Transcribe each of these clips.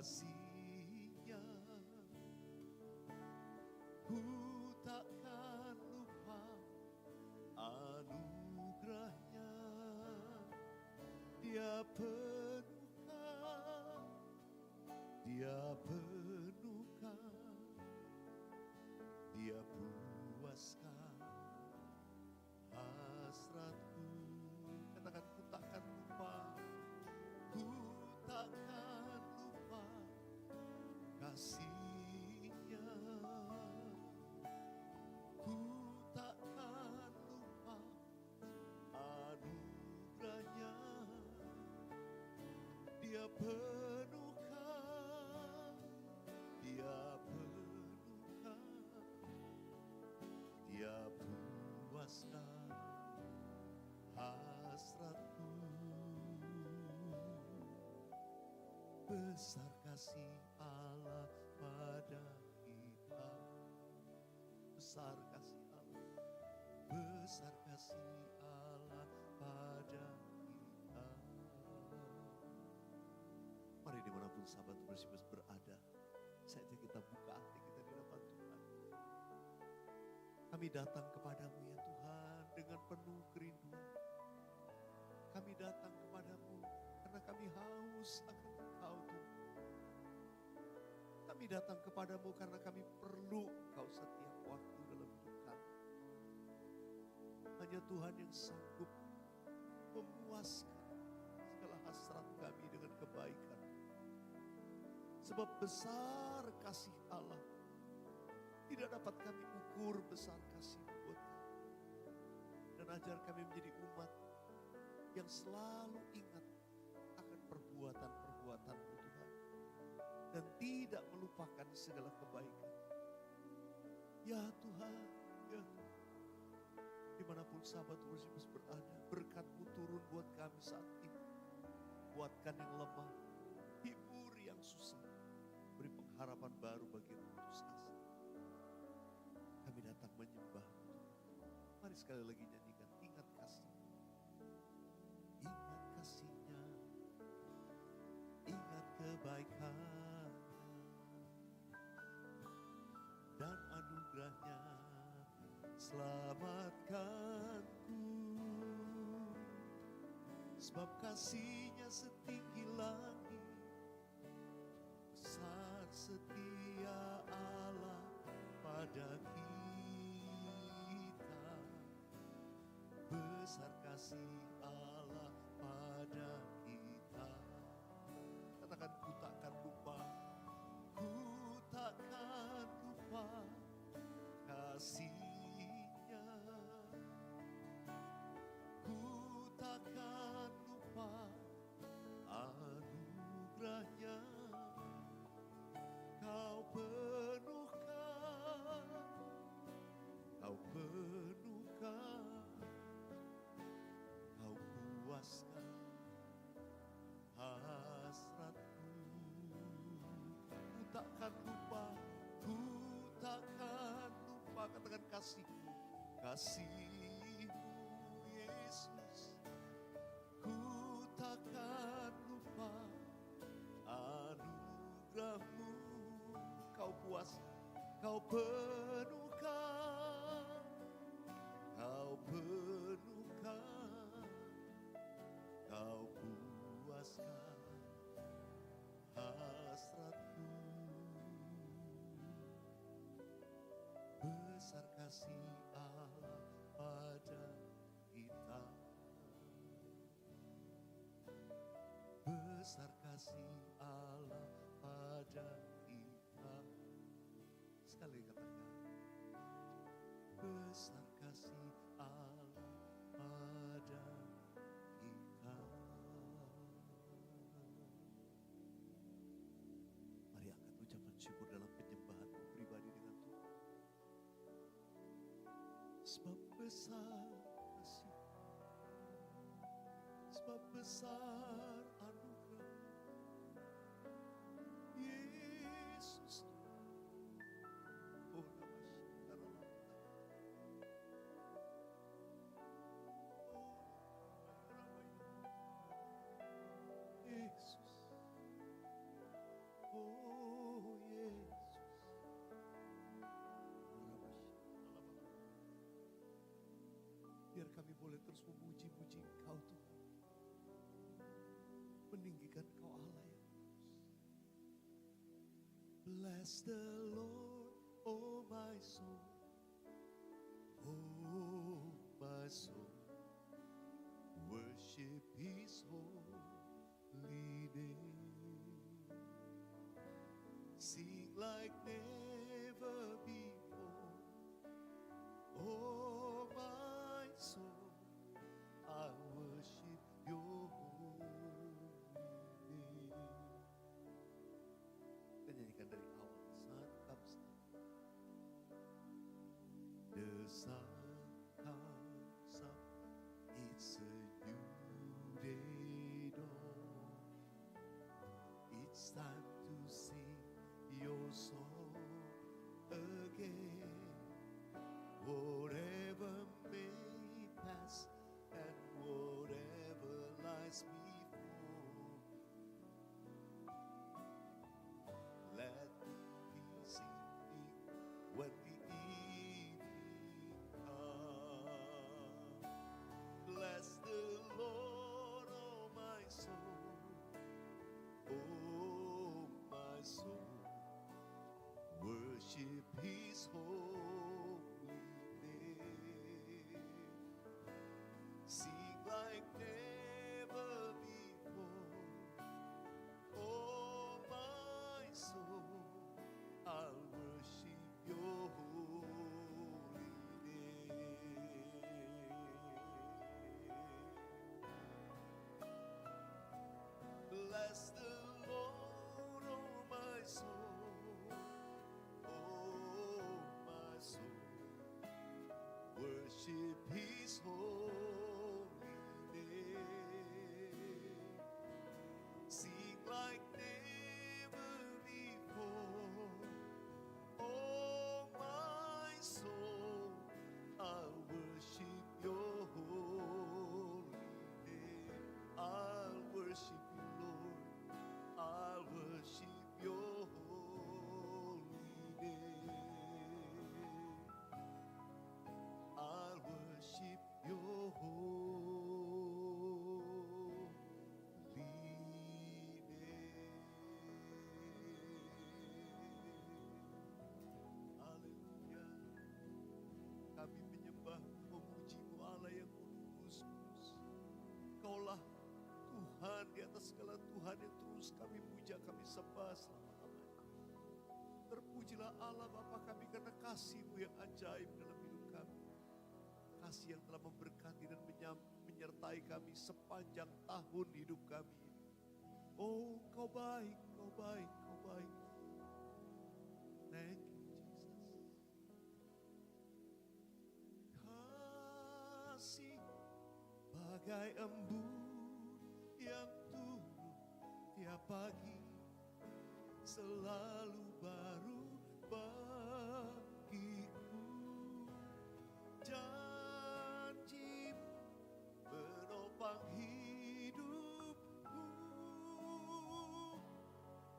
kasih-Nya, ku takkan lupa anugerah-Nya. Dia penuhkan, Dia penuhkan, Dia puaskan hasratku. Katakan, ku takkan lupa, ku takkan lupa kasih-Nya, ku takkan lupa anugerah-Nya. Dia penuhkan, Dia penuhkan, Dia puaskan hasratku. Besar kasih Allah pada kita, besar kasih Allah, besar kasih Allah pada kita. Mari dimanapun sahabat bersibus berada, saatnya kita buka hati kita di hadapan Tuhan. Kami datang kepadamu ya Tuhan dengan penuh kerinduan. Kami datang kepadamu karena kami haus akan Engkau Tuhan. Kami datang kepadamu karena kami perlu Engkau setiap waktu dalam hidup kami. Hanya Tuhan yang sanggup memuaskan segala hasrat kami dengan kebaikan. Sebab besar kasih Allah, tidak dapat kami ukur besar kasih buat kami. Dan ajar kami menjadi umat yang selalu ingat akan perbuatan-perbuatan-Mu Tuhan. Dan tidak melupakan segala kebaikan. Ya Tuhan, ya Tuhan. Dimanapun sahabat bersibus berada, berkat-Mu turun buat kami saat ini. Kuatkan yang lemah, hibur yang susah, beri pengharapan baru bagi yang putus asa. Kami datang menyembah Tuhan. Mari sekali lagi nyanyikan, ingat kasih. Ingat kasih-Nya, ingat kebaikan dan anugerah-Nya, selamatkanku. Sebab kasih-Nya setinggi langit, besar setia Allah pada kita. Besar kasih Allah pada kita. Katakan, ku takkan lupa, ku takkan lupa kasih-Nya, ku takkan lupa anugerah-Nya. Kau penuhkan, Kau penuhkan, Kau puaskan hasratku. Ku takkan lupa, ku takkan lupa. Katakan, kasih-Mu, kasih-Mu Yesus. Ku takkan lupa anugerah-Mu. Kau puas, Kau penuhkan, Kau penuhkan, Kau puaskan hasratku. Besar kasih Allah pada kita, besar kasih Allah pada kita. Sekali katakan, besar kasih Allah pada kita. Mari angkat ucapan syukur dalam penyembahanmu pribadi dengan Tuhan. Sebab besar kasih, sebab besar anugerah Yesus. Oh, nama syukur Allah. Oh, Yesus. Oh, terus memuji-muji Engkau Tuhan. Meninggikan Engkau Allah yang kudus. Bless the Lord, oh my soul. Oh my soul. Worship His holy name. Sing like never before. Oh my soul, I worship your holy name. Kita nyanyikan dari awal. Sun comes up. The sun comes up. It's a new day dawn. It's time to sing your song again. Whatever may pass and whatever lies before, let the peace evening when the evening comes. Bless the Lord, oh my soul, oh my soul. Worship His holy name. Sing like never before. Oh my soul, I'll worship your holy name. Bless the Lord, oh my soul. Oh my soul, worship His holy name. Sing like never before. Oh my soul, I'll worship your holy name. I'll worship you, Lord. I'll worship your holy name. I'll worship your holy name. Haleluya. Kami menyembah-Mu, memuji-Mu Allah yang kudus. Kaulah Tuhan di atas segala Tuhan yang terus kami puja, kami sembah selama-lamanya. Terpujilah Allah Bapa kami karena kasih-Mu yang ajaib dalam hidup kami. Kasih yang telah memberkati dan menyertai kami sepanjang tahun hidup kami ini. Oh, Kau baik, Kau baik, Kau baik. Thank you, Jesus. Kasih bagai embun yang turun tiap pagi, selalu baru bagiku. Janji-Mu menopang hidupku.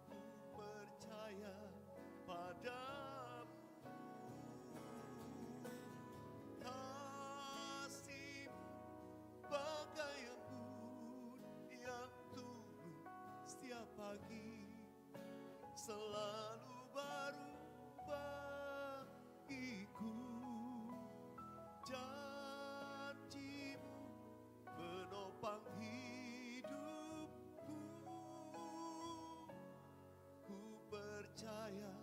Ku percaya padamu. Kasih-Mu bagai embun yang turun setiap pagi, selalu baru bagiku. Janji-Mu menopang hidupku. Ku percaya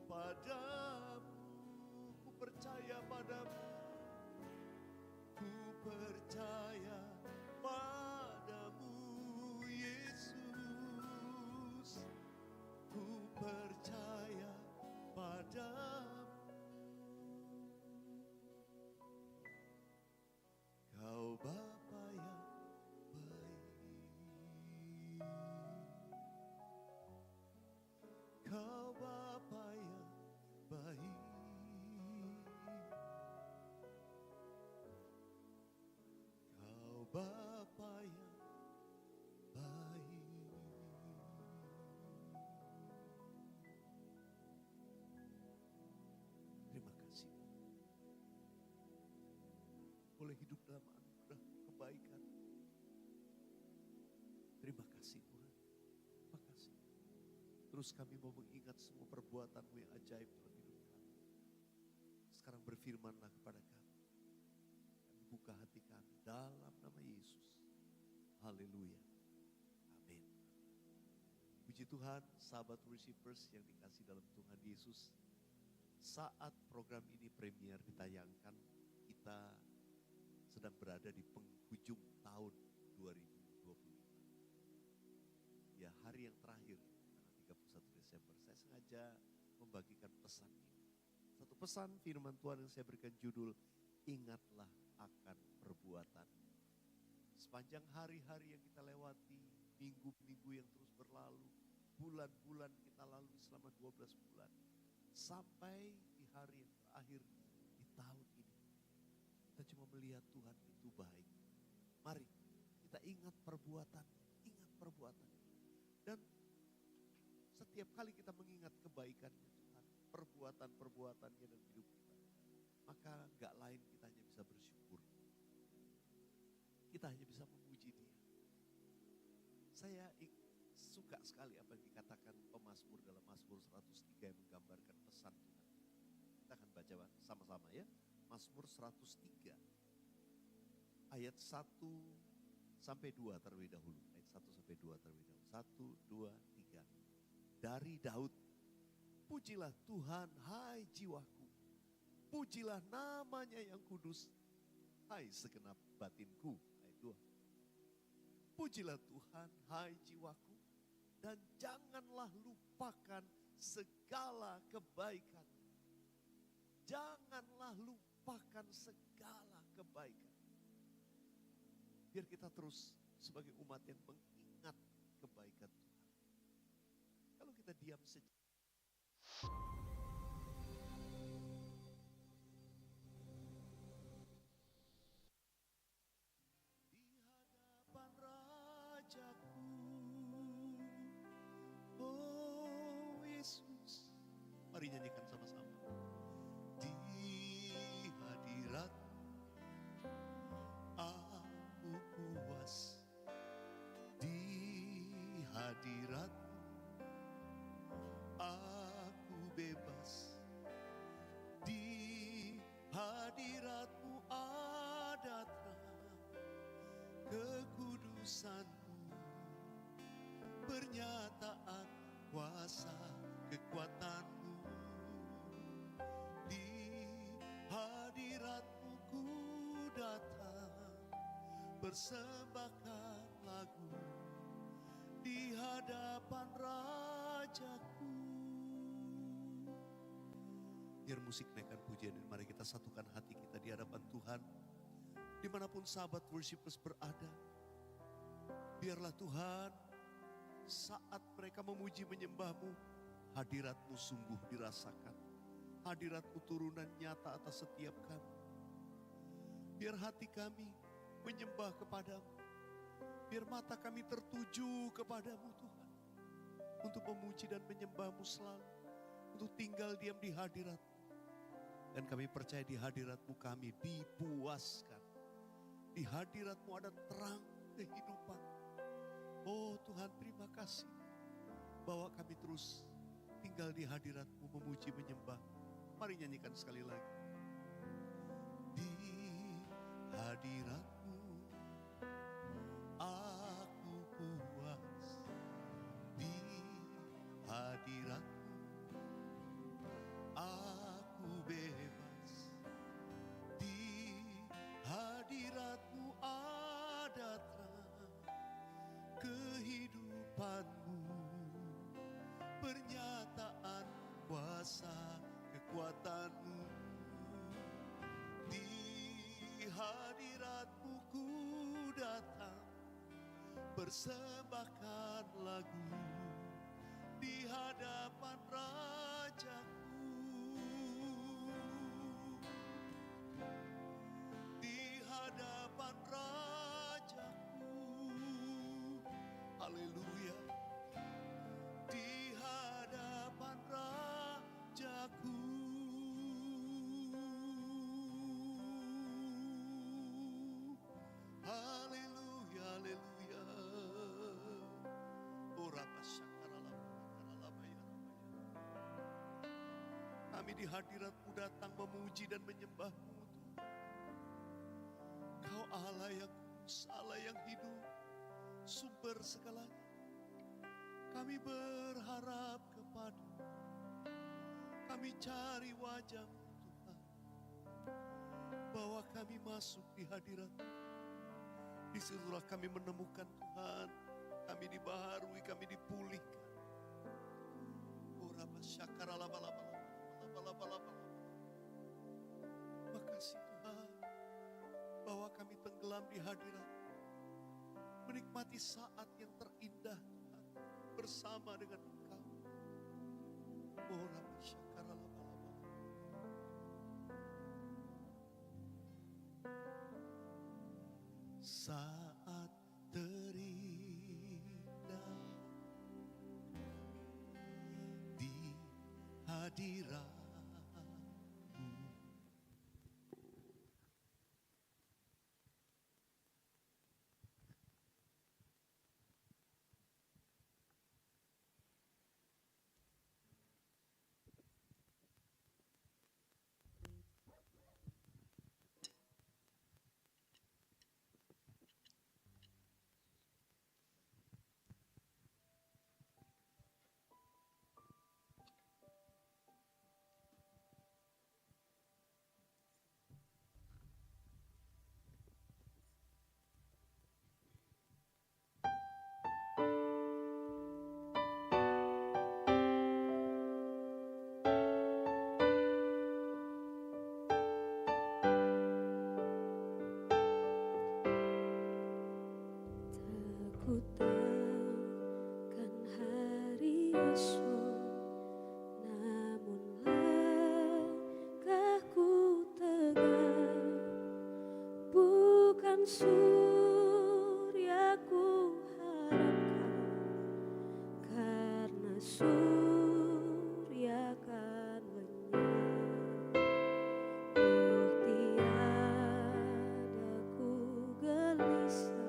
padamu. Ku percaya padamu. Ku percaya padamu, Yesus. Ku percaya padamu. Kau Bapa yang baik. Kau Bapa yang baik. Kau Bapa yang baik. Terima kasih. Boleh hidup dalam anugerah Terima kasih Tuhan. Terima kasih. Terus kami mau mengingat semua perbuatan-Mu yang ajaib dalam hidup kami. Sekarang berfirmanlah kepada kami. Kami buka hati kami dalam nama Yesus. Haleluya. Amin. Puji Tuhan, sahabat worshipers yang dikasih dalam Tuhan Yesus. Saat program ini premier ditayangkan, kita sedang berada di penghujung tahun 2025. Ya, hari yang terakhir, tanggal 31 Desember, saya sengaja membagikan pesan ini. Satu pesan firman Tuhan yang saya berikan judul, ingatlah akan perbuatan. Sepanjang hari-hari yang kita lewati, minggu-minggu yang terus berlalu, bulan-bulan kita lalui selama 12 bulan. Sampai di hari yang terakhir di tahun ini. Kita cuma melihat Tuhan itu baik. Mari kita ingat perbuatannya, ingat perbuatannya. Dan setiap kali kita mengingat kebaikannya Tuhan, perbuatan-perbuatannya dalam hidup kita, maka gak lain kita hanya bisa bersyukur. Kita hanya bisa memuji Dia. Saya suka sekali apa yang dikatakan pemazmur dalam Mazmur 103 yang menggambarkan pesan Tuhan. Kita akan baca sama-sama ya. Mazmur 103 ayat 1 sampai 2 terlebih dahulu. Ayat 1 sampai 2 terlebih dahulu. 1, 2, 3. Dari Daud. Pujilah Tuhan, hai jiwaku. Pujilah namanya yang kudus, hai segenap batinku. Ayat 2. Pujilah Tuhan, hai jiwaku. Dan janganlah lupakan segala kebaikan. Janganlah lupakan segala kebaikan. Biar kita terus sebagai umat yang mengingat kebaikan Tuhan. Kalau kita diam sejenak. Di hadapan Rajaku, oh Yesus. Mari nyanyikan sama-sama. Di hadirat aku puas. Di hadirat aku bebas. Di hadiratmu ada terang kekudusanmu, pernyataan kuasa kekuatanmu. Di hadiratmu ku datang, persembahkan lagu di hadapan Rajaku. Biar musik naikkan pujian, mari kita satukan hati kita di hadapan Tuhan. Dimanapun sahabat worshipers berada, biarlah Tuhan saat mereka memuji menyembah-Mu, hadirat-Mu sungguh dirasakan. Hadirat-Mu turunan nyata atas setiap kami. Biar hati kami menyembah kepada-Mu. Biar mata kami tertuju kepada-Mu Tuhan. Untuk memuji dan menyembah-Mu selalu. Untuk tinggal diam di hadirat-Mu. Dan kami percaya di hadirat-Mu kami dipuaskan. Di hadirat-Mu ada terang kehidupan. Oh Tuhan, terima kasih. Bawa kami terus tinggal di hadirat-Mu memuji menyembah. Mari nyanyikan sekali lagi. Di hadirat-Mu aku puas. Di hadirat-Mu aku bebas. Di hadirat-Mu ada terang kehidupan-Mu, pernyataan kuasa kekuatan-Mu. Di hadirat-Mu ku datang, persembahkan lagu di hadapan Rajaku. Di hadapan Rajaku. Haleluya. Di hadapan Rajaku. Haleluya, haleluya. Kami di hadirat-Mu datang memuji dan menyembah-Mu, Tuhan. Kau Allah yang kudus, Allah yang hidup, sumber segalanya. Kami berharap kepada-Mu. Kami cari wajah-Mu, Tuhan. Bahwa kami masuk di hadirat-Mu. Disitulah kami menemukan Tuhan. Kami dibaharui, kami dipulihkan. Makasih Tuhan, bahwa kami tenggelam di hadirat, menikmati saat yang terindah Tuhan, bersama dengan Engkau. Saat terindah di hadirat. Ku takkan hari esok, namun langkahku tegak, bukan surya ku harapkan, karena surya kan lenyap. Oh tiada ku gelisah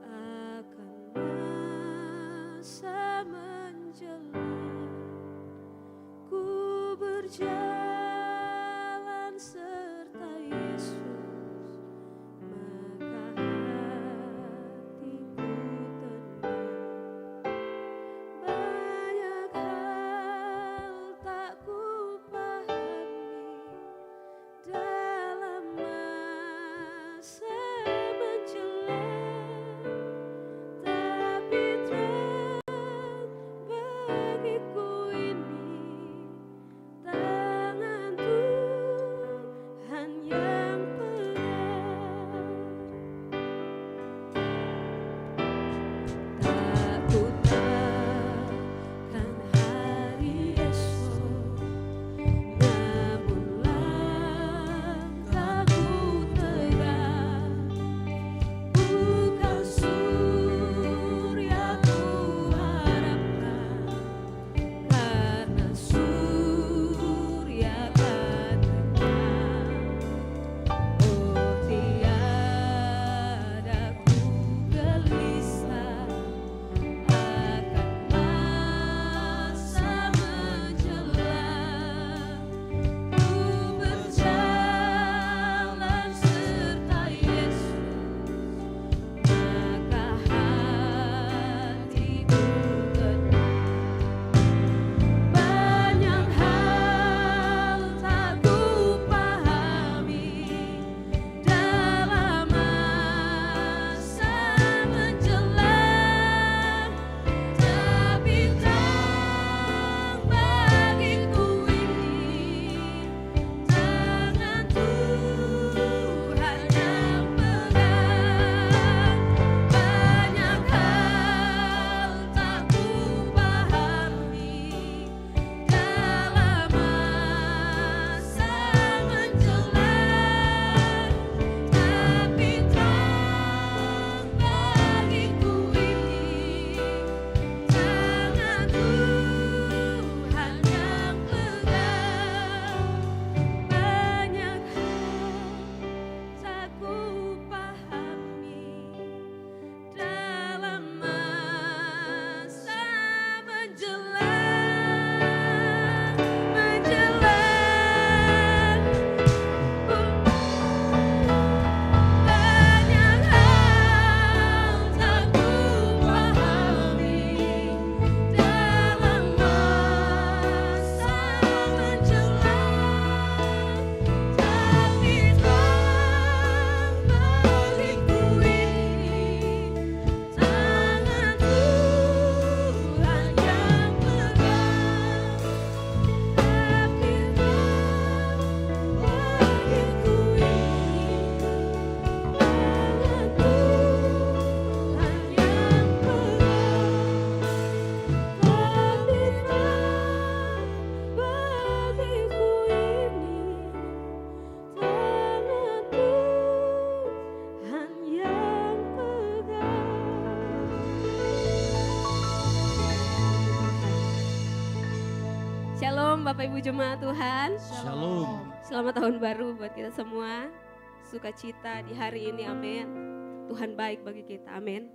akan masa menjelang, ku berjalan serta Yesus, maka hatiku tenang. Banyak hal tak ku pahami dalam masa menjelang, tapi terang bagiku ini tak Shalom Bapak Ibu Jemaat Tuhan. Shalom. Selamat tahun baru buat kita semua. Sukacita di hari ini, amin. Tuhan baik bagi kita, amin.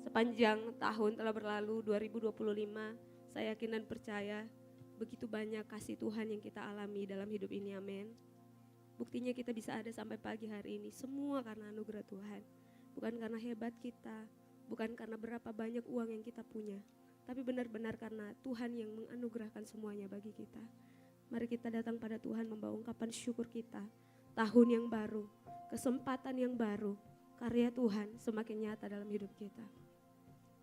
Sepanjang tahun telah berlalu 2025, saya yakin dan percaya begitu banyak kasih Tuhan yang kita alami dalam hidup ini, amin. Buktinya kita bisa ada sampai pagi hari ini, semua karena anugerah Tuhan. Bukan karena hebat kita, bukan karena berapa banyak uang yang kita punya, tapi benar-benar karena Tuhan yang menganugerahkan semuanya bagi kita. Mari kita datang pada Tuhan membawa ungkapan syukur kita. Tahun yang baru, kesempatan yang baru, karya Tuhan semakin nyata dalam hidup kita.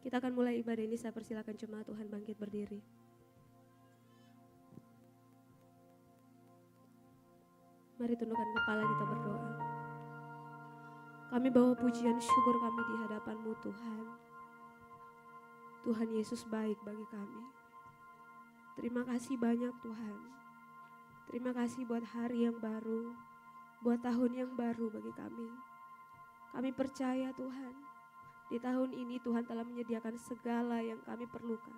Kita akan mulai ibadah ini, saya persilakan jemaat Tuhan bangkit berdiri. Mari tundukkan kepala, kita berdoa. Kami bawa pujian syukur kami di hadapan-Mu Tuhan. Tuhan Yesus baik bagi kami. Terima kasih banyak Tuhan. Terima kasih buat hari yang baru, buat tahun yang baru bagi kami. Kami percaya Tuhan, di tahun ini Tuhan telah menyediakan segala yang kami perlukan.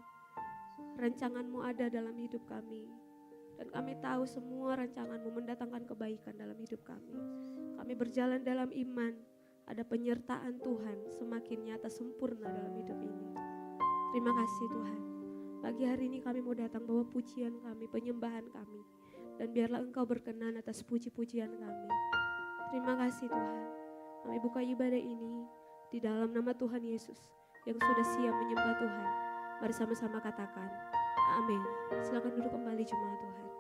Rancangan-Mu ada dalam hidup kami. Dan kami tahu semua rancangan-Mu mendatangkan kebaikan dalam hidup kami. Kami berjalan dalam iman, ada penyertaan Tuhan semakin nyata sempurna dalam hidup ini. Terima kasih Tuhan. Pagi hari ini kami mau datang bawa pujian kami, penyembahan kami. Dan biarlah Engkau berkenan atas puji-pujian kami. Terima kasih Tuhan. Kami buka ibadah ini di dalam nama Tuhan Yesus yang sudah siap menyembah Tuhan. Mari sama-sama katakan, amin. Silakan duduk kembali jemaat Tuhan.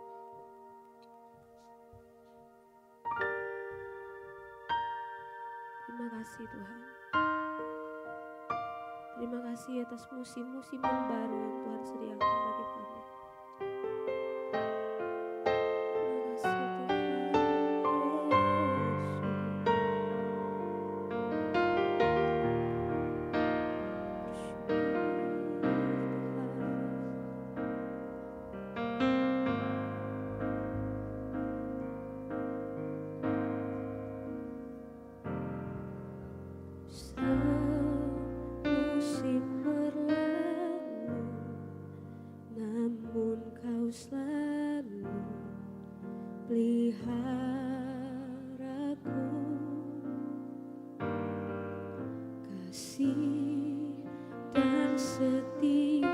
Terima kasih Tuhan. Terima kasih atas musim-musim yang baru yang Tuhan sediakan bagi kami. Terima kasih selalu peliharaku, kasih dan setiamu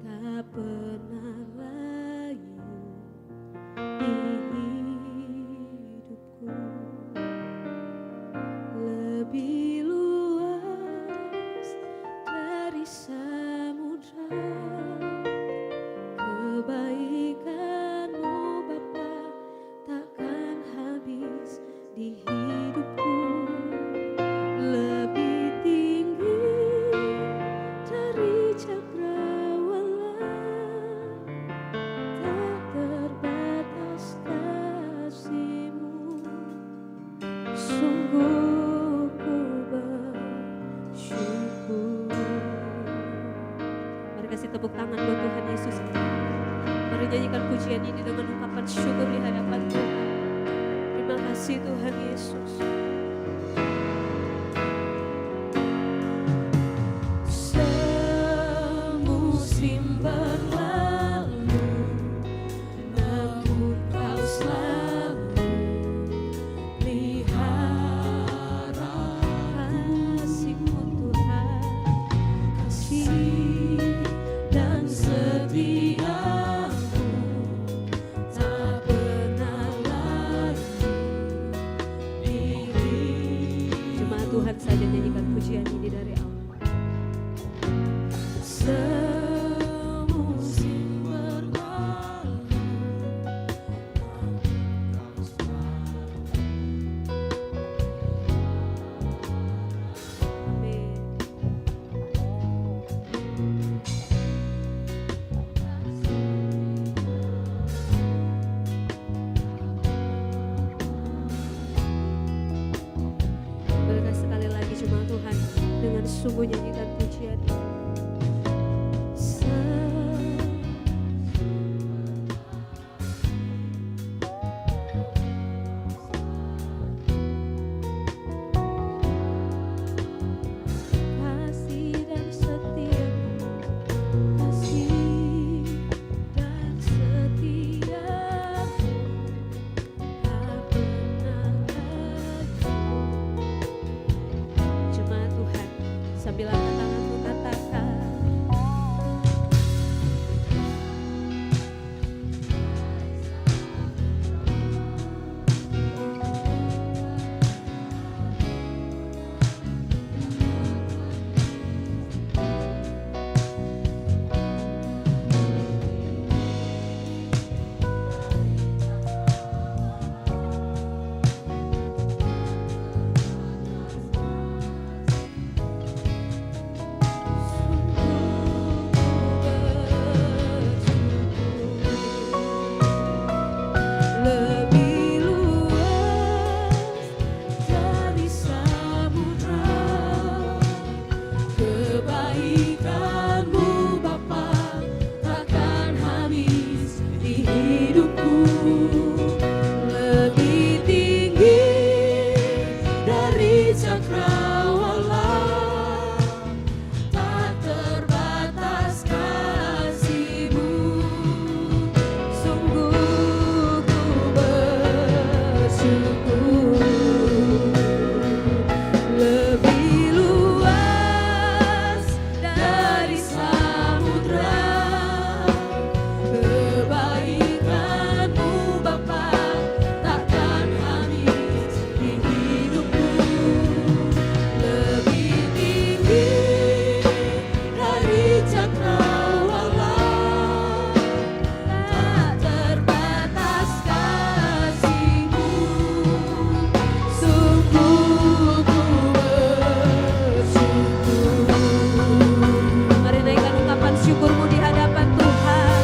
tak pernah layu di hidupku. Lebih luas dari samudra kebaikan-Mu Bapa takkan habis di hidupku. Lebih tinggi dari cakrawala, tak terbatas kasih-Mu. Sungguh ku bersyukur. Mari kasih tepuk tangan buat Tuhan Yesus. Mari nyanyikan pujian ini dengan ungkapan syukur di hadapan Tuhan. Terima kasih Tuhan Yesus. Semusim berlalu, namun Kau selalu pelihara kasih-Mu Tuhan, kasih dan setia. Tuhan saja nyanyikan pujian ini dari awal. Semusim berlalu, amin. Sekali lagi jemaat Tuhan dengan sungguh nyanyikan pujian ini. Kasih dan setia-Mu, kasih kebaikan-Mu Bapa takkan habis di hidupku. Lebih tinggi dari cakrawala, tak terbatas kasih-Mu. Sungguh ku bersyukur. Lebih luas dari samudra, kebaikan-Mu Bapa takkan habis di hidupku. Lebih tinggi dari cakrawala, tak terbatas kasih-Mu. Sungguh ku bersyukur. Mari naikkan ungkapan syukurmu di hadapan Tuhan.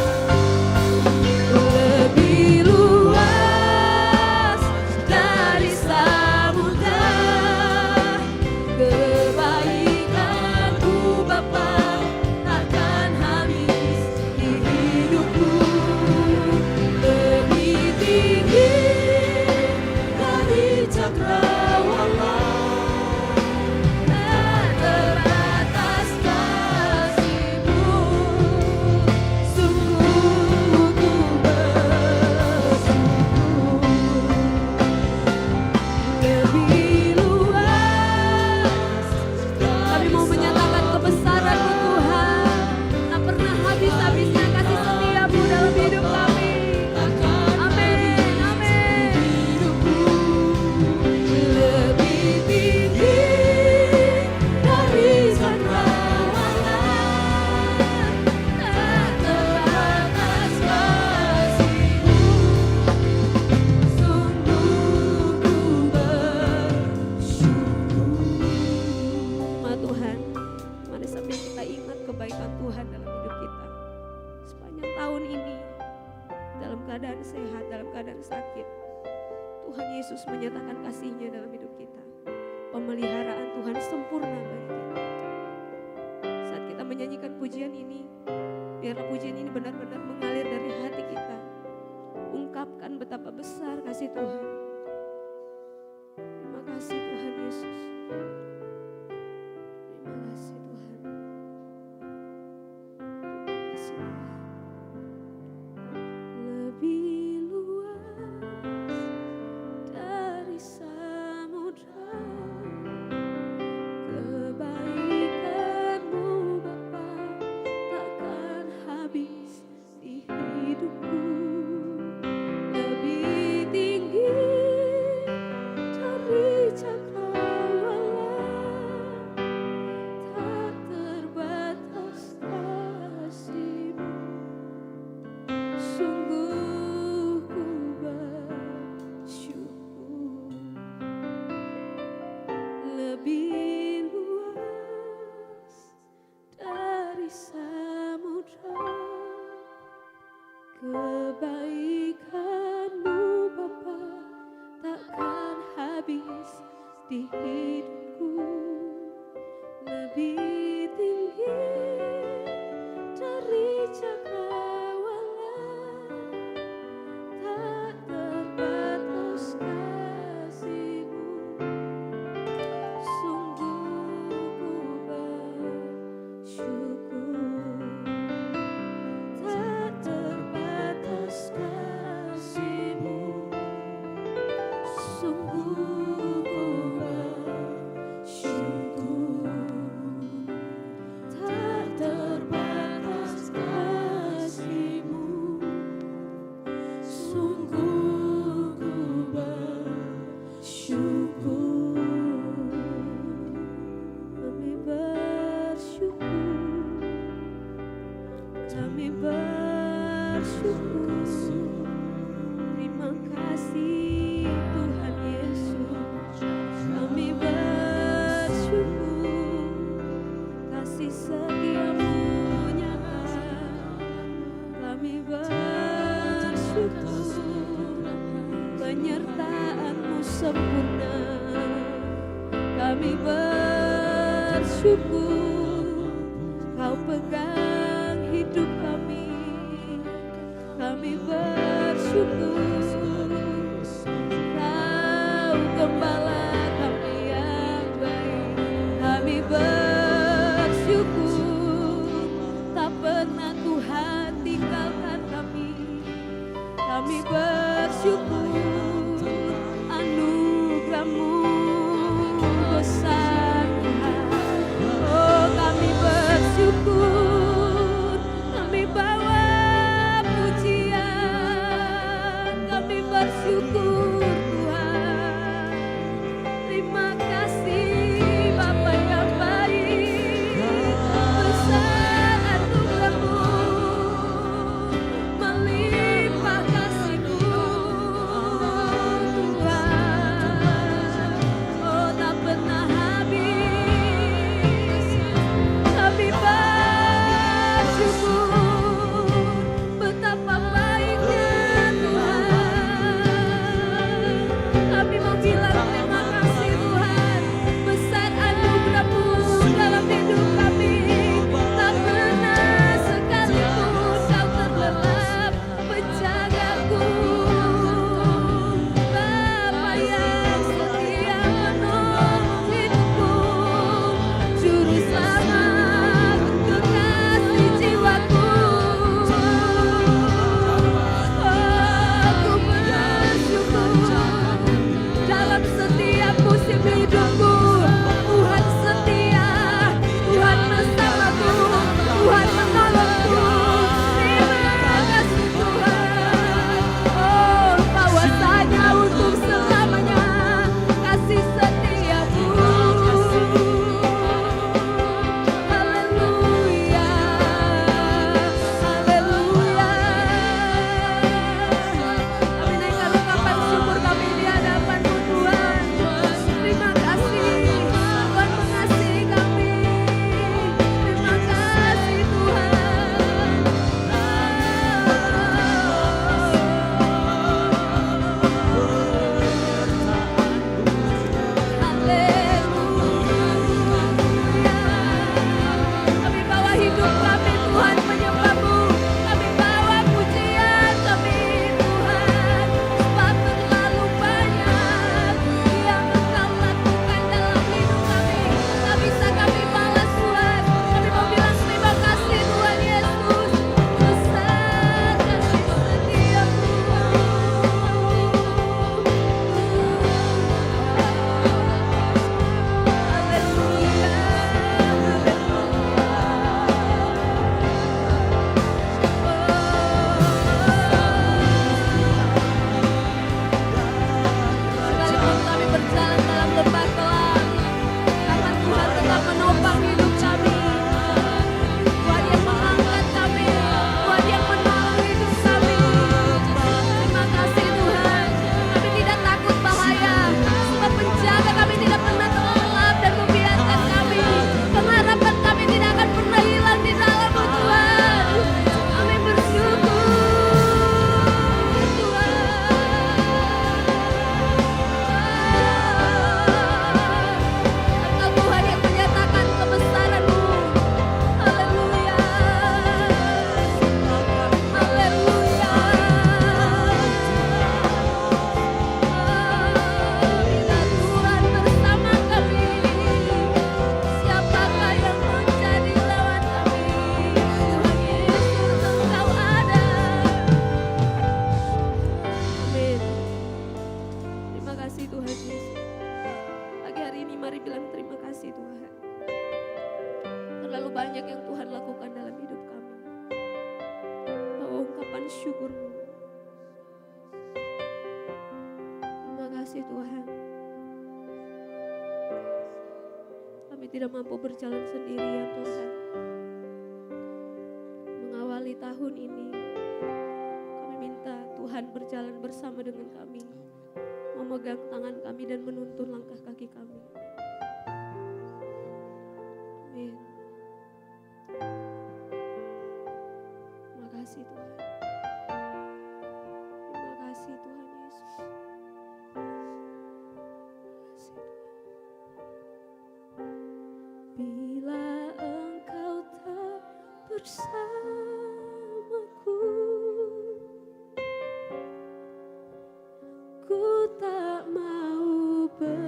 Lebih luas dari samudra, kebaikan-Mu Bapa takkan habis di hidupku. Lebih tinggi dari cakrawala, tak terbatas kasih-Mu. Sungguh ku bersyukur. Lebih luas, kami mau menyatakan kebesaran-Mu Tuhan. Tak pernah habis-habisnya kasih setia-Mu dalam hidup kami. Amin, amin. Lebih tinggi dari cakrawala, tak terbatas kasih-Mu. Sungguh ku bersyukur. Ma Tuhan, mari sambil kita ingat kebaikan Tuhan dalam hidup kita sepanjang tahun ini, dalam keadaan sehat, dalam keadaan sakit, Tuhan Yesus menyatakan kasih-Nya dalam hidup kita. Pemeliharaan Tuhan sempurna bagi kita. Saat kita menyanyikan pujian ini, biarlah pujian ini benar-benar mengalir dari hati kita. Ungkapkan betapa besar kasih Tuhan. Terima kasih Tuhan Yesus. Terima kasih Tuhan. Terima kasih Tuhan. Lebih luas dari samudra, kebaikan-Mu Bapa takkan habis di hidupku. Lebih tinggi dari cakrawala, tak terbatas kasih-Mu. Sungguh ku bersyukur. Lebih luas dari samudra, kebaikan-Mu Bapa takkan habis di hidupku. Lebih tinggi dari cakrawala, tak terbatas kasih-Mu. Sungguh ku bersyukur. Tak terbatas kasih-Mu. Sungguh ku bersyukur. Tak terbatas kasih-Mu. Sungguh ku bersyukur. Kami bersyukur. Kami bersyukur. Terima kasih Tuhan Yesus. Kami bersyukur. Kasih setia-Mu nyata. Kami bersyukur. Penyertaan-Mu sempurna. Kami bersyukur. Kau pegang hidup kami. Kami bersyukur Kau gembala kami yang baik. Kami bersyukur tak pernah Tuhan tinggalkan kami. Kami bersyukur anugerah-Mu besar Tuhan. Oh kami bersyukur, kami bawa pujian, kami bersyukur Tuhan. Terima kasih Bapa yang baik, besar anugerah-Mu, melimpah kasih-Mu Tuhan. Oh tak pernah habis, kami bersyukur betapa baiknya Tuhan. Kami mau bilang terima kasih Tuhan, besar anugerah-Mu dalam hidup kami. Tak pernah sekalipun Kau terlelap menjagaku. Bapa yang setia menolong hidupku, Juru Selamat kekasih jiwaku. Aku bersyukur dalam setiap musim hidupku. Tuhan setia, Tuhan bersamaku, Tuhan menolongku. Terima kasih Tuhan. Oh kawasanya untuk selamanya kasih setiamu. Haleluya, haleluya. Kami naikkan ungkapan syukur kami di hadapan-Mu Tuhan. Terima kasih Tuhan mengasihi kami. Terima kasih Tuhan. Kami bawa hidup kami Tuhan menyembah-Mu. Kami bawa pujian kami Tuhan. Sebab terlalu banyak yang Engkau lakukan dalam hidup kami. Tak bisa kami balas Tuhan. Kami mau bilang terima kasih Tuhan Yesus. Besar kasih setiamu. Sekalipun kami berjalan dalam lembah gelap, tangan Tuhan tetap menopang hidup kami. Tuhan yang mengangkat kami, Tuhan yang menolong hidup kami. Terima kasih Tuhan. Kami tidak takut bahaya, sebab penjaga kami tidak pernah terlelap dan membiarkan kami. Pengharapan kami tidak akan pernah hilang di dalam-Mu Tuhan. Kami bersyukur Tuhan. Engkau Tuhan yang menyatakan kebesaran-Mu. Haleluya, haleluya. Bila Tuhan bersama kami, siapakah yang menjadi lawan kami? Tuhan Yesus Engkau ada. Amin. Terima kasih Tuhan Yesus. Pagi hari ini mari bilang terima kasih Tuhan. Terlalu banyak yang Tuhan lakukan dalam hidup kami. Bawa ungkapan syukur-Mu. Terima kasih Tuhan. Kami tidak mampu berjalan sendirian Tuhan. Mengawali tahun ini, kami minta Tuhan berjalan bersama dengan kami. Memegang tangan kami dan menuntun langkah kaki kami. Amin. Terima kasih Tuhan. Terima kasih Tuhan Yesus. Terima kasih Tuhan. Bila Engkau tak bersamaku. Ku tak mau berjalan,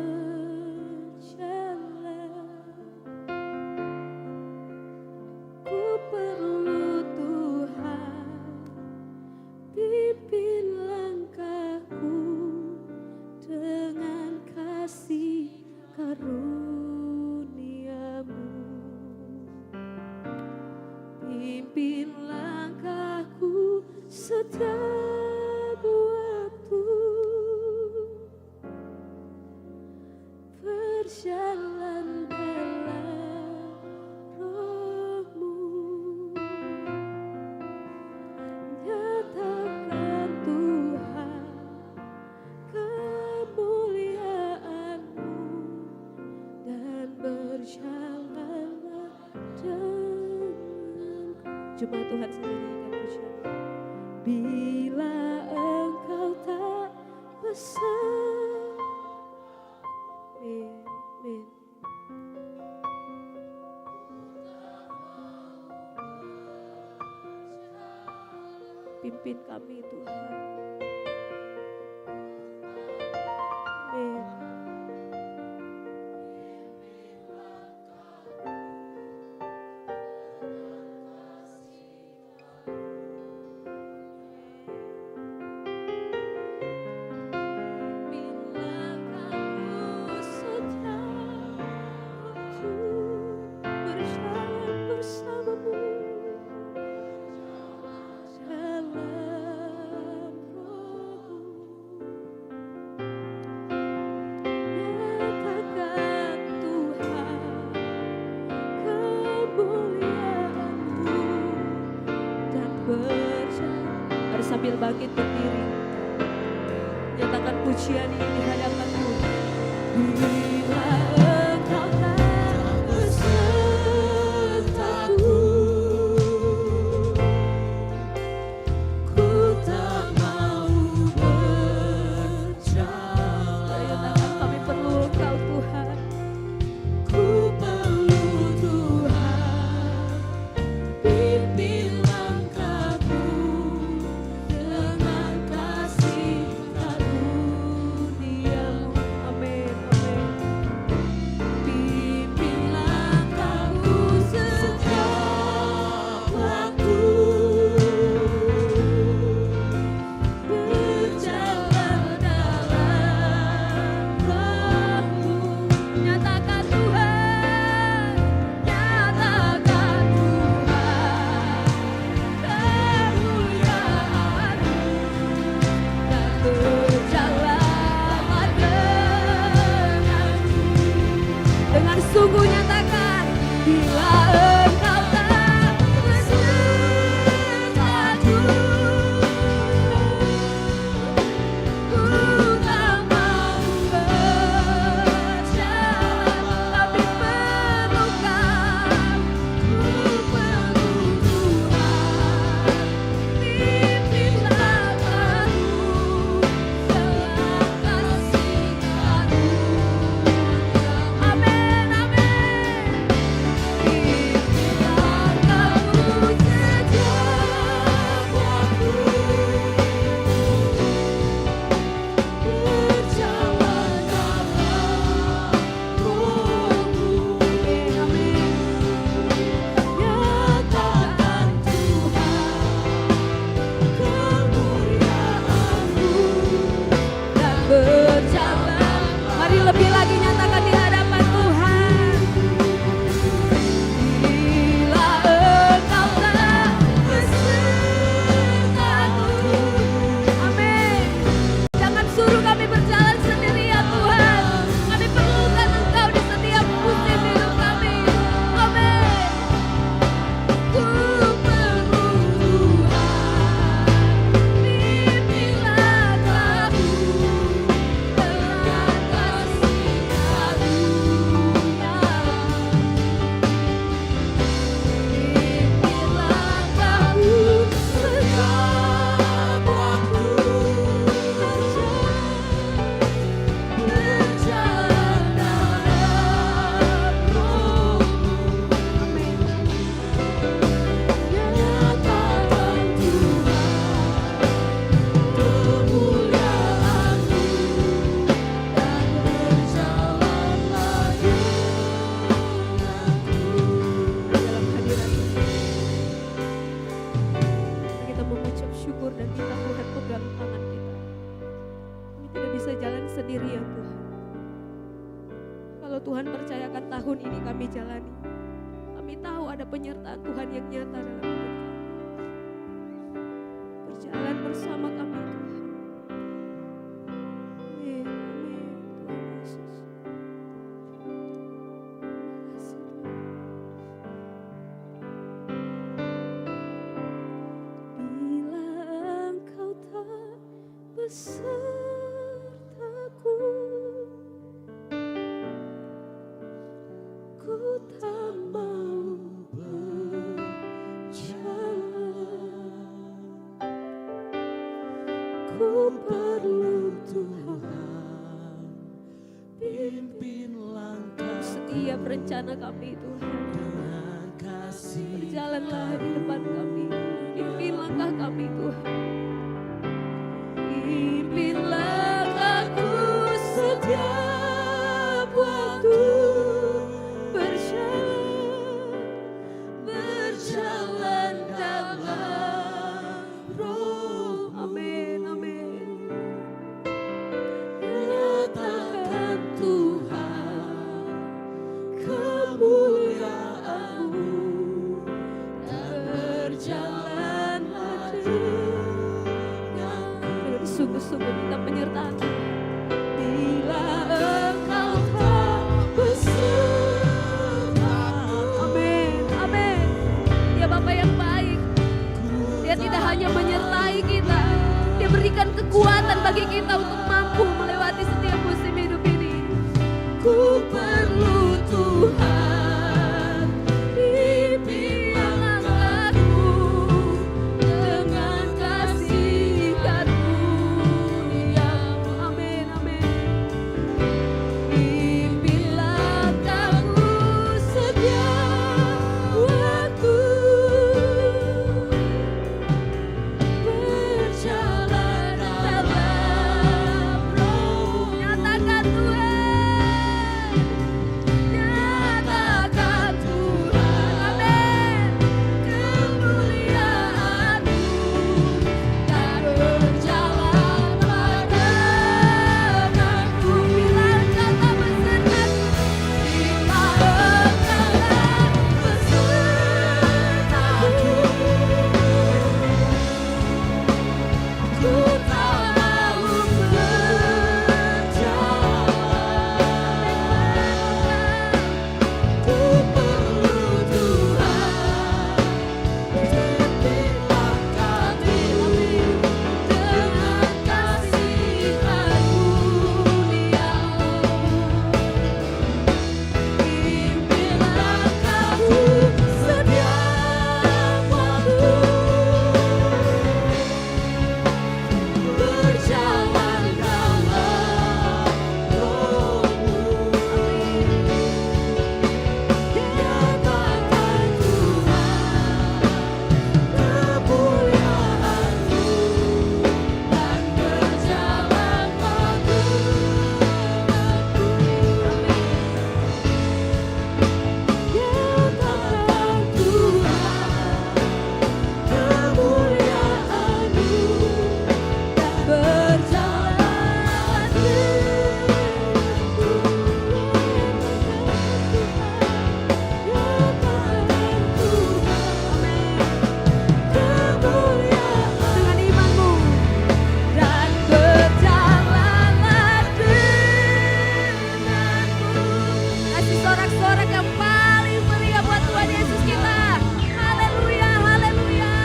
ku perlu Tuhan pimpin langkahku dengan kasih karunia-Mu. Pimpin langkahku setiap waktu, berjalan dalam Roh-Mu. Nyatakan Tuhan kemuliaan-Mu dan berjalanlah denganku. Jemaat Tuhan senyanyikan pujian. Bila Engkau tak bersama. Amin. Amin. Pimpin kami Tuhan. Amin. Sambil bangkit berdiri, nyatakan pujian ini di hadapan Tuhan. Bila Engkau tak besertaku, ku tak mau berjalan. Nyatakan kami perlu Engkau Tuhan, ku perlu Tuhan, pimpin langkahku dengan kasih karunia-Mu. Amin, amin. dan minta Tuhan pegang tangan kita. Kami tidak bisa jalan sendirian Tuhan. Kalau Tuhan percayakan tahun ini kami jalani, kami tahu ada penyertaan Tuhan yang nyata dalam hidup kami. Berjalan bersama kami Tuhan. Amin, amin Tuhan Yesus. Bila Engkau tak besertaku, ku tak mau berjalan. Ku perlu Tuhan, pimpin langkah setiap rencana kami Tuhan. Berjalanlah di depan kami, pimpin langkah kami Tuhan. Pimpin langkahku setiap waktu. Berjalan dalam roh. Amin, amin. Nyatakan Tuhan kemuliaan-Mu dan berjalan dengan sungguh-sungguh minta penyertaan. Bila Engkau tak besertaku. Amin, amin. Dia Bapa yang baik. Dia tidak hanya menyertai kita, Dia berikan kekuatan bagi kita untuk mampu melewati setiap musim hidup ini. Ku perlu Tuhan, pimpin langkahku dengan kasih karunia-Mu. Amin, amin. Pimpin langkahku setiap waktu. Berjalan dalam roh. Nyatakan Tuhan, nyatakan Tuhan. Amin. Kemuliaan-Mu dan berjalanlah denganku. Bila Engkau tak besertaku, bila Engkau tak besertaku, ku tak mau berjalan. Ku perlu Tuhan, pimpin langkahku dengan kasih karunia-Mu. Pimpin langkahku setiap waktu. Berjalan dalam roh-Mu. Nyatakan Tuhan kemuliaan-Mu dan berjalanlah denganku. Nyatakan Tuhan kemuliaan-Mu dan berjalanlah denganku. Nyatakan Tuhan, amin. Kemuliaan dengan iman-Mu dan berjalanlah denganku. Kasih sorak-sorak yang paling meriah buat Tuhan Yesus kita. Haleluya, haleluya.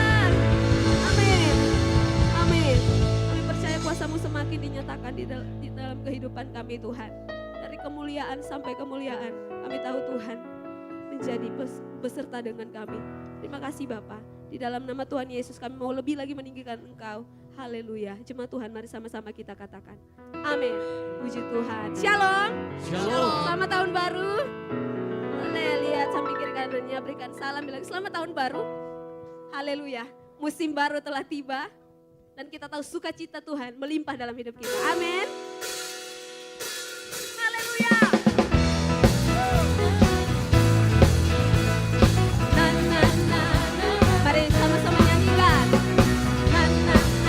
Amin, amin. Kami percaya kuasa-Mu semakin dinyatakan di dalam kehidupan kami Tuhan. Dari kemuliaan sampai kemuliaan, kami tahu Tuhan menjadi beserta dengan kami. Terima kasih Bapa. Di dalam nama Tuhan Yesus kami mau lebih lagi meninggikan Engkau. Haleluya. Jemaat Tuhan, mari sama-sama kita katakan. Amin. Puji Tuhan. Shalom. Shalom. Selamat tahun baru. Boleh lihat samping kiri kanannya, berikan salam, bilang selamat tahun baru. Haleluya. Musim baru telah tiba. Dan kita tahu sukacita Tuhan melimpah dalam hidup kita. Amin. Haleluya. Na, na, na, na. Mari sama-sama nyanyikan. Na, na, na.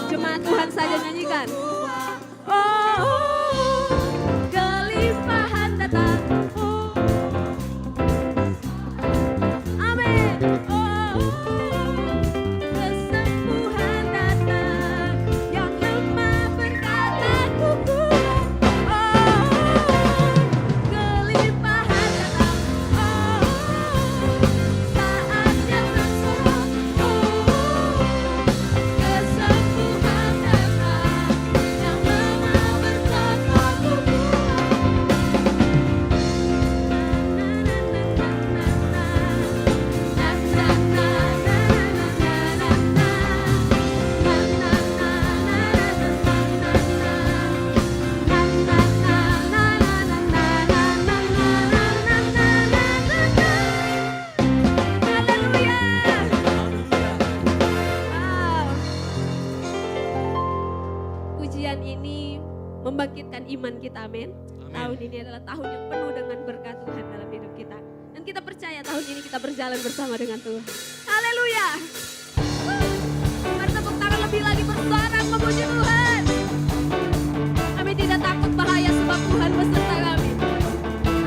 Jemaat Tuhan saja nyanyikan. Oh, kelimpahan datang. Oh, amin. Oh, kesembuhan datang. Yang lemah berkata kuat. Oh, kelimpahan datang. Oh, saatnya bersorak. Oh, kesembuhan datang. Yang lemah berkata kuat. Pujian ini membangkitkan iman kita, amin. Tahun ini adalah tahun yang penuh dengan berkat Tuhan dalam hidup kita. Dan kita percaya tahun ini kita berjalan bersama dengan Tuhan. Haleluya. Mari tepuk tangan lebih lagi bersorak memuji Tuhan. Kami tidak takut bahaya sebab Tuhan beserta kami.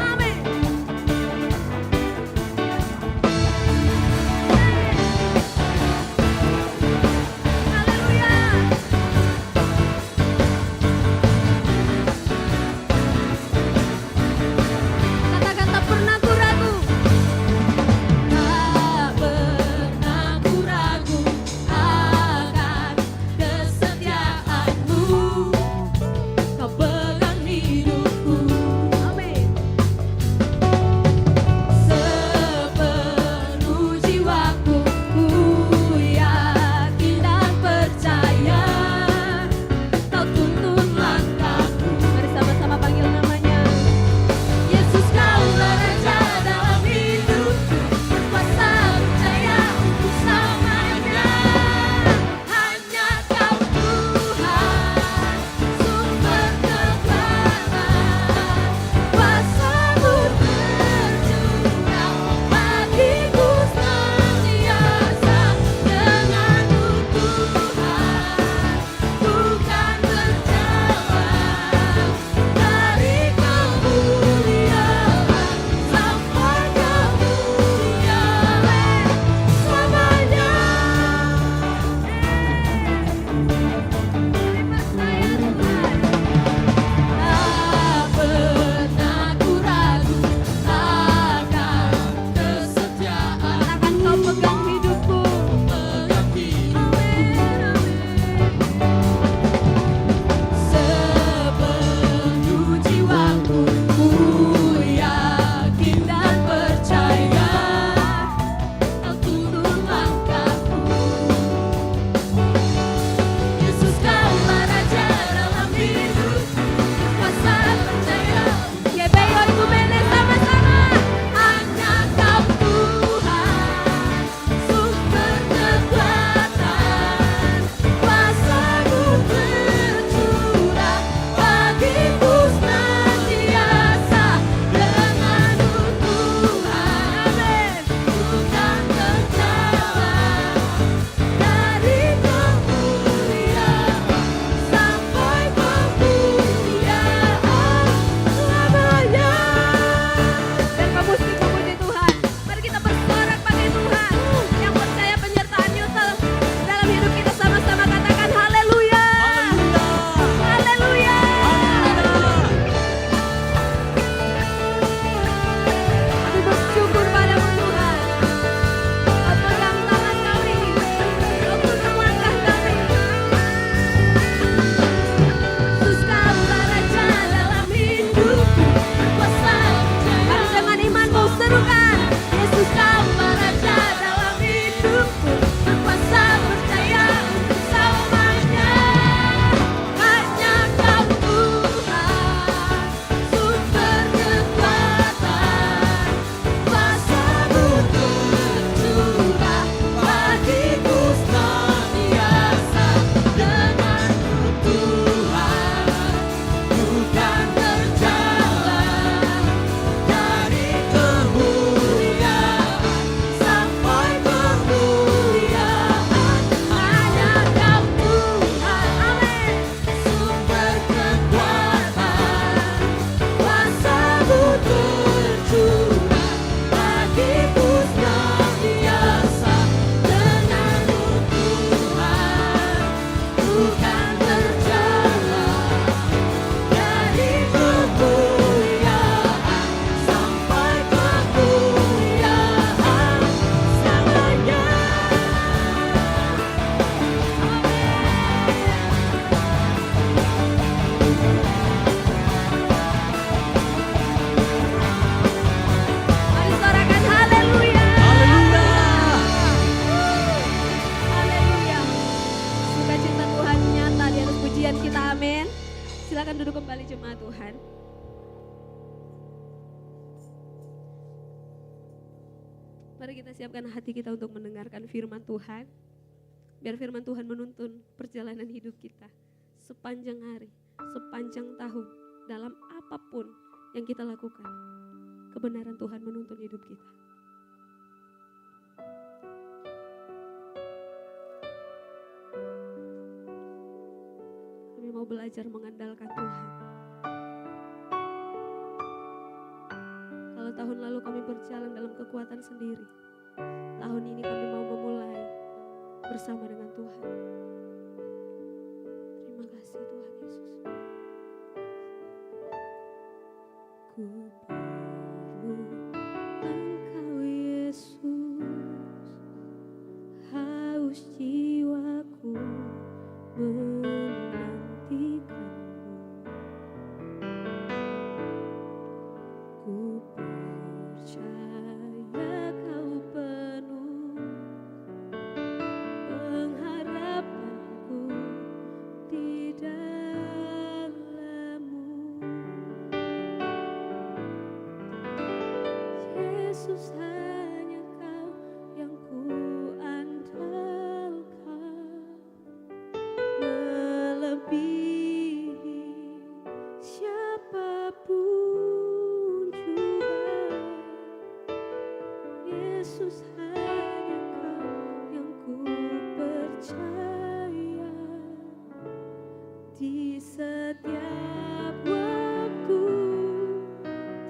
Amin. Haleluya. Katakan tak pernah ku ragu. Tak pernah ku ragu. kan berjalan dari kemuliaan sampai kemuliaan selamanya. Mari sorakan haleluya. Haleluya. Sukacita Tuhan nyata di atas pujian kita, amin. Silakan duduk kembali jemaat Tuhan. Mari kita siapkan hati kita untuk mendengarkan firman Tuhan. Biar firman Tuhan menuntun perjalanan hidup kita sepanjang hari, sepanjang tahun, dalam apapun yang kita lakukan. Kebenaran Tuhan menuntun hidup kita. Kami mau belajar mengandalkan Tuhan. Kalau tahun lalu kami berjalan dalam kekuatan sendiri, tahun ini kami mau memulai bersama dengan Tuhan. Terima kasih Tuhan Yesus. Ku perlu Engkau Yesus, haus jiwaku menantikanmu. Ku percaya Kau penuh pengharapanku di dalam-Mu. Yesus, hanya Kau yang ku andalkan, melebihi siapapun juga. Yesus, hanya Kau yang ku percaya di setiap waktu.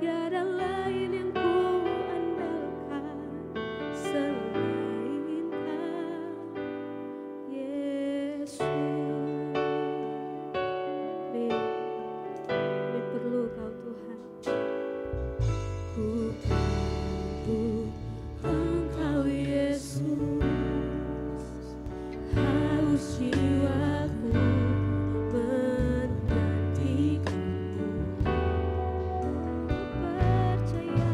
Tiada lain yang ku andalkan selain Kau, Yesus. Kami perlu Kau Tuhan. Ku perlu Engkau Yesus, haus jiwaku menantikanmu. Percaya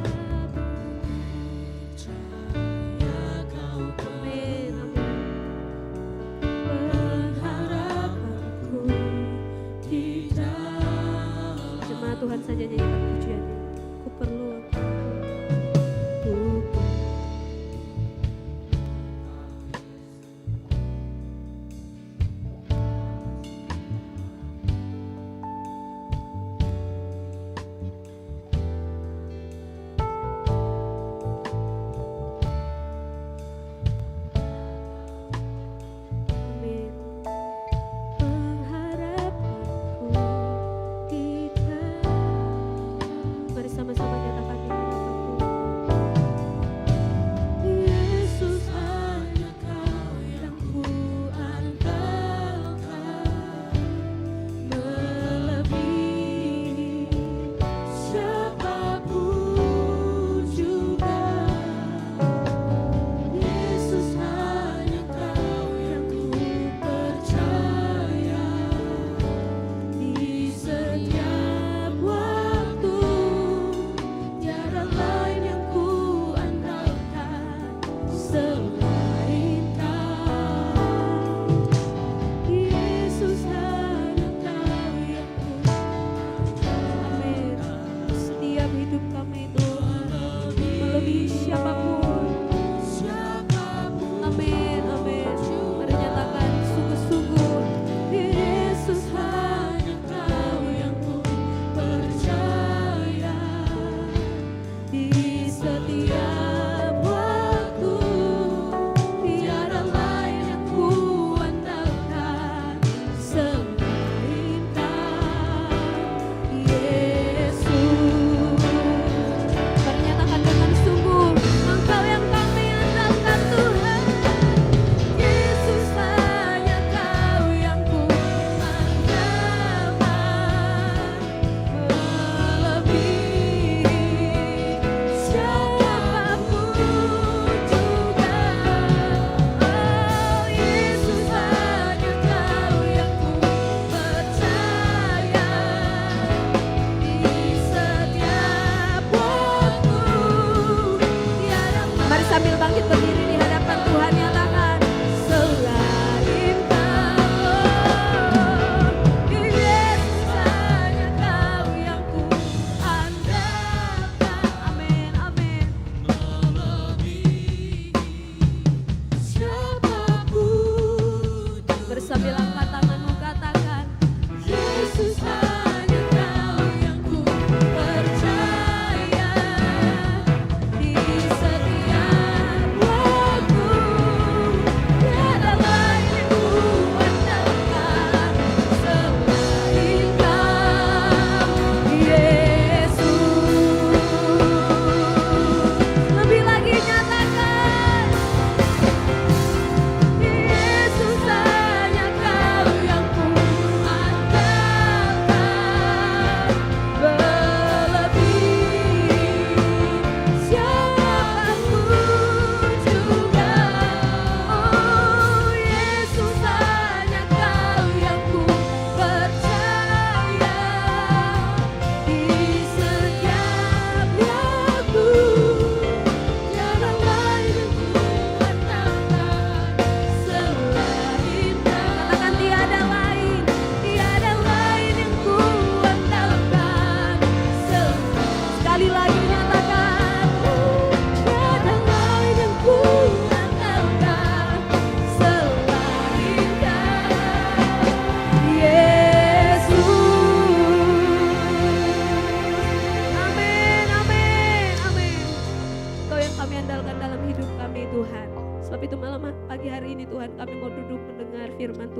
Kau penuh pengharapanku di dalam. Jemaat Tuhan saja nyanyikan pujiannya. Ku perlu Engkau. Ku amin. Pengharapanku di dalam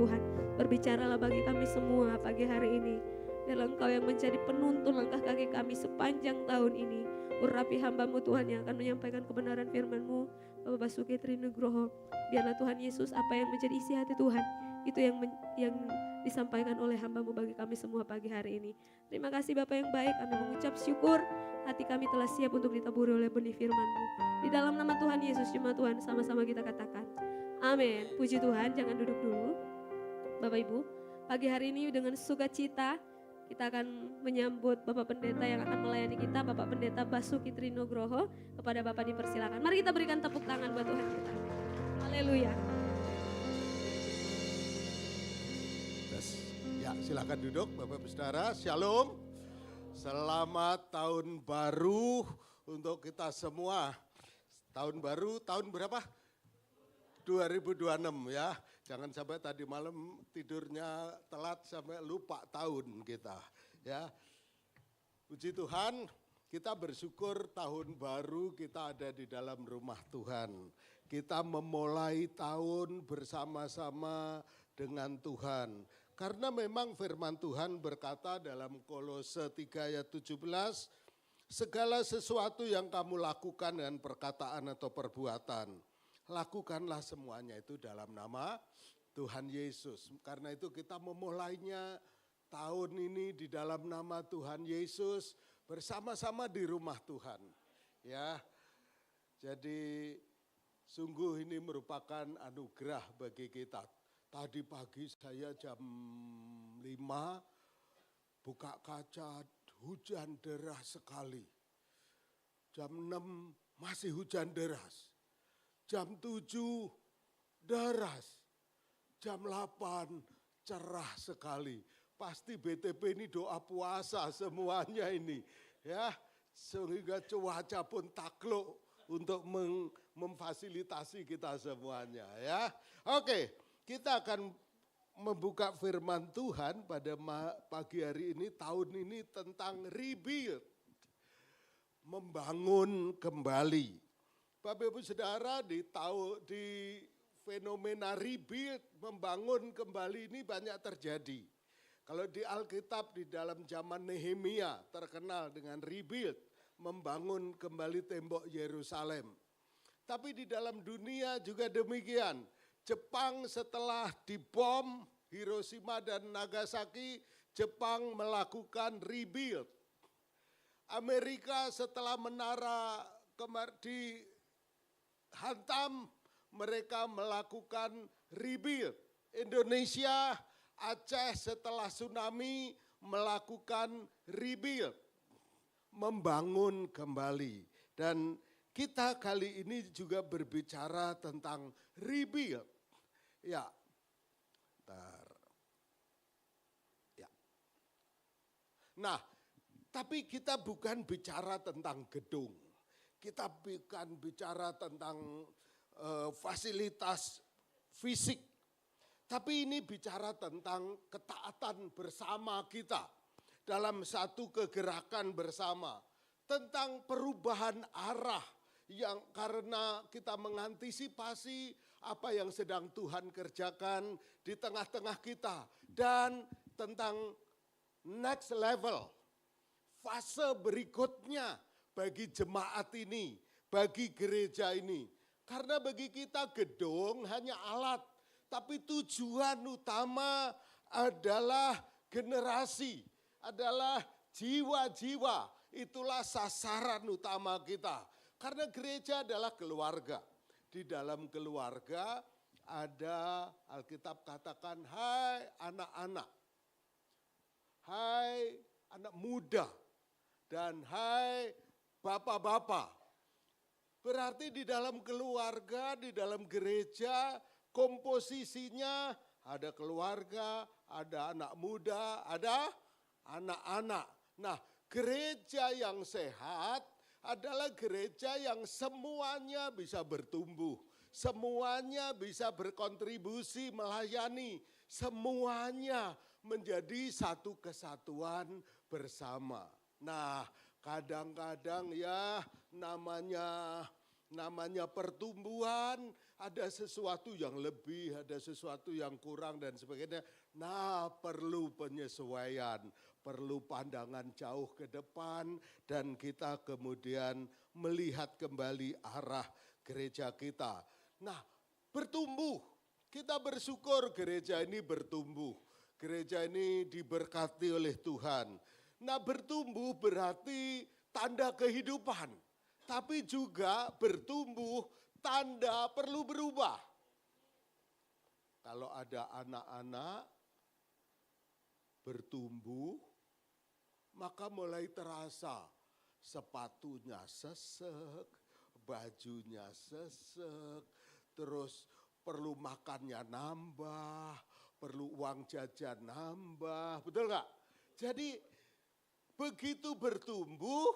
Tuhan. Berbicaralah bagi kami semua pagi hari ini. Biarlah Engkau yang menjadi penuntun langkah kaki kami sepanjang tahun ini. Urapi hamba-Mu Tuhan yang akan menyampaikan kebenaran firman-Mu, Bapak Basuki Trinugroho. Biarlah Tuhan Yesus apa yang menjadi isi hati Tuhan, itu yang disampaikan oleh hamba-Mu bagi kami semua pagi hari ini. Terima kasih Bapak yang baik, kami mengucap syukur. Hati kami telah siap untuk ditaburi oleh benih firman-Mu. Di dalam nama Tuhan Yesus, jemaat Tuhan sama-sama kita katakan amin. Puji Tuhan, jangan duduk dulu. Bapak Ibu, pagi hari ini dengan sukacita kita akan menyambut Bapak Pendeta yang akan melayani kita, Bapak Pendeta Basuki Trinugroho. Kepada Bapak dipersilakan. Mari kita berikan tepuk tangan buat Tuhan kita. Haleluya. Ya, silakan duduk Bapak Ibu Saudara. Shalom. Selamat tahun baru untuk kita semua. Tahun baru tahun berapa? 2026 ya. Jangan sampai tadi malam tidurnya telat sampai lupa tahun kita ya. Puji Tuhan, kita bersyukur tahun baru kita ada di dalam rumah Tuhan. Kita memulai tahun bersama-sama dengan Tuhan. Karena memang firman Tuhan berkata dalam Kolose 3 ayat 17, segala sesuatu yang kamu lakukan dengan perkataan atau perbuatan, lakukanlah semuanya itu dalam nama Tuhan Yesus. Karena itu kita memulainya tahun ini di dalam nama Tuhan Yesus bersama-sama di rumah Tuhan. Ya, jadi sungguh ini merupakan anugerah bagi kita. Tadi pagi saya jam 5 buka kaca, hujan deras sekali. Jam 6 masih hujan deras. Jam 7 deras. Jam 8 cerah sekali. Pasti BTP ini doa puasa semuanya ini. Ya, sehingga cuaca pun takluk untuk memfasilitasi kita semuanya ya. Oke, kita akan membuka firman Tuhan pada pagi hari ini, tahun ini tentang rebuild. Membangun kembali. Bapak Ibu Saudara, di fenomena rebuild, membangun kembali ini banyak terjadi. Kalau di Alkitab di dalam zaman Nehemia terkenal dengan rebuild, membangun kembali tembok Yerusalem. Tapi di dalam dunia juga demikian. Jepang setelah dibom Hiroshima dan Nagasaki, Jepang melakukan rebuild. Amerika setelah menara dihantam, mereka melakukan rebuild. Indonesia, Aceh setelah tsunami melakukan rebuild. Membangun kembali. Dan kita kali ini juga berbicara tentang rebuild. Ya, ya. Nah, tapi kita bukan bicara tentang gedung. Kita bukan bicara tentang fasilitas fisik. Tapi ini bicara tentang ketaatan bersama kita dalam satu kegerakan bersama. Tentang perubahan arah yang karena kita mengantisipasi apa yang sedang Tuhan kerjakan di tengah-tengah kita. Dan tentang next level, fase berikutnya bagi jemaat ini, bagi gereja ini. Karena bagi kita gedung hanya alat, tapi tujuan utama adalah generasi, adalah jiwa-jiwa. Itulah sasaran utama kita. Karena gereja adalah keluarga. Di dalam keluarga ada Alkitab katakan, hai anak-anak, hai anak muda, dan hai bapak-bapak. Berarti di dalam keluarga, di dalam gereja, komposisinya ada keluarga, ada anak muda, ada anak-anak. Nah, gereja yang sehat adalah gereja yang semuanya bisa bertumbuh. Semuanya bisa berkontribusi, melayani. Semuanya menjadi satu kesatuan bersama. Nah, kadang-kadang ya namanya pertumbuhan ada sesuatu yang lebih, ada sesuatu yang kurang dan sebagainya. Nah, perlu penyesuaian, perlu pandangan jauh ke depan dan kita kemudian melihat kembali arah gereja kita. Nah, bertumbuh. Kita bersyukur gereja ini bertumbuh. Gereja ini diberkati oleh Tuhan. Nah, bertumbuh berarti tanda kehidupan. Tapi juga bertumbuh tanda perlu berubah. Kalau ada anak-anak bertumbuh, maka mulai terasa sepatunya sesek, bajunya sesek, terus perlu makannya nambah, perlu uang jajan nambah, betul nggak? Jadi begitu bertumbuh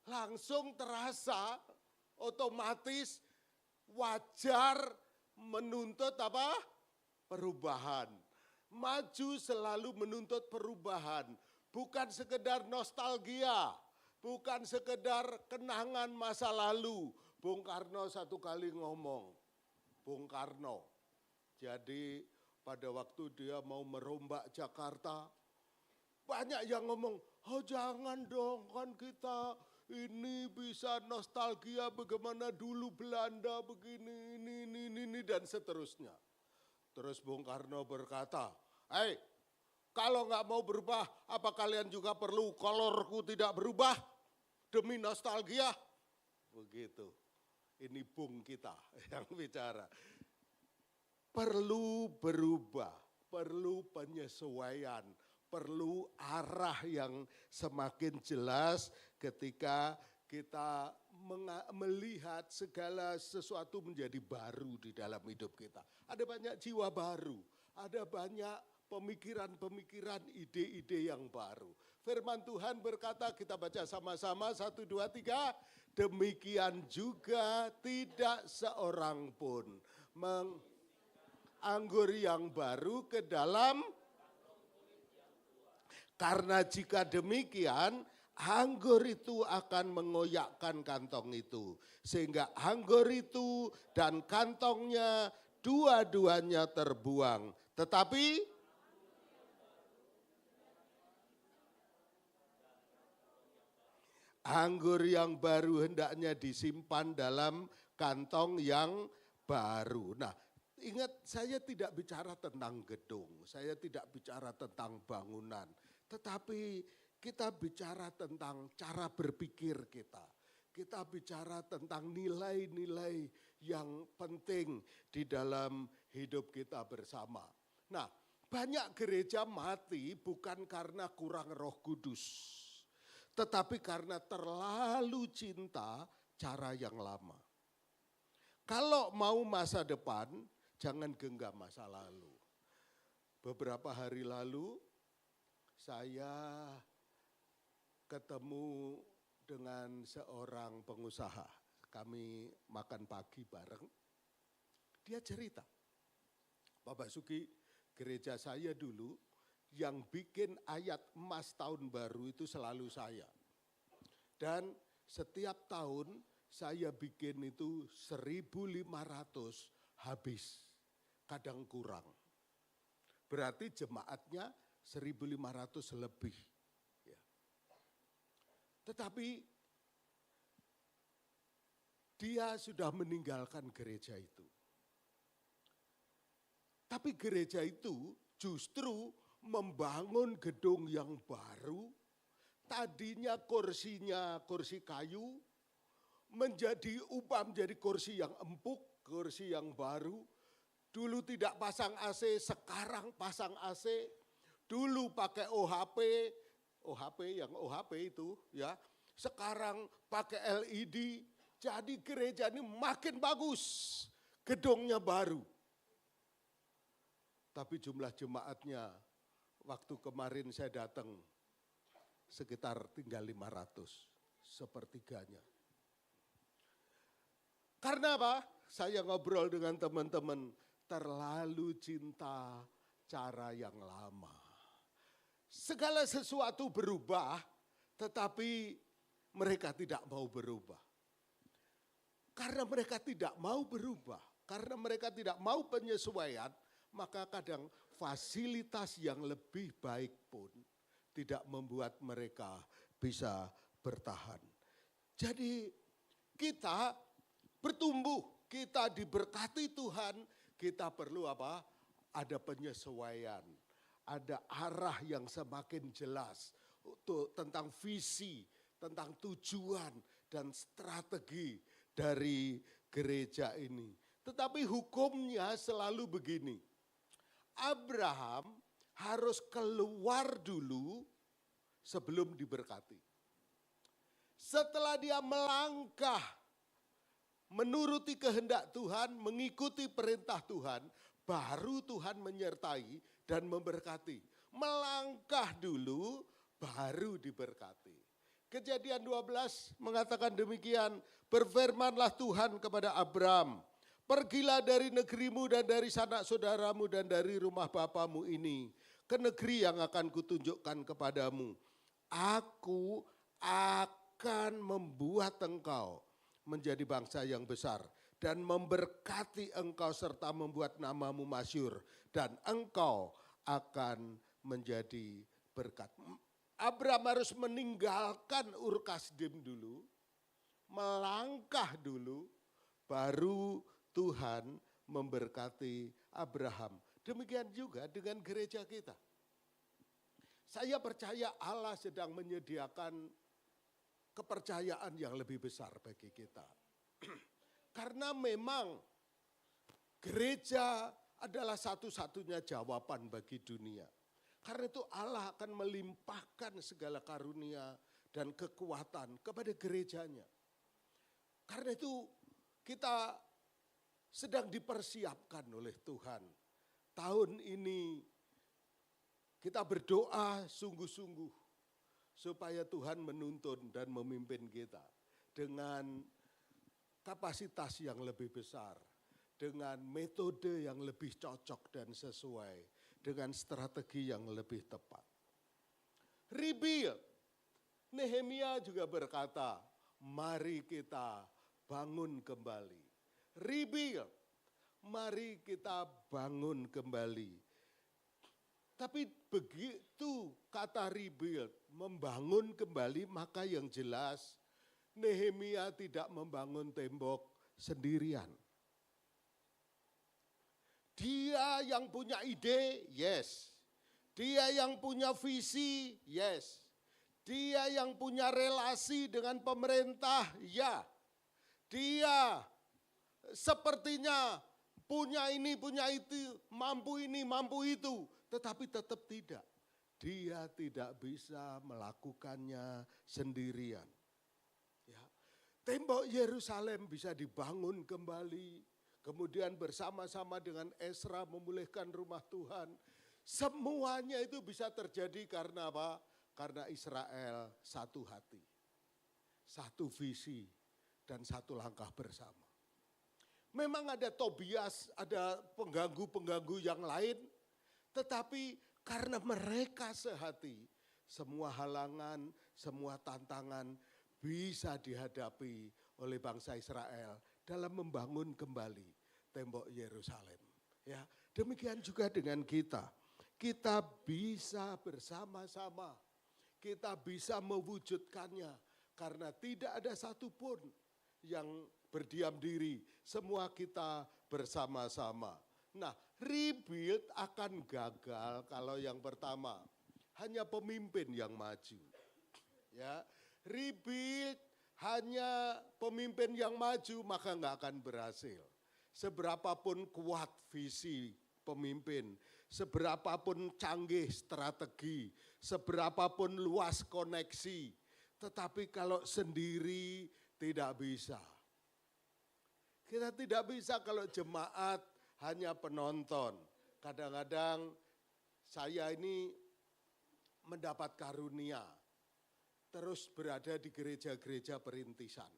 langsung terasa otomatis wajar menuntut apa? Perubahan. Maju selalu menuntut perubahan. Bukan sekedar nostalgia. Bukan sekedar kenangan masa lalu. Bung Karno satu kali ngomong. Bung Karno. Jadi pada waktu dia mau merombak Jakarta. Banyak yang ngomong, oh jangan dong kan kita ini bisa nostalgia bagaimana dulu Belanda begini, ini dan seterusnya. Terus Bung Karno berkata, hey, kalau nggak mau berubah, apa kalian juga perlu kolorku tidak berubah demi nostalgia? Begitu, ini Bung kita yang bicara. Perlu berubah, perlu penyesuaian, perlu arah yang semakin jelas ketika kita melihat segala sesuatu menjadi baru di dalam hidup kita. Ada banyak jiwa baru, ada banyak pemikiran-pemikiran, ide-ide yang baru. Firman Tuhan berkata, kita baca sama-sama, 1, 2, 3. Demikian juga tidak seorang pun anggur yang baru ke dalam. Karena jika demikian, anggur itu akan mengoyakkan kantong itu. Sehingga anggur itu dan kantongnya dua-duanya terbuang. Tetapi anggur yang baru hendaknya disimpan dalam kantong yang baru. Nah, ingat saya tidak bicara tentang gedung, saya tidak bicara tentang bangunan. Tetapi kita bicara tentang cara berpikir kita. Kita bicara tentang nilai-nilai yang penting di dalam hidup kita bersama. Nah, banyak gereja mati bukan karena kurang Roh Kudus. Tetapi karena terlalu cinta cara yang lama. Kalau mau masa depan, jangan genggam masa lalu. Beberapa hari lalu, saya ketemu dengan seorang pengusaha. Kami makan pagi bareng. Dia cerita, Pak Basuki, gereja saya dulu yang bikin ayat emas tahun baru itu selalu saya. Dan setiap tahun saya bikin itu 1.500 habis, kadang kurang. Berarti jemaatnya 1.500 lebih. Ya. Tetapi dia sudah meninggalkan gereja itu. Tapi gereja itu justru membangun gedung yang baru. Tadinya kursinya kursi kayu, ubah menjadi kursi yang empuk, kursi yang baru. Dulu tidak pasang AC, sekarang pasang AC. Dulu pakai OHP yang OHP itu ya. Sekarang pakai LED. Jadi gereja ini makin bagus. Gedungnya baru. Tapi jumlah jemaatnya waktu kemarin saya datang sekitar tinggal 500, sepertiganya. Karena apa? Saya ngobrol dengan teman-teman, terlalu cinta cara yang lama. Segala sesuatu berubah, tetapi mereka tidak mau berubah. Karena mereka tidak mau berubah, karena mereka tidak mau penyesuaian, maka kadang fasilitas yang lebih baik pun tidak membuat mereka bisa bertahan. Jadi kita bertumbuh, kita diberkati Tuhan, kita perlu apa? Ada penyesuaian, ada arah yang semakin jelas untuk tentang visi, tentang tujuan dan strategi dari gereja ini. Tetapi hukumnya selalu begini. Abraham harus keluar dulu sebelum diberkati. Setelah dia melangkah menuruti kehendak Tuhan, mengikuti perintah Tuhan, baru Tuhan menyertai dan memberkati. Melangkah dulu baru diberkati. Kejadian 12 mengatakan demikian, berfirmanlah Tuhan kepada Abram, pergilah dari negerimu dan dari sanak saudaramu dan dari rumah bapamu ini ke negeri yang akan kutunjukkan kepadamu. Aku akan membuat engkau menjadi bangsa yang besar dan memberkati engkau serta membuat namamu masyhur dan engkau akan menjadi berkat. Abram harus meninggalkan Ur Kasdim dulu, melangkah dulu, baru Tuhan memberkati Abraham. Demikian juga dengan gereja kita. Saya percaya Allah sedang menyediakan kepercayaan yang lebih besar bagi kita. Karena memang gereja adalah satu-satunya jawaban bagi dunia. Karena itu Allah akan melimpahkan segala karunia dan kekuatan kepada gerejanya. Karena itu kita sedang dipersiapkan oleh Tuhan. Tahun ini kita berdoa sungguh-sungguh supaya Tuhan menuntun dan memimpin kita dengan kapasitas yang lebih besar, dengan metode yang lebih cocok dan sesuai, dengan strategi yang lebih tepat. Rebuild. Nehemia juga berkata, mari kita bangun kembali. Rebuild. Mari kita bangun kembali. Tapi begitu kata rebuild, membangun kembali, maka yang jelas Nehemia tidak membangun tembok sendirian. Dia yang punya ide, yes. Dia yang punya visi, yes. Dia yang punya relasi dengan pemerintah, ya. Dia sepertinya punya ini, punya itu, mampu ini, mampu itu. Tetapi tetap tidak. Dia tidak bisa melakukannya sendirian. Ya. Tembok Yerusalem bisa dibangun kembali. Kemudian bersama-sama dengan Ezra memulihkan rumah Tuhan. Semuanya itu bisa terjadi karena apa? Karena Israel satu hati. Satu visi dan satu langkah bersama. Memang ada Tobias, ada pengganggu-pengganggu yang lain. Tetapi karena mereka sehati, semua halangan, semua tantangan bisa dihadapi oleh bangsa Israel dalam membangun kembali tembok Yerusalem. Ya, demikian juga dengan kita. Kita bisa bersama-sama, kita bisa mewujudkannya karena tidak ada satupun yang berdiam diri, semua kita bersama-sama. Nah, rebuild akan gagal kalau yang pertama hanya pemimpin yang maju. Ya, rebuild hanya pemimpin yang maju maka nggak akan berhasil. Seberapapun kuat visi pemimpin, seberapapun canggih strategi, seberapapun luas koneksi, tetapi kalau sendiri tidak bisa. Kita tidak bisa kalau jemaat hanya penonton. Kadang-kadang saya ini mendapat karunia, terus berada di gereja-gereja perintisan.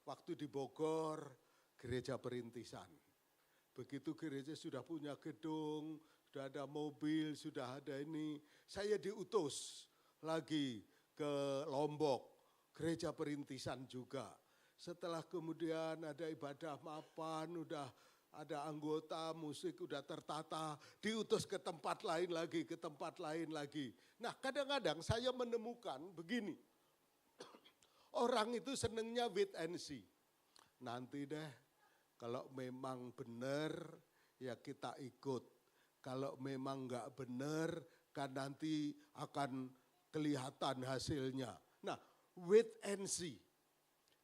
Waktu di Bogor, gereja perintisan. Begitu gereja sudah punya gedung, sudah ada mobil, sudah ada ini. Saya diutus lagi ke Lombok, gereja perintisan juga. Setelah kemudian ada ibadah mapan, udah ada anggota musik udah tertata, diutus ke tempat lain lagi, ke tempat lain lagi. Nah kadang-kadang saya menemukan begini, orang itu senengnya wait and see. Nanti deh, kalau memang benar ya kita ikut. Kalau memang enggak benar kan nanti akan kelihatan hasilnya. Nah wait and see.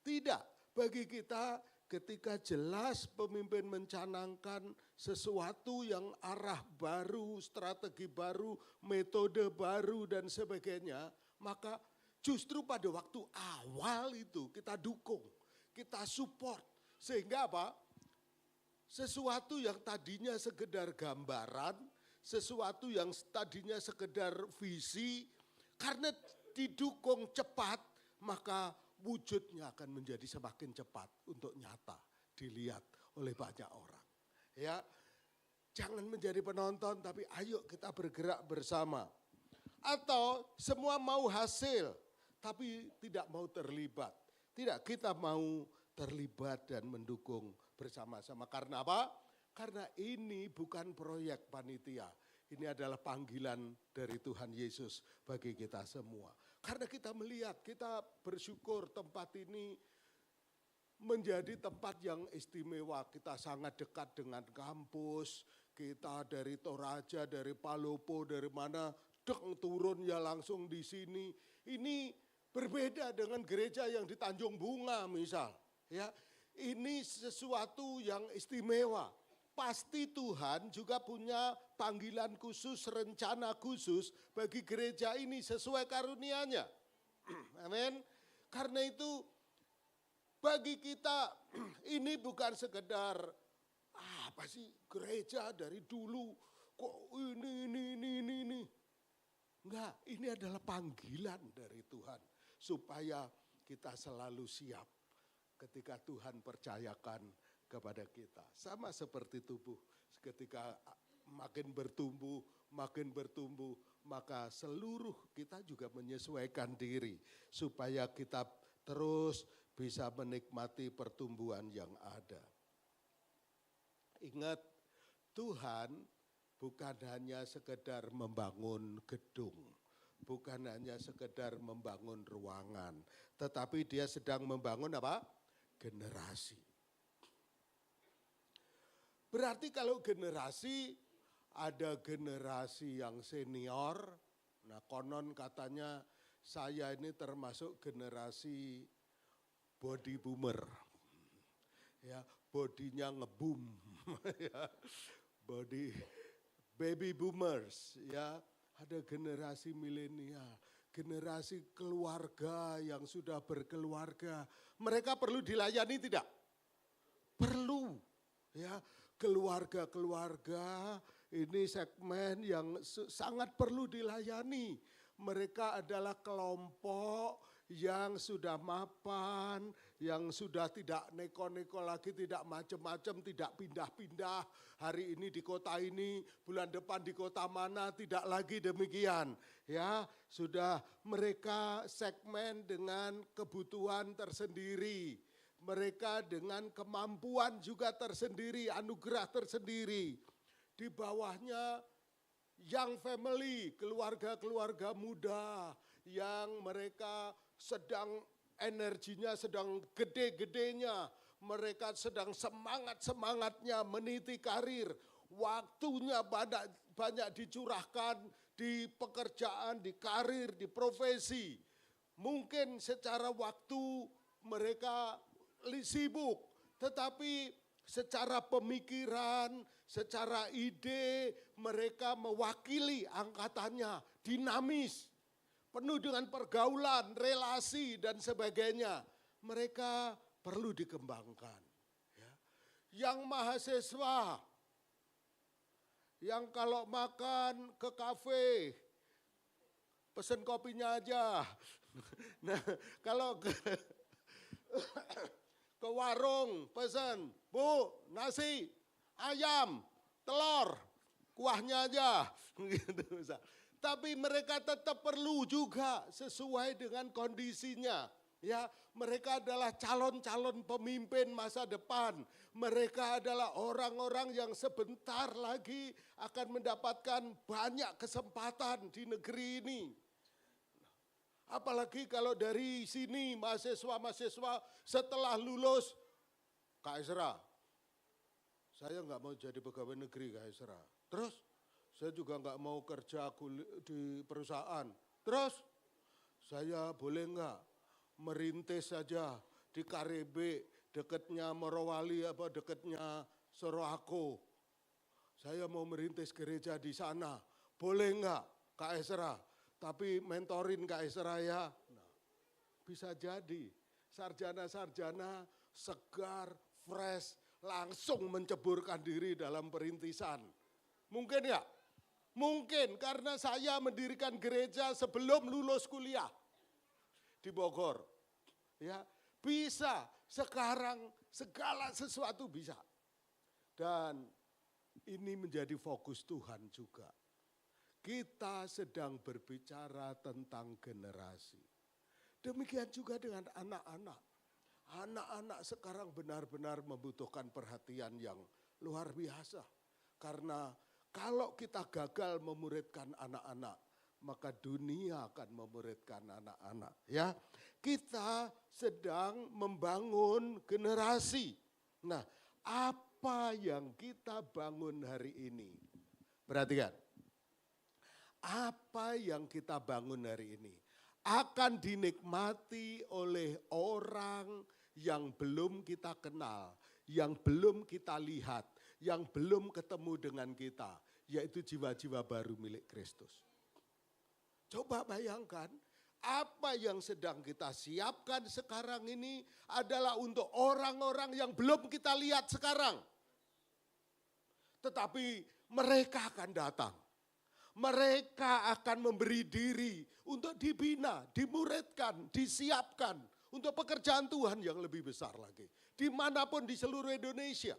Tidak, bagi kita ketika jelas pemimpin mencanangkan sesuatu yang arah baru, strategi baru, metode baru dan sebagainya, maka justru pada waktu awal itu kita dukung, kita support. Sehingga apa? Sesuatu yang tadinya sekedar gambaran, sesuatu yang tadinya sekedar visi, karena didukung cepat, maka wujudnya akan menjadi semakin cepat untuk nyata dilihat oleh banyak orang. Ya, jangan menjadi penonton tapi ayo kita bergerak bersama. Atau semua mau hasil tapi tidak mau terlibat. Tidak, kita mau terlibat dan mendukung bersama-sama. Karena apa? Karena ini bukan proyek panitia. Ini adalah panggilan dari Tuhan Yesus bagi kita semua. Karena kita melihat, kita bersyukur tempat ini menjadi tempat yang istimewa. Kita sangat dekat dengan kampus, kita dari Toraja, dari Palopo, dari mana, turun ya langsung di sini. Ini berbeda dengan gereja yang di Tanjung Bunga misal. Ya, ini sesuatu yang istimewa. Pasti Tuhan juga punya panggilan khusus, rencana khusus bagi gereja ini sesuai karunia-Nya. Amin. Karena itu bagi kita ini bukan sekedar apa sih gereja dari dulu kok ini. Enggak, ini adalah panggilan dari Tuhan supaya kita selalu siap ketika Tuhan percayakan kepada kita. Sama seperti tubuh, ketika makin bertumbuh, maka seluruh kita juga menyesuaikan diri supaya kita terus bisa menikmati pertumbuhan yang ada. Ingat, Tuhan bukan hanya sekedar membangun gedung, bukan hanya sekedar membangun ruangan, tetapi Dia sedang membangun apa? Generasi. Berarti kalau generasi, ada generasi yang senior, nah konon katanya saya ini termasuk generasi body boomer. Ya, bodinya ngebum. Ya, body baby boomers, ya. Ada generasi milenial, generasi keluarga yang sudah berkeluarga. Mereka perlu dilayani tidak? Perlu, ya. Keluarga-keluarga ini segmen yang sangat perlu dilayani. Mereka adalah kelompok yang sudah mapan, yang sudah tidak neko-neko lagi, tidak macam-macam, tidak pindah-pindah. Hari ini di kota ini, bulan depan di kota mana, tidak lagi demikian. Ya, sudah mereka segmen dengan kebutuhan tersendiri. Mereka dengan kemampuan juga tersendiri, anugerah tersendiri. Di bawahnya young family, keluarga-keluarga muda yang mereka sedang energinya sedang gede-gedenya. Mereka sedang semangat-semangatnya meniti karir. Waktunya banyak dicurahkan di pekerjaan, di karir, di profesi. Mungkin secara waktu mereka sibuk, tetapi secara pemikiran, secara ide mereka mewakili angkatannya, dinamis, penuh dengan pergaulan, relasi dan sebagainya. Mereka perlu dikembangkan. Ya. Yang mahasiswa, yang kalau makan ke kafe, pesen kopinya aja. Nah, kalau ke warung pesan, Bu, nasi, ayam, telur, kuahnya aja. Gitu. Tapi mereka tetap perlu juga sesuai dengan kondisinya. Ya, mereka adalah calon-calon pemimpin masa depan. Mereka adalah orang-orang yang sebentar lagi akan mendapatkan banyak kesempatan di negeri ini. Apalagi kalau dari sini mahasiswa-mahasiswa setelah lulus, Kak Ezra, saya nggak mau jadi pegawai negeri Kak Ezra. Terus, saya juga nggak mau kerja di perusahaan. Terus, saya boleh nggak merintis saja di Karebe, dekatnya Morowali apa dekatnya Soroako. Saya mau merintis gereja di sana. Boleh nggak Kak Ezra? Tapi mentorin Kak Ezra ya. Nah, bisa jadi sarjana-sarjana segar, fresh, langsung menceburkan diri dalam perintisan. Mungkin ya? Mungkin karena saya mendirikan gereja sebelum lulus kuliah di Bogor. Ya, bisa sekarang segala sesuatu bisa. Dan ini menjadi fokus Tuhan juga. Kita sedang berbicara tentang generasi. Demikian juga dengan anak-anak. Anak-anak sekarang benar-benar membutuhkan perhatian yang luar biasa. Karena kalau kita gagal memuridkan anak-anak, maka dunia akan memuridkan anak-anak. Ya, kita sedang membangun generasi. Nah, apa yang kita bangun hari ini? Perhatikan, apa yang kita bangun hari ini akan dinikmati oleh orang yang belum kita kenal, yang belum kita lihat, yang belum ketemu dengan kita, yaitu jiwa-jiwa baru milik Kristus. Coba bayangkan, apa yang sedang kita siapkan sekarang ini adalah untuk orang-orang yang belum kita lihat sekarang. Tetapi mereka akan datang. Mereka akan memberi diri untuk dibina, dimuridkan, disiapkan untuk pekerjaan Tuhan yang lebih besar lagi. Dimanapun di seluruh Indonesia.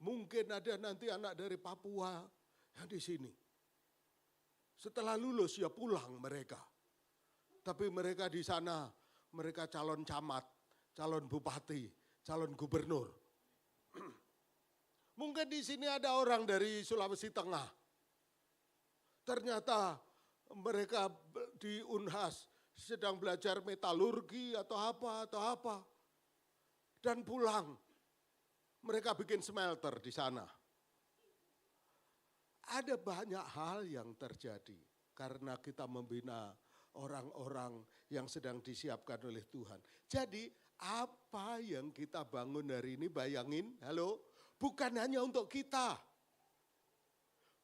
Mungkin ada nanti anak dari Papua yang di sini. Setelah lulus ya pulang mereka. Tapi mereka di sana, mereka calon camat, calon bupati, calon gubernur. Mungkin di sini ada orang dari Sulawesi Tengah. Ternyata mereka di Unhas sedang belajar metalurgi atau apa. Dan pulang. Mereka bikin smelter di sana. Ada banyak hal yang terjadi karena kita membina orang-orang yang sedang disiapkan oleh Tuhan. Jadi apa yang kita bangun hari ini, bayangin, halo, bukan hanya untuk kita.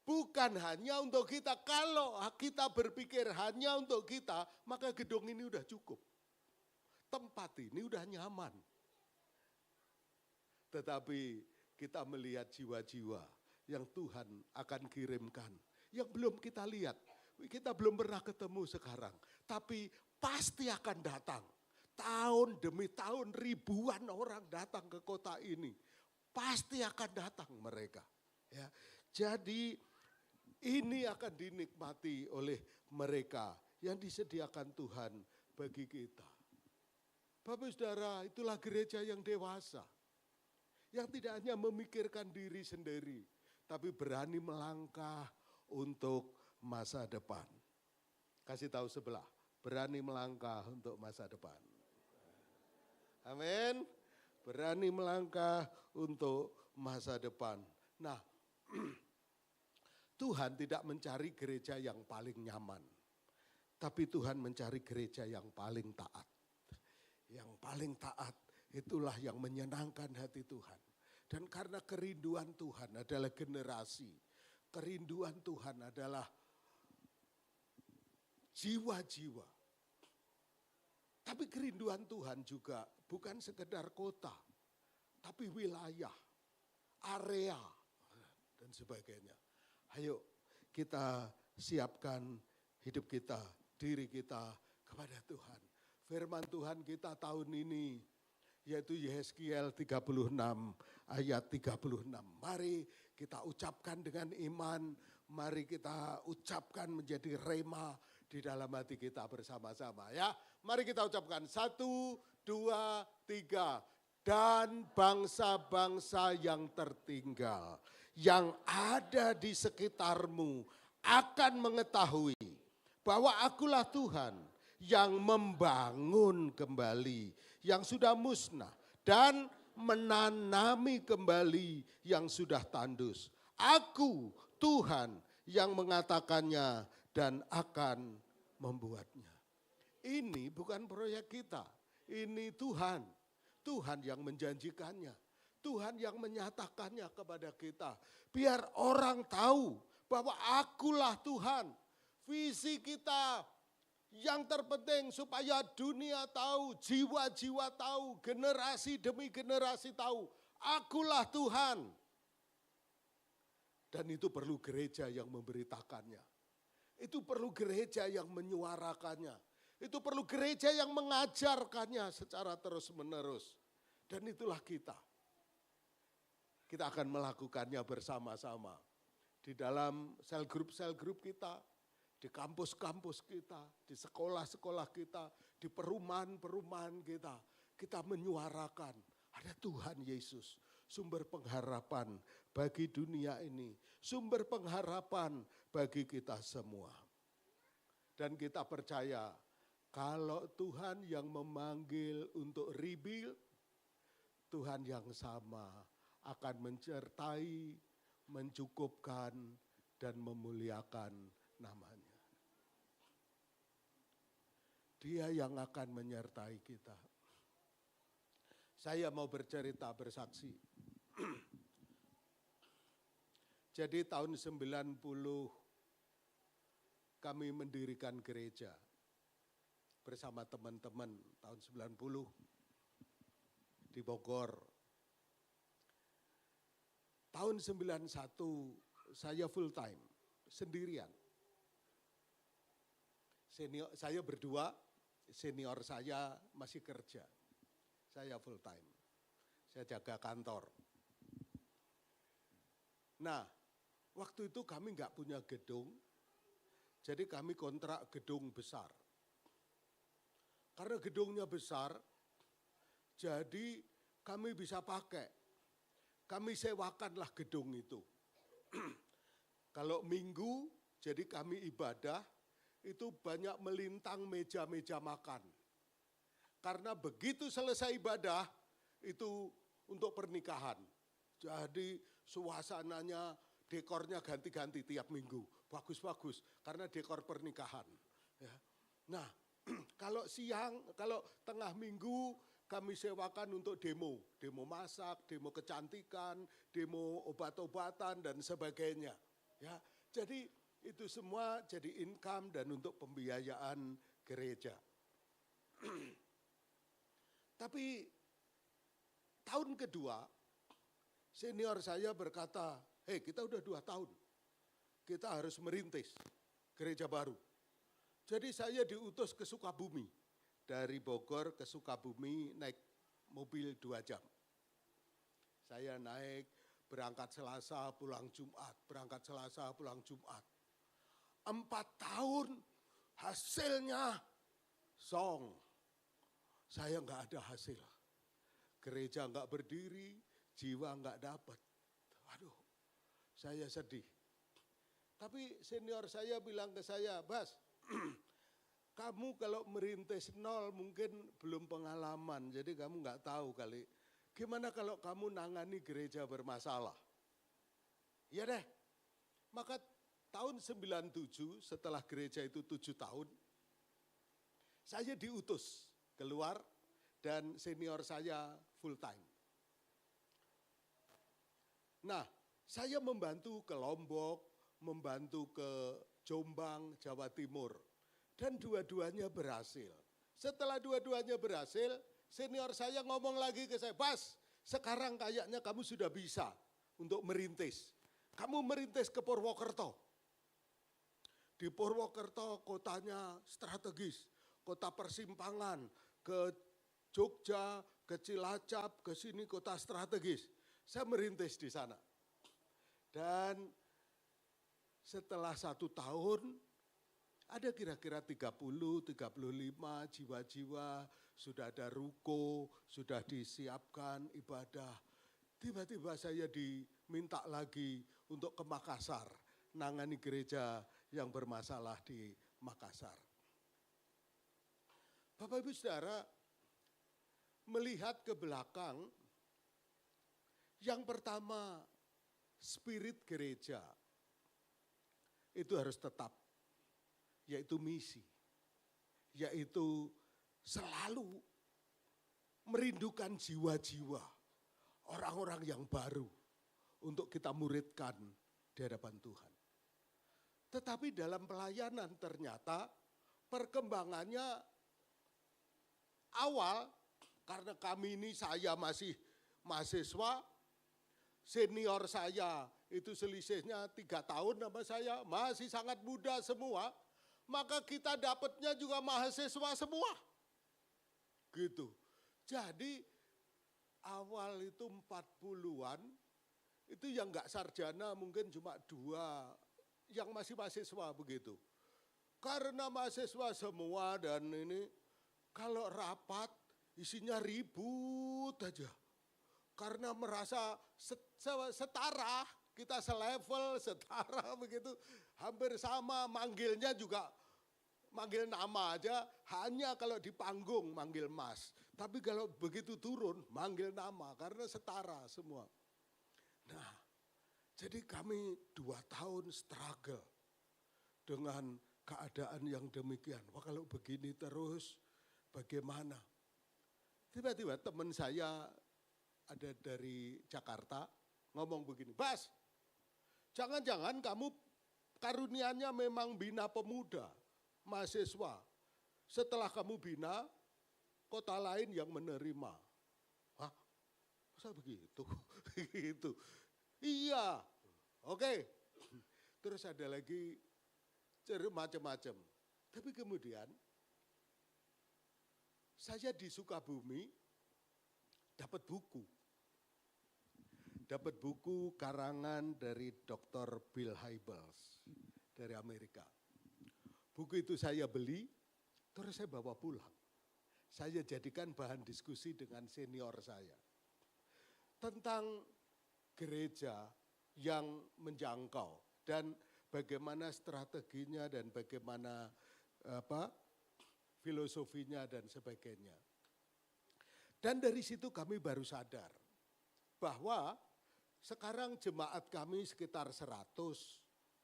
Bukan hanya untuk kita, kalau kita berpikir hanya untuk kita, maka gedung ini udah cukup. Tempat ini udah nyaman. Tetapi kita melihat jiwa-jiwa yang Tuhan akan kirimkan, yang belum kita lihat, kita belum pernah ketemu sekarang, tapi pasti akan datang. Tahun demi tahun ribuan orang datang ke kota ini, pasti akan datang mereka. Ya, jadi ini akan dinikmati oleh mereka yang disediakan Tuhan bagi kita. Bapak Saudara, itulah gereja yang dewasa, yang tidak hanya memikirkan diri sendiri, tapi berani melangkah untuk masa depan. Kasih tahu sebelah, berani melangkah untuk masa depan. Amin. Berani melangkah untuk masa depan. Nah, Tuhan tidak mencari gereja yang paling nyaman, tapi Tuhan mencari gereja yang paling taat. Yang paling taat itulah yang menyenangkan hati Tuhan. Dan karena kerinduan Tuhan adalah generasi, kerinduan Tuhan adalah jiwa-jiwa. Tapi kerinduan Tuhan juga bukan sekedar kota, tapi wilayah, area, dan sebagainya. Ayo kita siapkan hidup kita, diri kita kepada Tuhan. Firman Tuhan kita tahun ini, yaitu Yehezkiel 36 ayat 36. Mari kita ucapkan dengan iman, mari kita ucapkan menjadi rema di dalam hati kita bersama-sama ya. Mari kita ucapkan 1, 2, 3. Dan bangsa-bangsa yang tertinggal, yang ada di sekitarmu akan mengetahui bahwa akulah Tuhan yang membangun kembali yang sudah musnah dan menanami kembali yang sudah tandus. Aku Tuhan yang mengatakannya dan akan membuatnya. Ini bukan proyek kita, ini Tuhan. Tuhan yang menjanjikannya, Tuhan yang menyatakannya kepada kita. Biar orang tahu bahwa akulah Tuhan. Visi kita yang terpenting supaya dunia tahu, jiwa-jiwa tahu, generasi demi generasi tahu. Akulah Tuhan. Dan itu perlu gereja yang memberitakannya. Itu perlu gereja yang menyuarakannya. Itu perlu gereja yang mengajarkannya secara terus-menerus. Dan itulah kita. Kita akan melakukannya bersama-sama. Di dalam sel grup kita, di kampus-kampus kita, di sekolah-sekolah kita, di perumahan-perumahan kita. Kita menyuarakan, ada Tuhan Yesus, sumber pengharapan bagi dunia ini. Sumber pengharapan bagi kita semua. Dan kita percaya, kalau Tuhan yang memanggil untuk rebuild, Tuhan yang sama akan menyertai, mencukupkan, dan memuliakan namanya. Dia yang akan menyertai kita. Saya mau bercerita, bersaksi. Jadi tahun 90 kami mendirikan gereja bersama teman-teman tahun 90 di Bogor. Tahun 91 saya full time, sendirian. Senior saya berdua, senior saya masih kerja. Saya full time. Saya jaga kantor. Nah, waktu itu kami nggak punya gedung, jadi kami kontrak gedung besar. Karena gedungnya besar, jadi kami bisa pakai. Kami sewakanlah gedung itu. Kalau minggu, jadi kami ibadah, itu banyak melintang meja-meja makan. Karena begitu selesai ibadah, itu untuk pernikahan. Jadi suasananya, dekornya ganti-ganti tiap minggu. Bagus-bagus, karena dekor pernikahan. Ya. Nah, kalau siang, kalau tengah minggu kami sewakan untuk demo. Demo masak, demo kecantikan, demo obat-obatan dan sebagainya. Ya, jadi itu semua jadi income dan untuk pembiayaan gereja. Tapi tahun kedua, senior saya berkata, "Hei, kita udah 2 tahun, kita harus merintis gereja baru." Jadi saya diutus ke Sukabumi, dari Bogor ke Sukabumi naik mobil 2 jam. Saya naik, berangkat Selasa, pulang Jumat, berangkat Selasa, pulang Jumat. 4 tahun hasilnya song. Saya enggak ada hasil. Gereja enggak berdiri, jiwa enggak dapat. Waduh, saya sedih. Tapi senior saya bilang ke saya, "Bas, kamu kalau merintis nol mungkin belum pengalaman, jadi kamu enggak tahu kali. Gimana kalau kamu nangani gereja bermasalah?" Ya deh, maka tahun 97 setelah gereja itu 7 tahun, saya diutus keluar dan senior saya full time. Nah, saya membantu ke Lombok, membantu ke Jombang, Jawa Timur. Dan dua-duanya berhasil. Setelah dua-duanya berhasil, senior saya ngomong lagi ke saya, "Bas, sekarang kayaknya kamu sudah bisa untuk merintis. Kamu merintis ke Purwokerto." Di Purwokerto kotanya strategis, kota persimpangan, ke Jogja, ke Cilacap, ke sini kota strategis. Saya merintis di sana. Dan setelah 1 tahun, Ada kira-kira 30, 35 jiwa-jiwa, sudah ada ruko, sudah disiapkan ibadah. Tiba-tiba saya diminta lagi untuk ke Makassar, nangani gereja yang bermasalah di Makassar. Bapak Ibu Saudara, melihat ke belakang, yang pertama spirit gereja itu harus tetap, yaitu misi, yaitu selalu merindukan jiwa-jiwa, orang-orang yang baru untuk kita muridkan di hadapan Tuhan. Tetapi dalam pelayanan ternyata perkembangannya awal, karena kami ini saya masih mahasiswa, senior saya itu selisihnya 3 tahun sama saya, masih sangat muda semua, maka kita dapatnya juga mahasiswa semua. Gitu. Jadi awal itu 40-an, itu yang enggak sarjana mungkin cuma 2, yang masih mahasiswa begitu. Karena mahasiswa semua dan ini kalau rapat isinya ribut aja. Karena merasa setara, kita selevel, setara begitu, hampir sama, manggilnya juga manggil nama aja, hanya kalau di panggung manggil mas. Tapi kalau begitu turun, manggil nama, karena setara semua. Nah, jadi kami 2 tahun struggle dengan keadaan yang demikian. Wah kalau begini terus, bagaimana? Tiba-tiba teman saya ada dari Jakarta ngomong begini, Bas, jangan-jangan kamu karunianya memang bina pemuda, mahasiswa. Setelah kamu bina, kota lain yang menerima. Hah? Masa begitu? Gitu. Iya, oke. Terus ada lagi macam-macam. Tapi kemudian saya di Sukabumi dapat buku. Dapat buku karangan dari Dr. Bill Hybels dari Amerika. Buku itu saya beli, terus saya bawa pulang. Saya jadikan bahan diskusi dengan senior saya. Tentang gereja yang menjangkau dan bagaimana strateginya dan bagaimana filosofinya dan sebagainya. Dan dari situ kami baru sadar bahwa sekarang jemaat kami sekitar 100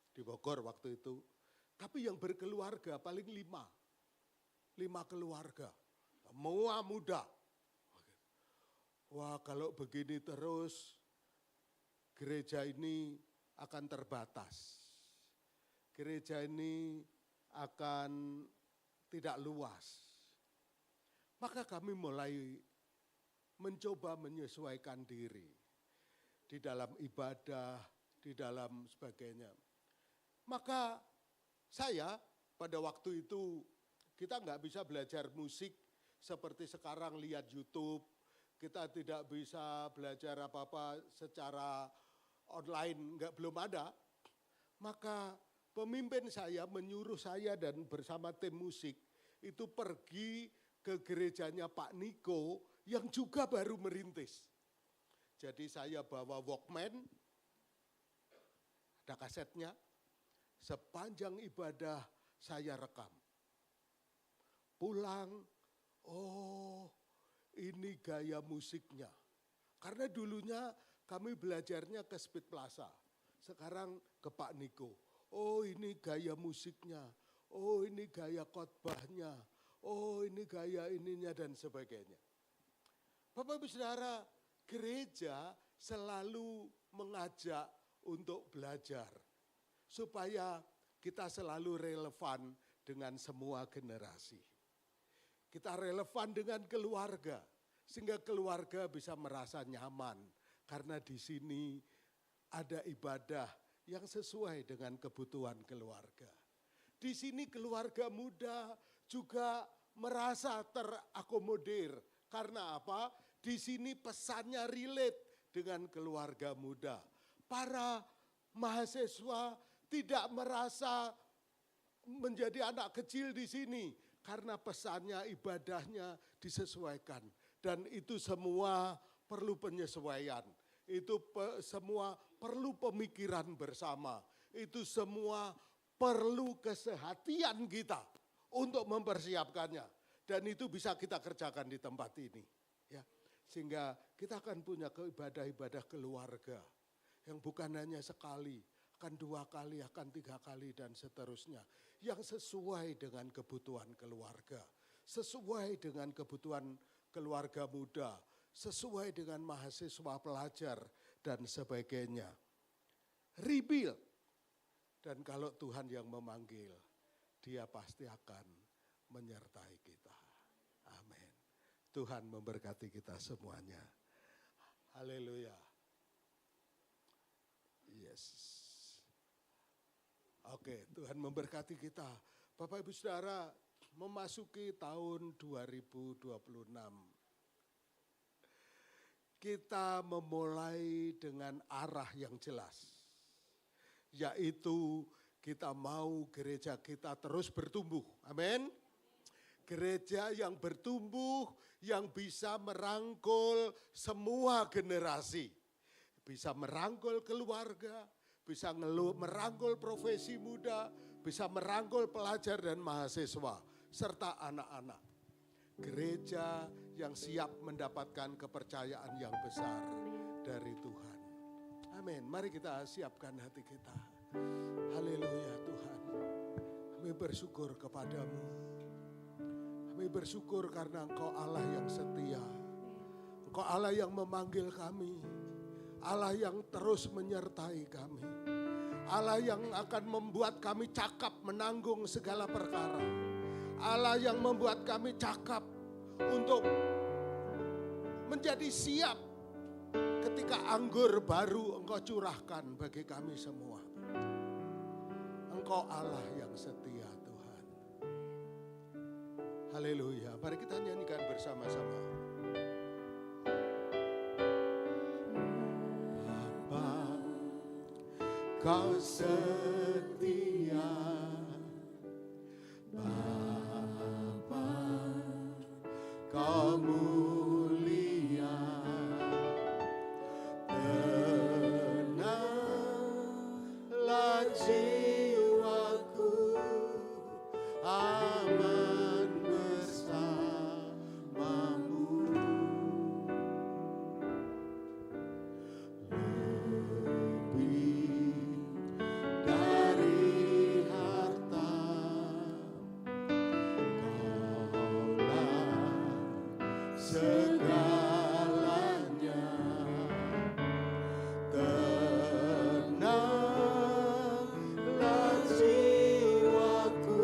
di Bogor waktu itu. Tapi yang berkeluarga paling 5 keluarga, semua muda. Wah kalau begini terus gereja ini akan terbatas. Gereja ini akan tidak luas. Maka kami mulai mencoba menyesuaikan diri di dalam ibadah, di dalam sebagainya. Maka saya pada waktu itu kita nggak bisa belajar musik seperti sekarang lihat YouTube. Kita tidak bisa belajar apa-apa secara online, belum ada. Maka pemimpin saya menyuruh saya dan bersama tim musik itu pergi ke gerejanya Pak Niko yang juga baru merintis. Jadi saya bawa Walkman, ada kasetnya, sepanjang ibadah saya rekam. Pulang, oh ini gaya musiknya. Karena dulunya kami belajarnya ke Speed Plaza, sekarang ke Pak Niko. Oh ini gaya musiknya, oh ini gaya khotbahnya, oh ini gaya ininya dan sebagainya. Bapak Ibu Saudara, gereja selalu mengajak untuk belajar supaya kita selalu relevan dengan semua generasi. Kita relevan dengan keluarga sehingga keluarga bisa merasa nyaman karena di sini ada ibadah yang sesuai dengan kebutuhan keluarga. Di sini keluarga muda juga merasa terakomodir. Karena apa? Di sini pesannya relate dengan keluarga muda. Para mahasiswa tidak merasa menjadi anak kecil di sini karena pesannya, ibadahnya disesuaikan. Dan itu semua perlu penyesuaian. Itu semua perlu pemikiran bersama. Itu semua perlu kesehatian kita untuk mempersiapkannya. Dan itu bisa kita kerjakan di tempat ini. Ya, sehingga kita akan punya ibadah-ibadah keluarga yang bukan hanya sekali, akan 2 kali, akan 3 kali dan seterusnya. Yang sesuai dengan kebutuhan keluarga, sesuai dengan kebutuhan keluarga muda, sesuai dengan mahasiswa pelajar dan sebagainya. Rebuild. Dan kalau Tuhan yang memanggil, Dia pasti akan menyertai kita. Amin. Tuhan memberkati kita semuanya. Haleluya. Yes. Oke, Tuhan memberkati kita. Bapak Ibu Saudara, memasuki tahun 2026. Kita memulai dengan arah yang jelas. Yaitu kita mau gereja kita terus bertumbuh. Amin. Gereja yang bertumbuh, yang bisa merangkul semua generasi. Bisa merangkul keluarga, bisa merangkul profesi muda, bisa merangkul pelajar dan mahasiswa, serta anak-anak. Gereja yang siap mendapatkan kepercayaan yang besar dari Tuhan. Amin. Mari kita siapkan hati kita. Haleluya Tuhan. Kami bersyukur kepadamu. Kami bersyukur karena Engkau Allah yang setia. Engkau Allah yang memanggil kami. Allah yang terus menyertai kami. Allah yang akan membuat kami cakap menanggung segala perkara. Allah yang membuat kami cakap untuk menjadi siap ketika anggur baru Engkau curahkan bagi kami semua. Engkau Allah yang setia Tuhan. Haleluya. Mari kita nyanyikan bersama-sama. Bapa, Kau setia. Bapa, Kau mulia. Tenanglah jiwaku, aman bersamamu. Lebih dari harta, Kaulah segalanya. Tenanglah jiwaku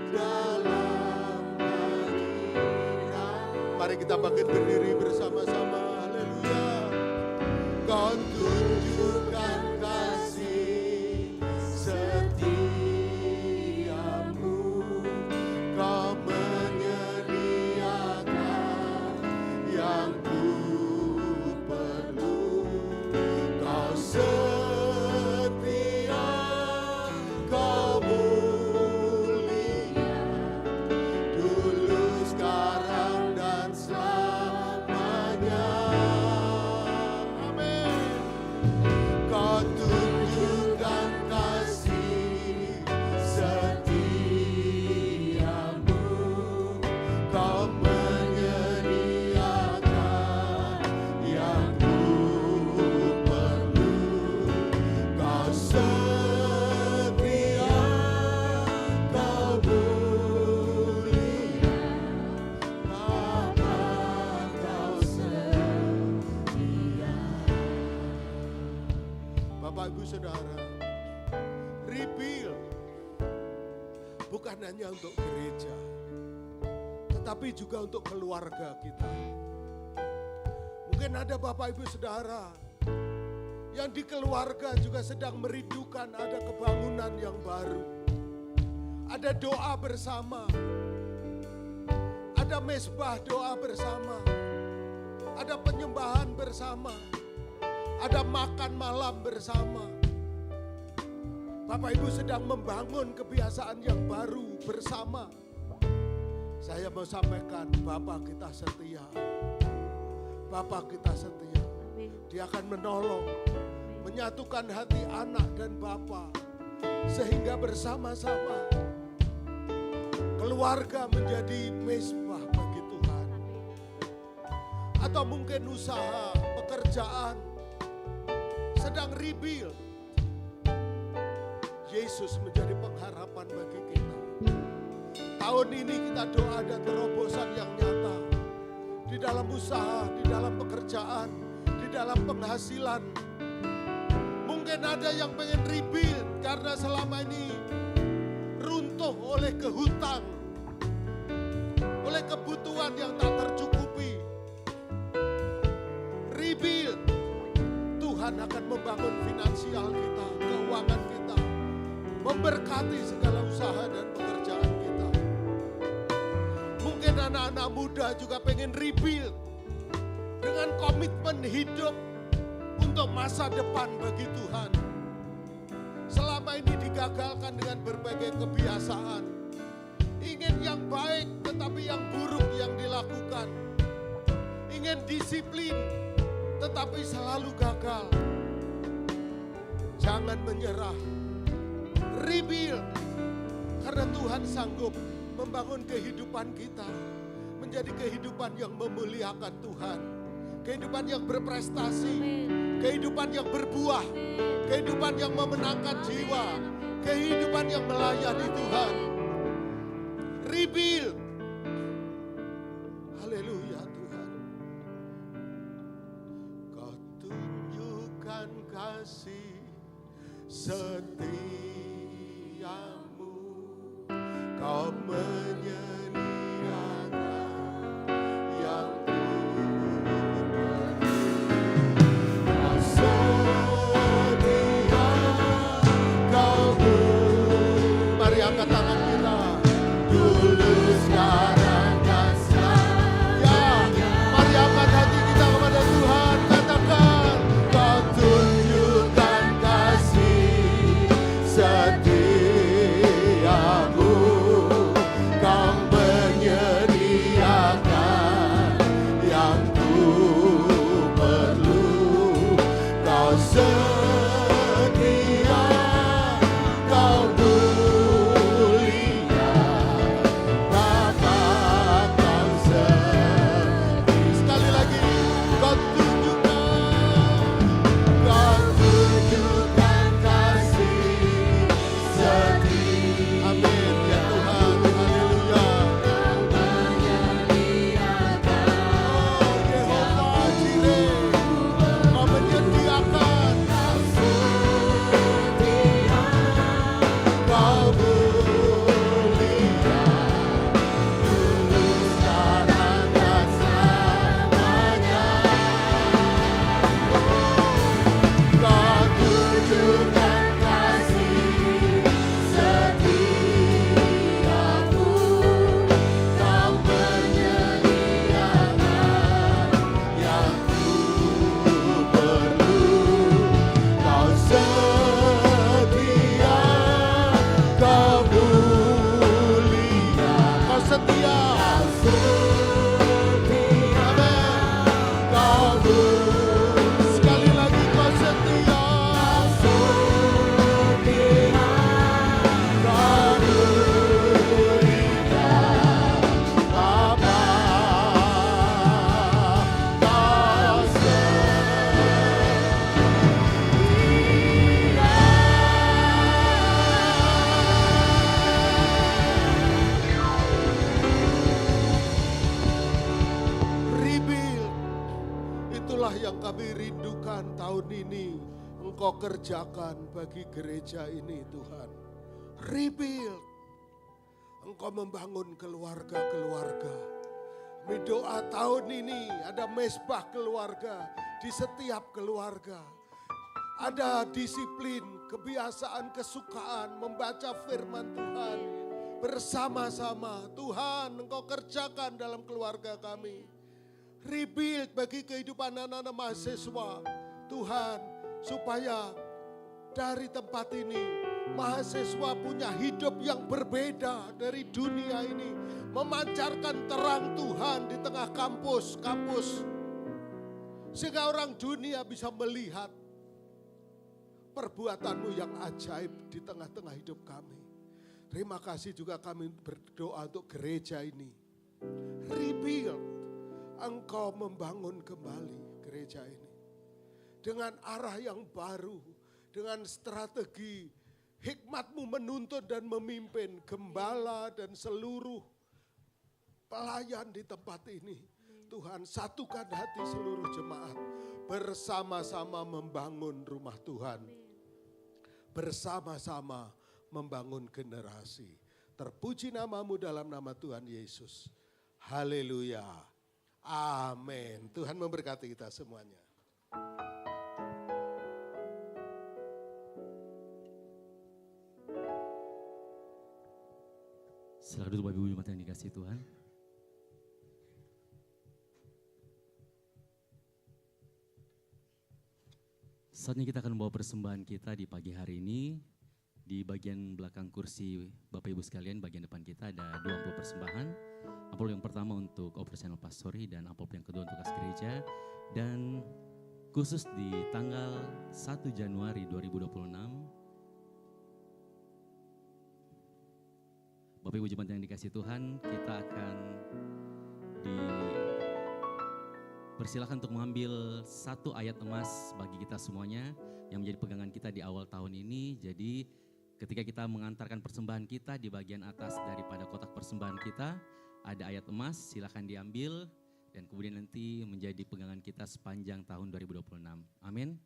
dalam hadirat. Mari kita bangkit berdiri bersama-sama. Haleluya. Kau tunjukkan kasih setiamu. Kau menyediakan yang ku perlu. Kau setia, Kau mulia, dulu, sekarang, dan selamanya. Amin. Kau tunjukkan kasih setiamu. Kau menyediakan yang ku perlu. Kau setia, Kau mulia, Bapa, Kau setia. Bapak Ibu Saudara, rebuild bukan hanya untuk gereja, tetapi juga untuk keluarga kita. Mungkin ada Bapak Ibu Saudara yang di keluarga juga sedang merindukan ada kebangunan yang baru. Ada doa bersama, ada mezbah doa bersama, ada penyembahan bersama, ada makan malam bersama. Bapak Ibu sedang membangun kebiasaan yang baru bersama. Saya mau sampaikan, Bapak kita setia. Bapak kita setia. Dia akan menolong, menyatukan hati anak dan Bapa, sehingga bersama-sama keluarga menjadi mezbah bagi Tuhan. Atau mungkin usaha, pekerjaan sedang rebuild. Yesus menjadi pengharapan bagi kita. Tahun ini kita doa ada terobosan yang nyata. Di dalam usaha, di dalam pekerjaan, di dalam penghasilan. Mungkin ada yang pengen rebuild karena selama ini runtuh oleh kehutang, oleh kebutuhan yang tak tercukupi. Rebuild, Tuhan akan membangun finansial kita, keuangan kita, memberkati segala usaha dan pekerjaan kita. Mungkin anak-anak muda juga pengen rebuild dengan komitmen hidup untuk masa depan bagi Tuhan. Selama ini digagalkan dengan berbagai kebiasaan. Ingin yang baik tetapi yang buruk yang dilakukan. Ingin disiplin tetapi selalu gagal. Jangan menyerah. Rebuild. Karena Tuhan sanggup membangun kehidupan kita menjadi kehidupan yang memuliakan Tuhan. Kehidupan yang berprestasi. Kehidupan yang berbuah. Kehidupan yang memenangkan jiwa. Kehidupan yang melayani Tuhan. Rebuild. Haleluya Tuhan. Kau tunjukkan kasih setiamu. Kau menyediakan yang angkat tangan kita dulu, sekarang dan selamanya. Mari angkat hati kita kepada Tuhan, katakan Kau tunjukkan kasih setiamu. Kau menyediakan yang ku perlu. Kau setia, Kau Engkau kerjakan bagi gereja ini Tuhan. Rebuild. Engkau membangun keluarga-keluarga. Doa tahun ini ada mezbah keluarga di setiap keluarga. Ada disiplin, kebiasaan, kesukaan membaca firman Tuhan. Bersama-sama Tuhan Engkau kerjakan dalam keluarga kami. Rebuild bagi kehidupan anak-anak mahasiswa. Tuhan, supaya dari tempat ini mahasiswa punya hidup yang berbeda dari dunia ini. Memancarkan terang Tuhan di tengah kampus-kampus. Sehingga orang dunia bisa melihat perbuatanmu yang ajaib di tengah-tengah hidup kami. Terima kasih juga kami berdoa untuk gereja ini. Rebuild, Engkau membangun kembali gereja ini. Dengan arah yang baru, dengan strategi, hikmat-Mu menuntun dan memimpin gembala dan seluruh pelayan di tempat ini. Tuhan, satukan hati seluruh jemaat. Bersama-sama membangun rumah Tuhan. Bersama-sama membangun generasi. Terpuji nama-Mu dalam nama Tuhan Yesus. Haleluya. Amin. Tuhan memberkati kita semuanya. Silakan duduk Bapak Ibu jemaat yang dikasihi Tuhan. Saatnya kita akan membawa persembahan kita di pagi hari ini. Di bagian belakang kursi Bapak Ibu sekalian, bagian depan kita ada 2 amplop persembahan. Amplop yang pertama untuk operasional pastori dan amplop yang kedua untuk kas gereja. Dan khusus di tanggal 1 Januari 2026, Bapak Ibu jemaat yang dikasihi Tuhan, kita akan dipersilakan untuk mengambil 1 ayat emas bagi kita semuanya yang menjadi pegangan kita di awal tahun ini. Jadi ketika kita mengantarkan persembahan kita, di bagian atas daripada kotak persembahan kita ada ayat emas, silakan diambil dan kemudian nanti menjadi pegangan kita sepanjang tahun 2026. Amin.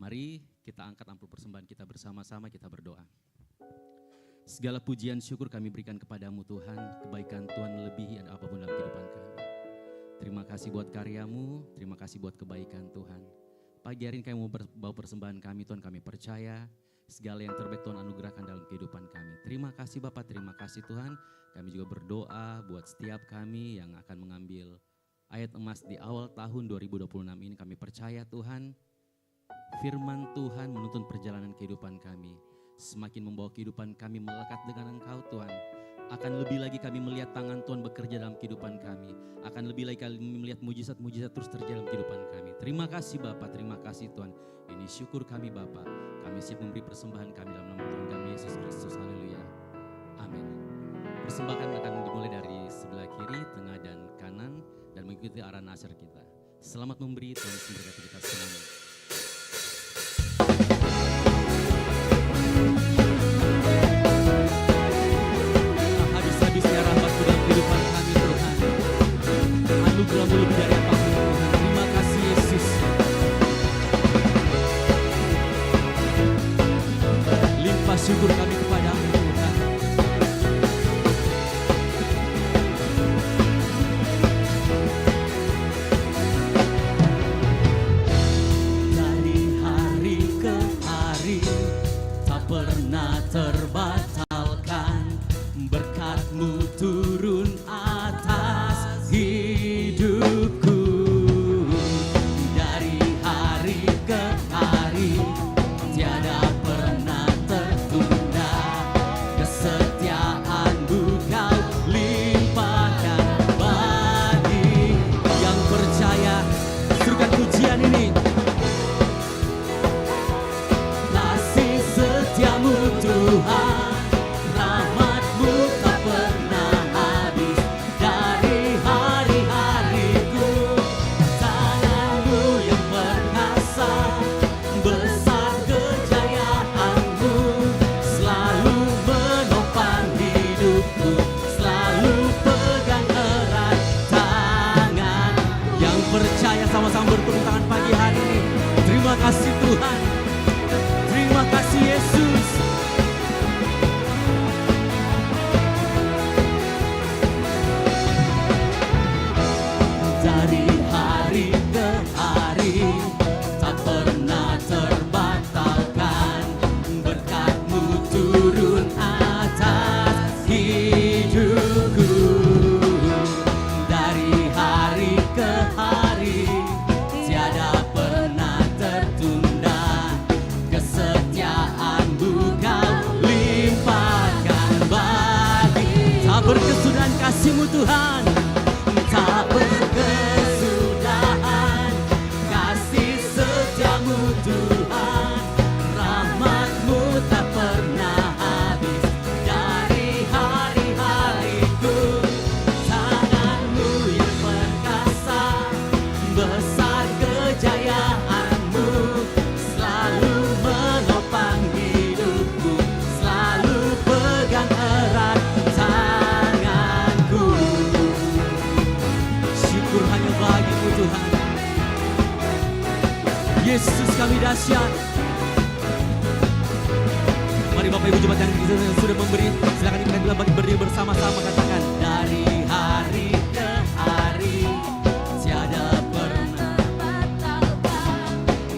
Mari kita angkat amplop persembahan kita bersama-sama, kita berdoa. Segala pujian syukur kami berikan kepadamu Tuhan, kebaikan Tuhan melebihi apapun dalam kehidupan kami. Terima kasih buat karyamu, terima kasih buat kebaikan Tuhan. Pagi hari ini kami mau bawa persembahan kami Tuhan, kami percaya segala yang terbaik Tuhan anugerahkan dalam kehidupan kami. Terima kasih Bapak, terima kasih Tuhan. Kami juga berdoa buat setiap kami yang akan mengambil ayat emas di awal tahun 2026 ini. Kami percaya Tuhan, firman Tuhan menuntun perjalanan kehidupan kami. Semakin membawa kehidupan kami melekat dengan Engkau Tuhan. Akan lebih lagi kami melihat tangan Tuhan bekerja dalam kehidupan kami. Akan lebih lagi kami melihat mujizat-mujizat terus terjadi dalam kehidupan kami. Terima kasih Bapak, terima kasih Tuhan. Ini syukur kami Bapak. Kami siap memberi persembahan kami dalam nama Tuhan kami Yesus Kristus. Haleluya. Amin. Persembahan akan dimulai dari sebelah kiri, tengah dan kanan dan mengikuti arah nasir kita. Selamat memberi, Tuhan memberkati kita semuanya. Anugerah-Mu lebih dari apapun Tuhan. Terima kasih Yesus. Limpah syukur kami kepadamu Tuhan. kasih-Mu Tuhan tak berkesudahan, kasih setia-Mu Tuhan, rahmat-Mu tak pernah habis dari hari-hariku. Tangan-Mu yang perkasa, besar kejayaan-Mu, selalu menopang hidupku, selalu pegang erat tanganku. Syukur hanya bagi-Mu Tuhan. Yesus kami dahsyat. Mari Bapak Ibu jemaat yang sudah memberi, silakan kita dalam bagi berdiri bersama-sama, katakan dari hari ke hari tiada pernah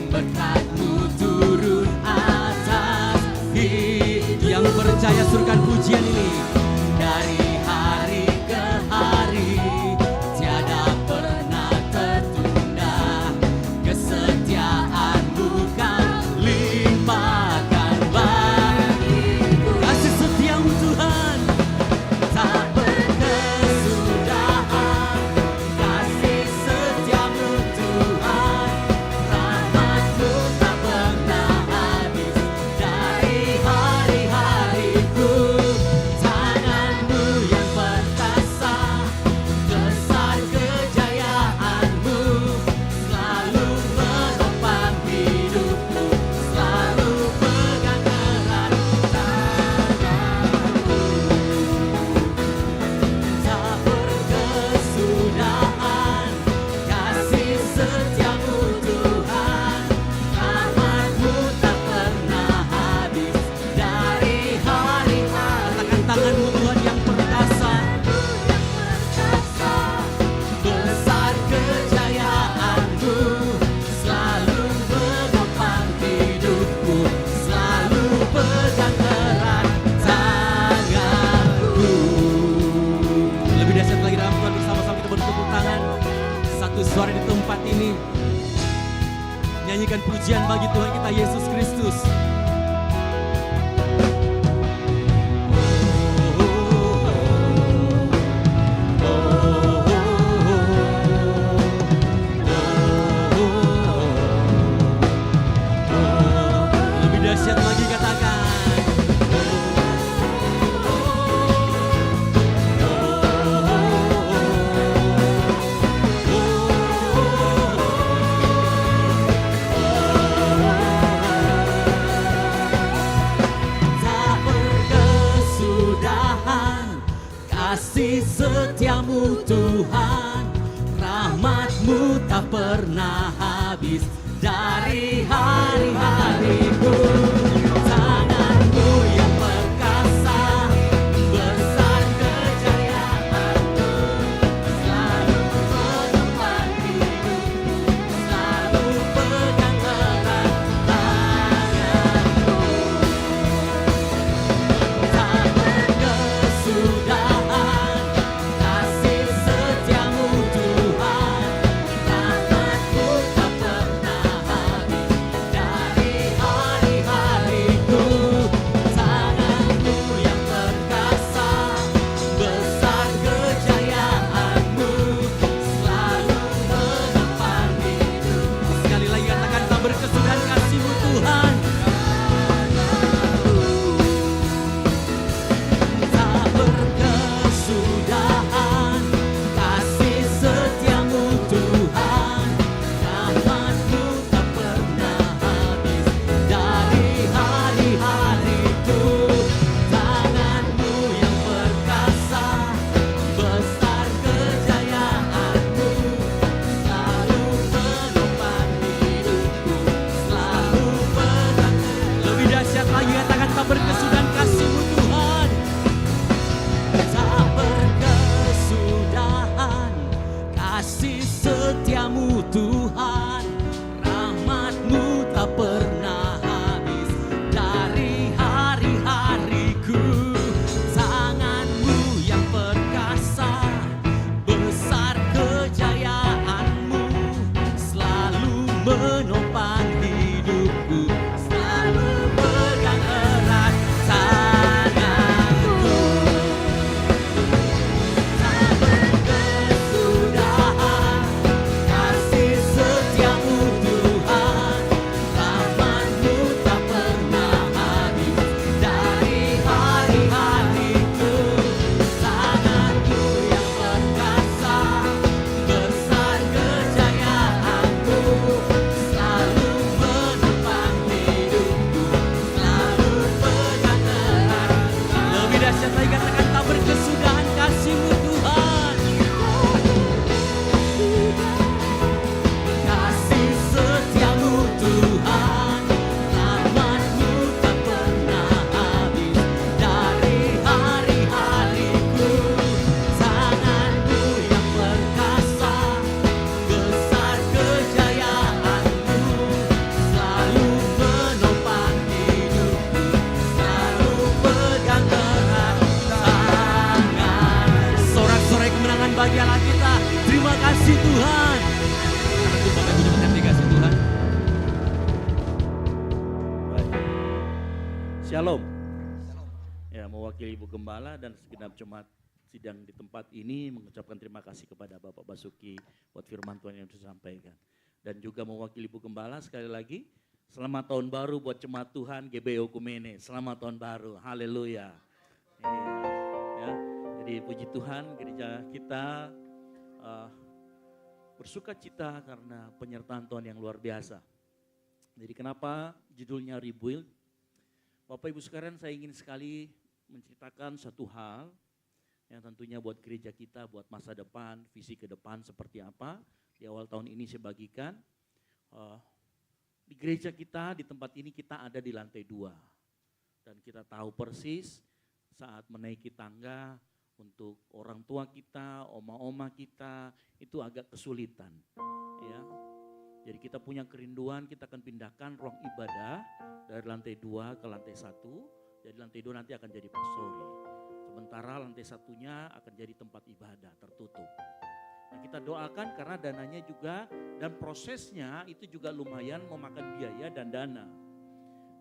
berkat-Mu turun atas hidup. Yang percaya surkan pujian ini. Dari hari ke hari tiada pernah tertunda, kesetiaan-Mu Kau limpahkan bagiku. Kasih setia-Mu Tuhan tak berkesudahan, kasih setia-Mu Tuhan, rahmat-Mu tak pernah habis dari hari-hariku. Tangan-Mu yang perkasa, besar kejayaan-Mu, selalu menopang hidupku, selalu pegang erat tanganku. Tak berkesudahan, kasih setia-Mu Tuhan, rahmat-Mu tak pernah habis dari hari-hari. Katakan tangan-Mu Tuhan yang perkasa, besar kejayaan-Mu, selalu menopang hidupku, selalu pegang erat tanganku. Lebih dahsyat lagi dalam Tuhan, bersama-sama kita bertepuk tangan satu suara di tempat ini, nyanyikan pujian bagi Tuhan kita Yesus Kristus. Lebih dahsyat lagi, katakan tak berkesudahan, kasih setia-Mu Tuhan, rahmat-Mu tak pernah habis dari hari-hariku. Tangan-Mu yang perkasa, besar kejayaan-Mu, selalu menopang hidupku, selalu pegang erat tanganku. Tak berkesudahan, kasih setia-Mu Tuhan, rahmat-Mu tak pernah habis dari hari-hari. dahsyat lagi, katakan tak berkesudahan kasih-Mu Tuhan. Kasih setiamu Tuhan, rahmat-Mu tak pernah habis. Dari hari-hariku, tangan-Mu yang perkasa, besar kejayaan-Mu, selalu menopang hidupku, selalu pegang erat tangan. Sorak-sorai kemenangan bagi Allah kita. Terima kasih Tuhan. Untuk Bapak Ibu diberkati kasih Tuhan. Baik. Shalom. Ya, mewakili Ibu Gembala dan segenap jemaat sidang di tempat ini mengucapkan terima kasih kepada Bapak Basuki buat firman Tuhan yang disampaikan. Dan juga mewakili Ibu Gembala sekali lagi, selamat tahun baru buat jemaat Tuhan GBO Kumene. Selamat tahun baru. Haleluya. Iya. Ya. Jadi puji Tuhan, gereja kita bersuka cita karena penyertaan Tuhan yang luar biasa. Jadi kenapa judulnya Rebuild? Bapak Ibu sekalian, saya ingin sekali menceritakan satu hal yang tentunya buat gereja kita, buat masa depan, visi ke depan seperti apa. Di awal tahun ini saya bagikan, di gereja kita, di tempat ini kita ada di lantai 2. Dan kita tahu persis saat menaiki tangga, untuk orang tua kita, oma-oma kita, itu agak kesulitan. Ya. Jadi kita punya kerinduan, kita akan pindahkan ruang ibadah dari lantai 2 ke lantai 1. Jadi lantai 2 nanti akan jadi pastori. Sementara lantai 1-nya akan jadi tempat ibadah tertutup. Nah, kita doakan karena dananya juga dan prosesnya itu juga lumayan memakan biaya dan dana.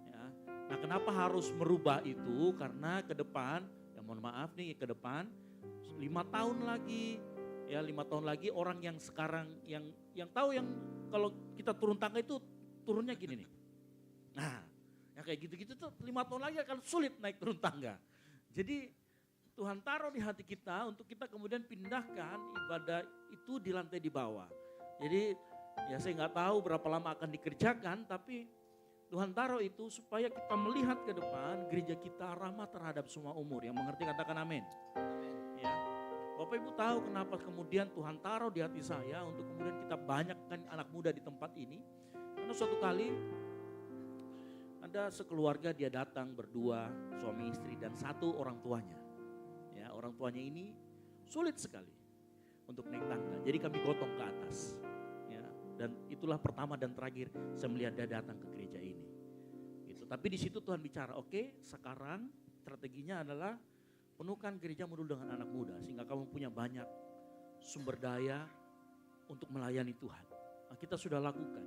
Ya. Nah, kenapa harus merubah itu? Karena ke depan, ya mohon maaf nih, ke depan 5 tahun lagi, ya 5 tahun lagi orang yang sekarang yang tahu yang kalau kita turun tangga itu turunnya gini nih. Nah, yang kayak gitu-gitu tuh 5 tahun lagi akan sulit naik turun tangga. Jadi Tuhan taruh di hati kita untuk kita kemudian pindahkan ibadah itu di lantai di bawah. Jadi ya saya nggak tahu berapa lama akan dikerjakan, tapi Tuhan taruh itu supaya kita melihat ke depan gereja kita ramah terhadap semua umur. Yang mengerti katakan amin. Ya. Bapak Ibu tahu kenapa kemudian Tuhan taruh di hati saya untuk kemudian kita banyakkan anak muda di tempat ini. Karena suatu kali ada sekeluarga dia datang berdua, suami istri dan satu orang tuanya. Ya, orang tuanya ini sulit sekali untuk naik tangga. Jadi kami gotong ke atas. Dan itulah pertama dan terakhir saya melihat dia datang ke gereja ini. Gitu. Tapi di situ Tuhan bicara, oke, sekarang strateginya adalah penuhkan gerejamu dulu dengan anak muda sehingga kamu punya banyak sumber daya untuk melayani Tuhan. Nah, kita sudah lakukan.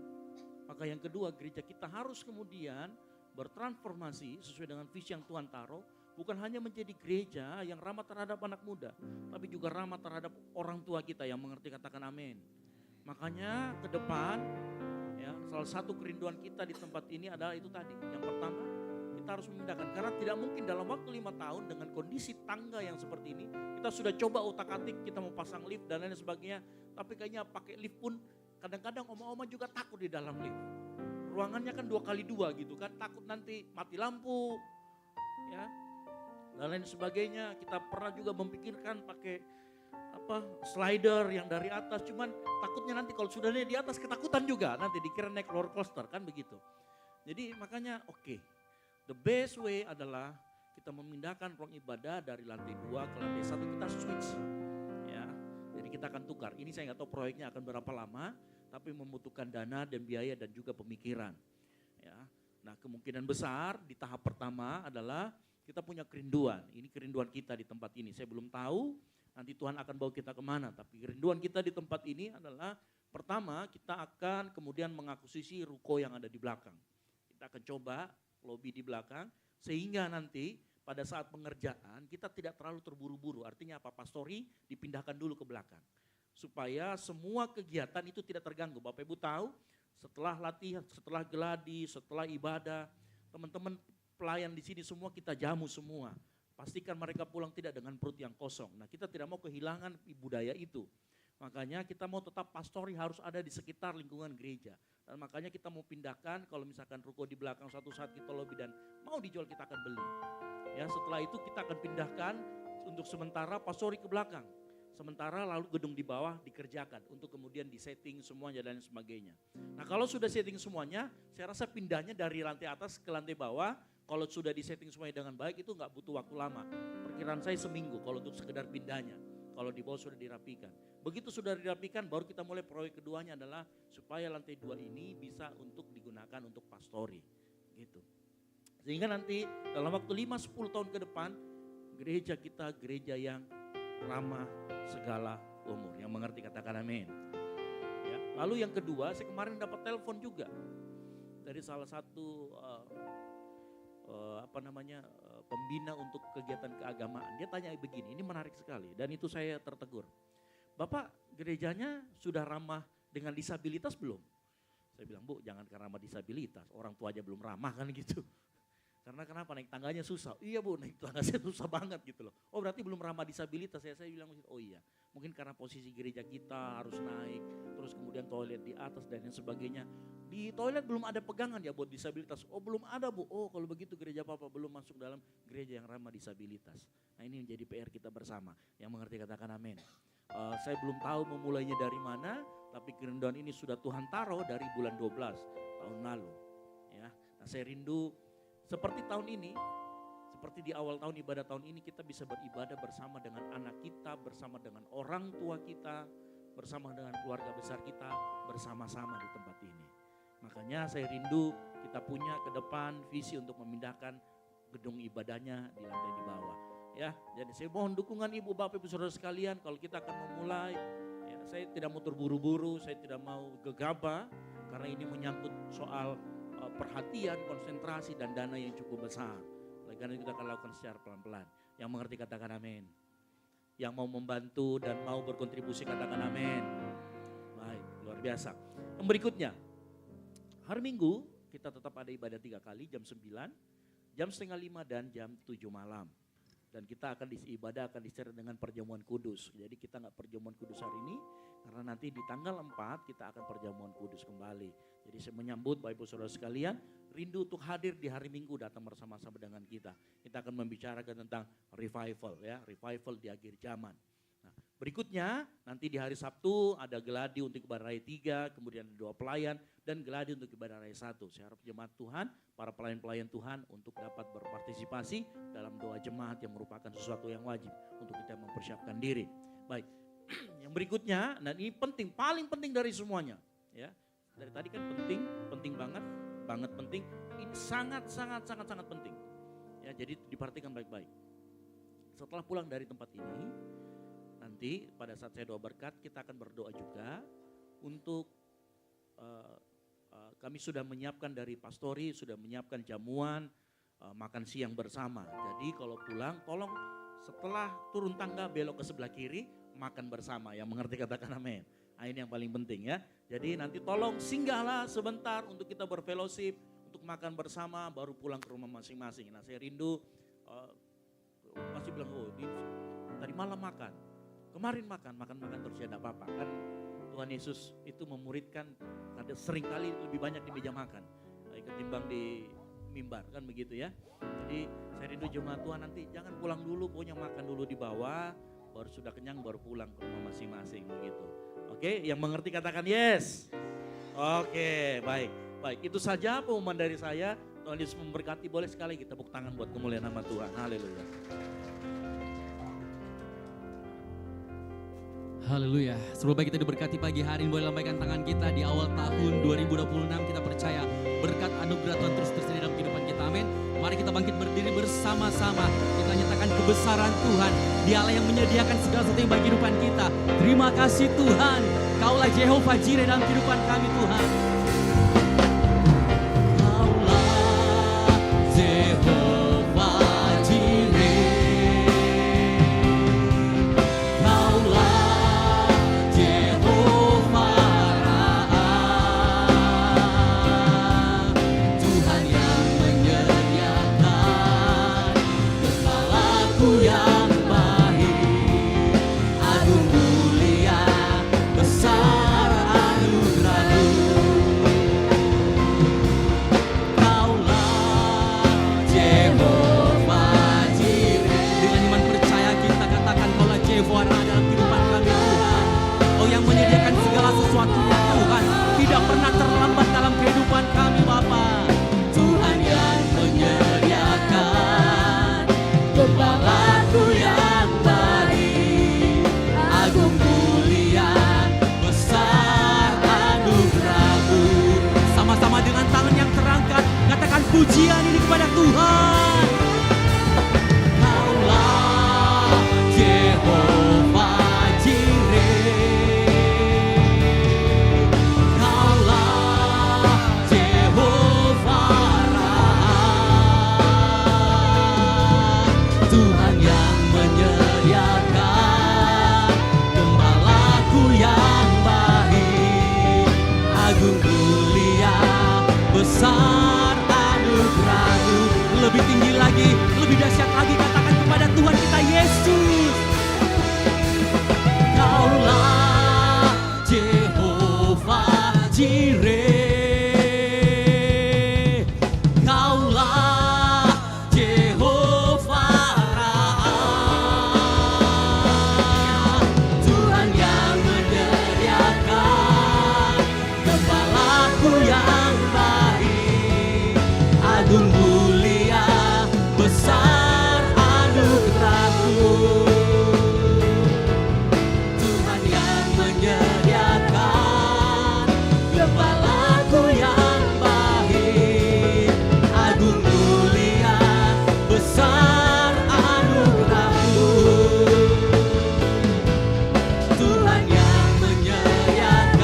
Maka yang kedua, gereja kita harus kemudian bertransformasi sesuai dengan visi yang Tuhan taruh, bukan hanya menjadi gereja yang ramah terhadap anak muda, tapi juga ramah terhadap orang tua kita yang mengerti katakan amin. Makanya ke depan ya, salah satu kerinduan kita di tempat ini adalah itu tadi. Yang pertama, kita harus memindahkan karena tidak mungkin dalam waktu 5 tahun dengan kondisi tangga yang seperti ini. Kita sudah coba utak-atik, kita mau pasang lift dan lain sebagainya, tapi kayaknya pakai lift pun kadang-kadang oma-oma juga takut di dalam lift. Ruangannya kan 2x2 gitu kan, takut nanti mati lampu ya. Dan lain sebagainya. Kita pernah juga memikirkan pakai slider yang dari atas, cuman takutnya nanti kalau sudah di atas ketakutan juga, nanti dikira naik roller coaster kan begitu. Jadi makanya oke, the best way adalah kita memindahkan ruang ibadah dari lantai 2 ke lantai 1, kita switch ya. Jadi kita akan tukar, ini saya nggak tahu proyeknya akan berapa lama, tapi membutuhkan dana dan biaya dan juga pemikiran ya. Nah kemungkinan besar di tahap pertama adalah kita punya kerinduan, ini kerinduan kita di tempat ini, saya belum tahu nanti Tuhan akan bawa kita kemana, tapi kerinduan kita di tempat ini adalah pertama kita akan kemudian mengakuisisi ruko yang ada di belakang. Kita akan coba lobi di belakang sehingga nanti pada saat pengerjaan kita tidak terlalu terburu-buru. Artinya apa? Pastori dipindahkan dulu ke belakang supaya semua kegiatan itu tidak terganggu. Bapak Ibu tahu setelah latihan, setelah geladi, setelah ibadah, teman-teman pelayan di sini semua kita jamu semua. Pastikan mereka pulang tidak dengan perut yang kosong. Nah kita tidak mau kehilangan budaya itu. Makanya kita mau tetap pastori harus ada di sekitar lingkungan gereja. Dan makanya kita mau pindahkan kalau misalkan ruko di belakang suatu saat kita lobby dan mau dijual kita akan beli. Ya, setelah itu kita akan pindahkan untuk sementara pastori ke belakang. Sementara lalu gedung di bawah dikerjakan untuk kemudian disetting semuanya dan sebagainya. Nah, kalau sudah setting semuanya, saya rasa pindahnya dari lantai atas ke lantai bawah, kalau sudah disetting semuanya dengan baik itu nggak butuh waktu lama. Perkiraan saya seminggu kalau untuk sekedar pindahnya. Kalau di bawah sudah dirapikan. Begitu sudah dirapikan baru kita mulai proyek keduanya adalah supaya lantai 2 ini bisa untuk digunakan untuk pastori. Gitu. Sehingga nanti dalam waktu 5-10 tahun ke depan gereja kita gereja yang ramah segala umur. Yang mengerti katakan amin. Ya. Lalu yang kedua, saya kemarin dapat telepon juga dari salah satu pembina untuk kegiatan keagamaan. Dia tanya begini, ini menarik sekali dan itu saya tertegur. Bapak gerejanya sudah ramah dengan disabilitas belum? Saya bilang, Bu, jangan karena ramah disabilitas, orang tua aja belum ramah kan gitu. Karena kenapa, naik tangganya susah. Iya Bu, naik tangga saya susah banget gitu loh. Oh berarti belum ramah disabilitas ya. Saya bilang, oh iya. Mungkin karena posisi gereja kita harus naik. Terus kemudian toilet di atas dan yang sebagainya. Di toilet belum ada pegangan ya buat disabilitas. Oh belum ada Bu. Oh kalau begitu gereja Papa belum masuk dalam gereja yang ramah disabilitas. Nah ini menjadi PR kita bersama. Yang mengerti katakan amin. Saya belum tahu memulainya dari mana. Tapi kerinduan ini sudah Tuhan taruh dari bulan 12 tahun lalu. Ya. Nah saya rindu seperti tahun ini, seperti di awal tahun ibadah tahun ini kita bisa beribadah bersama dengan anak kita, bersama dengan orang tua kita, bersama dengan keluarga besar kita, bersama-sama di tempat ini. Makanya saya rindu kita punya ke depan visi untuk memindahkan gedung ibadahnya di lantai di bawah. Ya, jadi saya mohon dukungan Ibu Bapak Ibu Saudara sekalian kalau kita akan memulai. Ya, saya tidak mau terburu-buru, saya tidak mau gegabah karena ini menyangkut soal perhatian, konsentrasi dan dana yang cukup besar. Oleh karena itu kita akan lakukan secara pelan-pelan. Yang mengerti katakan amin. Yang mau membantu dan mau berkontribusi katakan amin. Baik, luar biasa. Yang berikutnya, hari Minggu kita tetap ada ibadah 3 kali, jam 9, jam 4:30 dan jam 7 malam. Dan kita akan ibadah akan disertai dengan perjamuan kudus. Jadi kita nggak perjamuan kudus hari ini, karena nanti di tanggal 4 kita akan perjamuan kudus kembali. Jadi saya menyambut Bapak Ibu Saudara sekalian, rindu untuk hadir di hari Minggu datang bersama-sama dengan kita. Kita akan membicarakan tentang revival ya, revival di akhir zaman. Nah, berikutnya nanti di hari Sabtu ada geladi untuk ibadah raya 3, kemudian ada 2 pelayan dan geladi untuk ibadah raya 1. Saya harap jemaat Tuhan, para pelayan-pelayan Tuhan untuk dapat berpartisipasi dalam doa jemaat yang merupakan sesuatu yang wajib untuk kita mempersiapkan diri. Baik, yang berikutnya, dan ini penting, paling penting dari semuanya ya. Dari tadi kan penting banget penting. Ini sangat penting. Ya, jadi diperhatikan baik-baik. Setelah pulang dari tempat ini, nanti pada saat saya doa berkat, kita akan berdoa juga untuk kami sudah menyiapkan dari pastori, sudah menyiapkan jamuan makan siang bersama. Jadi kalau pulang, tolong setelah turun tangga belok ke sebelah kiri, makan bersama. Yang mengerti katakan amin. Nah, ini yang paling penting ya. Jadi nanti tolong singgahlah sebentar untuk kita berfellowship, untuk makan bersama, baru pulang ke rumah masing-masing. Nah saya rindu, masih bilang, oh tadi malam makan, kemarin makan terus ya enggak apa-apa. Kan Tuhan Yesus itu memuridkan, ada seringkali lebih banyak di meja makan ketimbang di mimbar, kan begitu ya. Jadi saya rindu jemaat Tuhan nanti jangan pulang dulu, pokoknya makan dulu di bawah, baru sudah kenyang baru pulang ke rumah masing-masing begitu. Oke, yang mengerti katakan yes. Oke, baik. Itu saja pengumuman dari saya. Tuhan Yesus memberkati. Boleh sekali kita tepuk tangan buat kemuliaan nama Tuhan. Haleluya. Haleluya. Semoga kita diberkati pagi hari ini. Boleh lambaikan tangan kita di awal tahun 2026. Kita percaya berkat anugerah Tuhan terus tersedia dalam kehidupan kita. Amin. Mari kita bangkit berdiri bersama-sama. Kita nyatakan kebesaran Tuhan. Dialah yang menyediakan segala sesuatu yang bagi kehidupan kita. Terima kasih Tuhan. Kaulah Jehovah Jireh dalam kehidupan kami Tuhan. Kaulah Jehovah Jireh. Kaulah Jehovah Raha. Tuhan yang menyediakan segalaku yang baik. Agung mulia besar anugerah-Mu. menyediakan, Gembalaku yang baik, agung mulia, besar anugerah-Mu. Lebih tinggi lagi, lebih dahsyat lagi, katakan kepada Tuhan kita Yesus. Kaulah Jehovah Jireh, Kaulah Jehovah Raah, Tuhan yang menyediakan, Gembalaku yang baik, agung mulia, besar anugerah-Mu. Tuhan yang menyediakan, Gembalaku yang baik, agung mulia, besar anugerah-Mu. Tuhan yang menyediakan,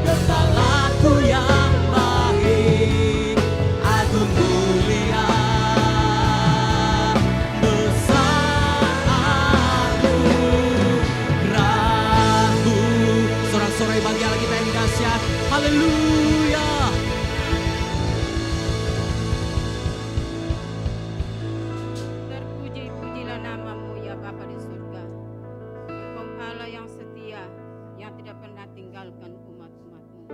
Gembalaku yang baik, agung mulia, besar anugerah-Mu. Sorak-sorai bagi Allah kita yang dahsyat. Haleluya. Terpuji-pujilah nama-Mu ya Bapa di surga. Engkau Allah yang setia, yang tidak pernah tinggalkan umat-umat-Mu.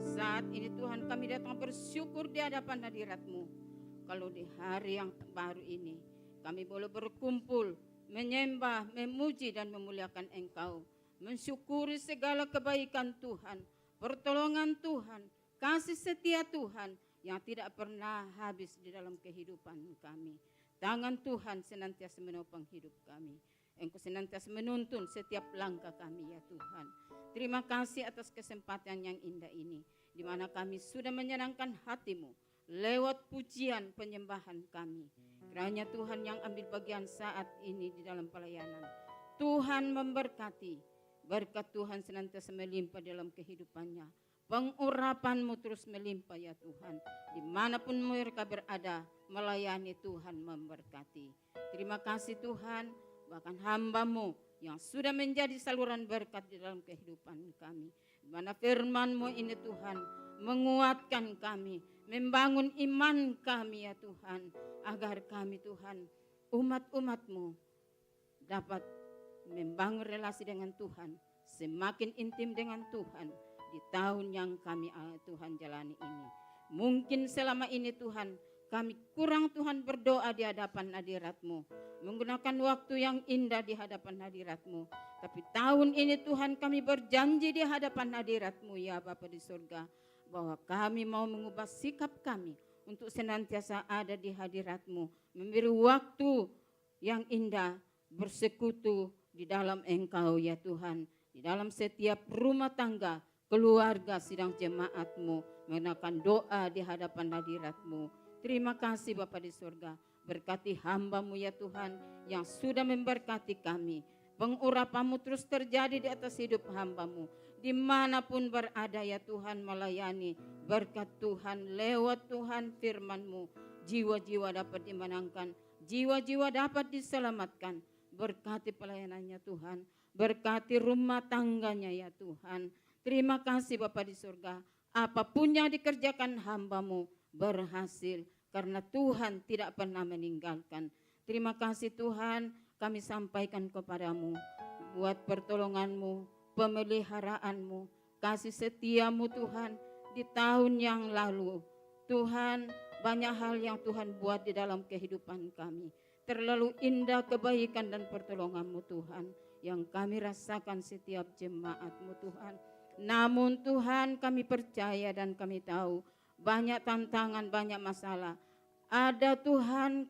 Saat ini Tuhan kami datang bersyukur di hadapan hadirat-Mu. Kalau di hari yang baru ini kami boleh berkumpul, menyembah, memuji dan memuliakan Engkau. Mensyukuri segala kebaikan Tuhan, pertolongan Tuhan, kasih setia Tuhan yang tidak pernah habis di dalam kehidupan kami. Tangan Tuhan senantiasa menopang hidup kami. Engkau senantiasa menuntun setiap langkah kami ya Tuhan. Terima kasih atas kesempatan yang indah ini, di mana kami sudah menyenangkan hati-Mu lewat pujian penyembahan kami. Kiranya Tuhan yang ambil bagian saat ini di dalam pelayanan. Tuhan memberkati. Berkat Tuhan senantiasa melimpah dalam kehidupannya. Pengurapan-Mu terus melimpah ya Tuhan. Dimanapun mereka berada, melayani Tuhan memberkati. Terima kasih Tuhan, bahkan hamba-Mu yang sudah menjadi saluran berkat di dalam kehidupan kami. Di mana firman-Mu ini Tuhan menguatkan kami, membangun iman kami ya Tuhan. Agar kami Tuhan, umat-umat-Mu dapat membangun relasi dengan Tuhan, semakin intim dengan Tuhan di tahun yang kami Tuhan jalani ini. Mungkin selama ini Tuhan kami kurang Tuhan berdoa di hadapan hadirat-Mu, menggunakan waktu yang indah di hadapan hadirat-Mu. Tapi tahun ini Tuhan kami berjanji di hadapan hadirat-Mu ya Bapa di surga, bahwa kami mau mengubah sikap kami untuk senantiasa ada di hadirat-Mu, memberi waktu yang indah bersekutu di dalam Engkau ya Tuhan, di dalam setiap rumah tangga, keluarga sidang jemaat-Mu, mengenakan doa di hadapan hadirat-Mu. Terima kasih Bapa di surga, berkati hamba-Mu ya Tuhan yang sudah memberkati kami. Pengurapan-Mu terus terjadi di atas hidup hamba-Mu, dimanapun berada ya Tuhan melayani. Berkat Tuhan lewat Tuhan firman-Mu, jiwa-jiwa dapat dimenangkan, jiwa-jiwa dapat diselamatkan. Berkati pelayanannya Tuhan, berkati rumah tangganya ya Tuhan. Terima kasih Bapa di surga, apapun yang dikerjakan hamba-Mu berhasil, karena Tuhan tidak pernah meninggalkan. Terima kasih Tuhan, kami sampaikan kepadamu buat pertolongan-Mu, pemeliharaanmu, kasih setiamu Tuhan di tahun yang lalu. Tuhan, banyak hal yang Tuhan buat di dalam kehidupan kami. Terlalu indah kebaikan dan pertolongan-Mu Tuhan yang kami rasakan setiap jemaat-Mu Tuhan. Namun Tuhan, kami percaya dan kami tahu banyak tantangan, banyak masalah. Ada Tuhan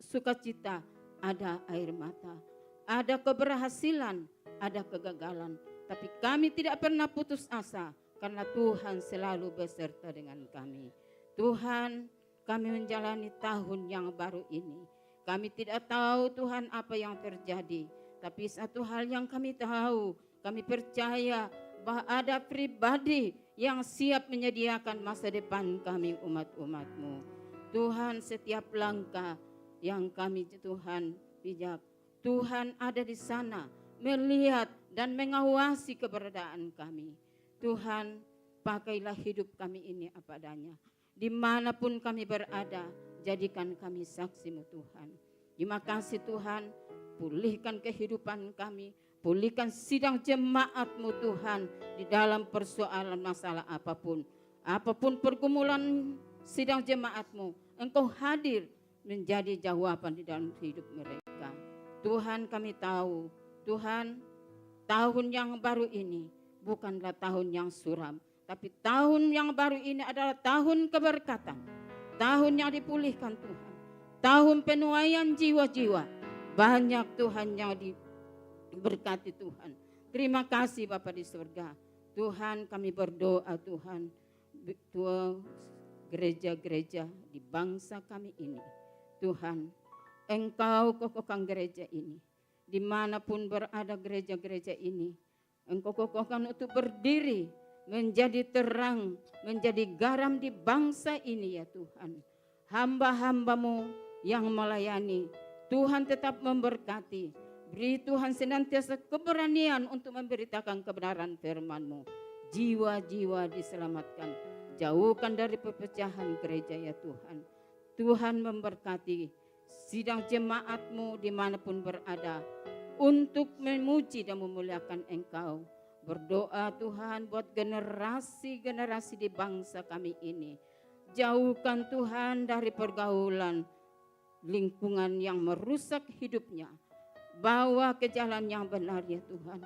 sukacita, ada air mata, ada keberhasilan, ada kegagalan. Tapi kami tidak pernah putus asa karena Tuhan selalu beserta dengan kami. Tuhan, kami menjalani tahun yang baru ini. Kami tidak tahu Tuhan apa yang terjadi. Tapi satu hal yang kami tahu, kami percaya bahwa ada pribadi yang siap menyediakan masa depan kami umat-umat-Mu. Tuhan, setiap langkah yang kami Tuhan bijak. Tuhan ada di sana melihat dan mengawasi keberadaan kami. Tuhan, pakailah hidup kami ini apa adanya. Dimanapun kami berada, jadikan kami saksi-Mu Tuhan. Terima kasih Tuhan, pulihkan kehidupan kami, pulihkan sidang jemaat-Mu Tuhan di dalam persoalan masalah apapun. Apapun pergumulan sidang jemaat-Mu, Engkau hadir menjadi jawaban di dalam hidup mereka. Tuhan, kami tahu, Tuhan, tahun yang baru ini bukanlah tahun yang suram, tapi tahun yang baru ini adalah tahun keberkatan, tahun yang dipulihkan Tuhan, tahun penuaian jiwa-jiwa. Banyak Tuhan yang diberkati Tuhan. Terima kasih Bapa di surga. Tuhan, kami berdoa Tuhan, gereja-gereja di bangsa kami ini. Tuhan, Engkau kokohkan gereja ini. Dimanapun berada gereja-gereja ini, Engkau kokohkan untuk berdiri, menjadi terang, menjadi garam di bangsa ini ya Tuhan. Hamba-hamba-Mu yang melayani, Tuhan tetap memberkati. Beri Tuhan senantiasa keberanian untuk memberitakan kebenaran firman-Mu. Jiwa-jiwa diselamatkan. Jauhkan dari perpecahan gereja ya Tuhan. Tuhan memberkati sidang jemaat-Mu dimanapun berada untuk memuji dan memuliakan Engkau. Berdoa Tuhan buat generasi-generasi di bangsa kami ini. Jauhkan Tuhan dari pergaulan lingkungan yang merusak hidupnya. Bawa ke jalan yang benar ya Tuhan.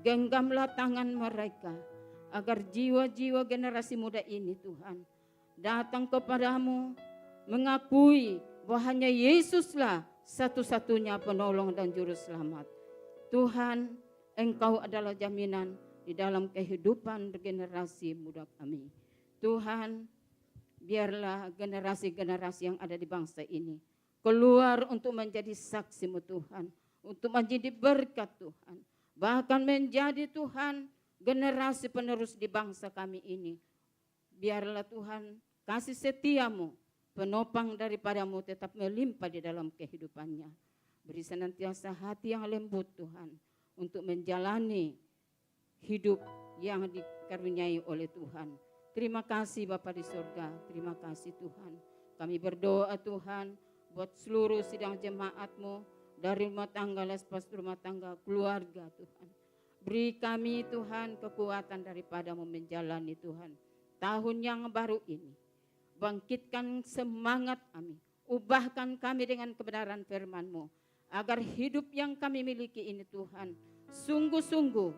Genggamlah tangan mereka agar jiwa-jiwa generasi muda ini Tuhan datang kepadamu mengakui bahwa hanya Yesuslah satu-satunya penolong dan juru selamat. Tuhan, Engkau adalah jaminan di dalam kehidupan generasi muda kami. Tuhan, biarlah generasi-generasi yang ada di bangsa ini keluar untuk menjadi saksi-Mu Tuhan, untuk menjadi berkat Tuhan, bahkan menjadi Tuhan generasi penerus di bangsa kami ini. Biarlah Tuhan kasih setia-Mu, penopang daripada-Mu tetap melimpah di dalam kehidupannya. Beri senantiasa hati yang lembut Tuhan untuk menjalani hidup yang dikaruniai oleh Tuhan. Terima kasih Bapa di surga, terima kasih Tuhan. Kami berdoa Tuhan buat seluruh sidang jemaat-Mu dari rumah tangga, lepas rumah tangga, keluarga Tuhan. Beri kami Tuhan kekuatan daripada-Mu menjalani Tuhan tahun yang baru ini. Bangkitkan semangat kami, ubahkan kami dengan kebenaran firman-Mu, agar hidup yang kami miliki ini Tuhan sungguh-sungguh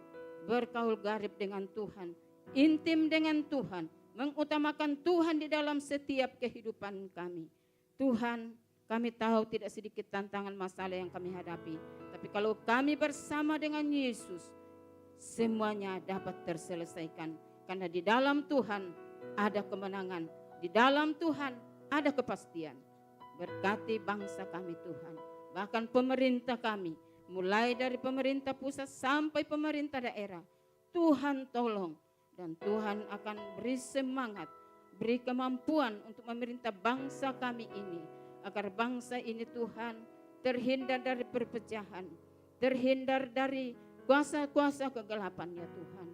berkaul garib dengan Tuhan, intim dengan Tuhan, mengutamakan Tuhan di dalam setiap kehidupan kami. Tuhan, kami tahu tidak sedikit tantangan masalah yang kami hadapi, tapi kalau kami bersama dengan Yesus, semuanya dapat terselesaikan, karena di dalam Tuhan ada kemenangan, di dalam Tuhan ada kepastian. Berkati bangsa kami Tuhan, bahkan pemerintah kami, mulai dari pemerintah pusat sampai pemerintah daerah. Tuhan tolong, dan Tuhan akan beri semangat, beri kemampuan untuk memerintah bangsa kami ini, agar bangsa ini Tuhan terhindar dari perpecahan, terhindar dari kuasa-kuasa kegelapan ya Tuhan.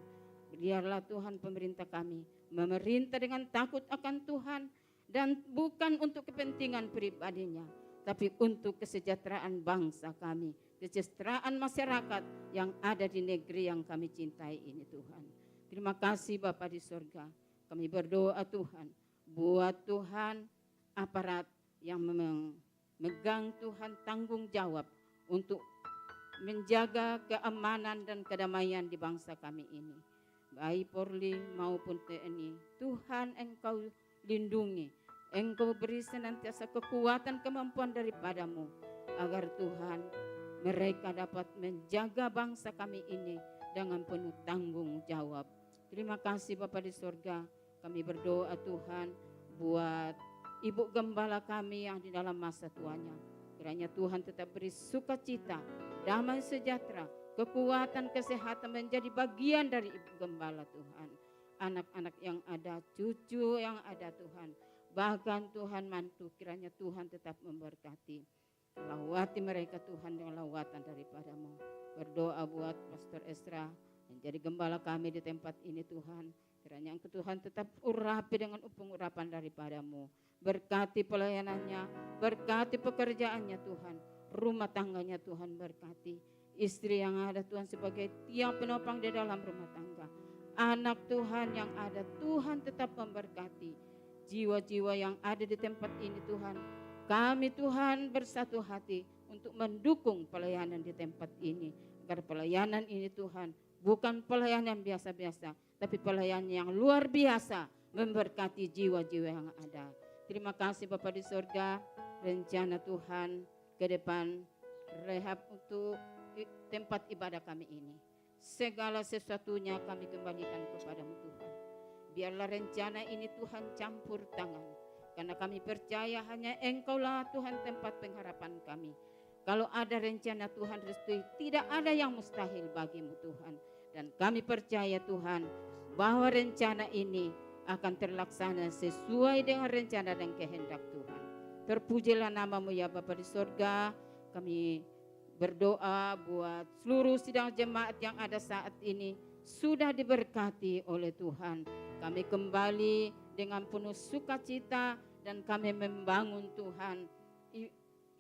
Biarlah Tuhan pemerintah kami memerintah dengan takut akan Tuhan, dan bukan untuk kepentingan pribadinya, tapi untuk kesejahteraan bangsa kami, kesejahteraan masyarakat yang ada di negeri yang kami cintai ini Tuhan. Terima kasih Bapa di surga. Kami berdoa Tuhan, buat Tuhan aparat yang memegang Tuhan tanggung jawab untuk menjaga keamanan dan kedamaian di bangsa kami ini. Baik Polri maupun TNI, Tuhan Engkau lindungi, Engkau beri senantiasa kekuatan kemampuan daripada-Mu, agar Tuhan mereka dapat menjaga bangsa kami ini dengan penuh tanggung jawab. Terima kasih Bapa di surga. Kami berdoa Tuhan buat Ibu Gembala kami yang di dalam masa tuanya. Kiranya Tuhan tetap beri sukacita, damai sejahtera, kekuatan, kesehatan menjadi bagian dari Ibu Gembala Tuhan. Anak-anak yang ada, cucu yang ada Tuhan. Bahkan Tuhan mantu, kiranya Tuhan tetap memberkati. lawati mereka Tuhan dengan lawatan daripadamu. Berdoa buat Pastor Esra yang jadi gembala kami di tempat ini Tuhan. Kiranya Engkau Tuhan tetap urapi dengan pengurapan daripadamu. Berkati pelayanannya, berkati pekerjaannya Tuhan. Rumah tangganya Tuhan berkati. Istri yang ada Tuhan sebagai tiang penopang di dalam rumah tangga. Anak Tuhan yang ada Tuhan tetap memberkati. Jiwa-jiwa yang ada di tempat ini Tuhan. Kami Tuhan bersatu hati untuk mendukung pelayanan di tempat ini. Agar pelayanan ini Tuhan bukan pelayanan biasa-biasa, tapi pelayanan yang luar biasa memberkati jiwa-jiwa yang ada. Terima kasih Bapa di surga, rencana Tuhan ke depan rehab untuk tempat ibadah kami ini. Segala sesuatunya kami kembalikan kepadamu Tuhan. Biarlah rencana ini Tuhan campur tangan. Karena kami percaya hanya Engkaulah Tuhan tempat pengharapan kami. Kalau ada rencana Tuhan restui, tidak ada yang mustahil bagimu Tuhan. Dan kami percaya Tuhan bahwa rencana ini akan terlaksana sesuai dengan rencana dan kehendak Tuhan. Terpujilah namamu ya Bapa di surga. Kami berdoa buat seluruh sidang jemaat yang ada saat ini sudah diberkati oleh Tuhan. Kami kembali dengan penuh sukacita dan kami membangun Tuhan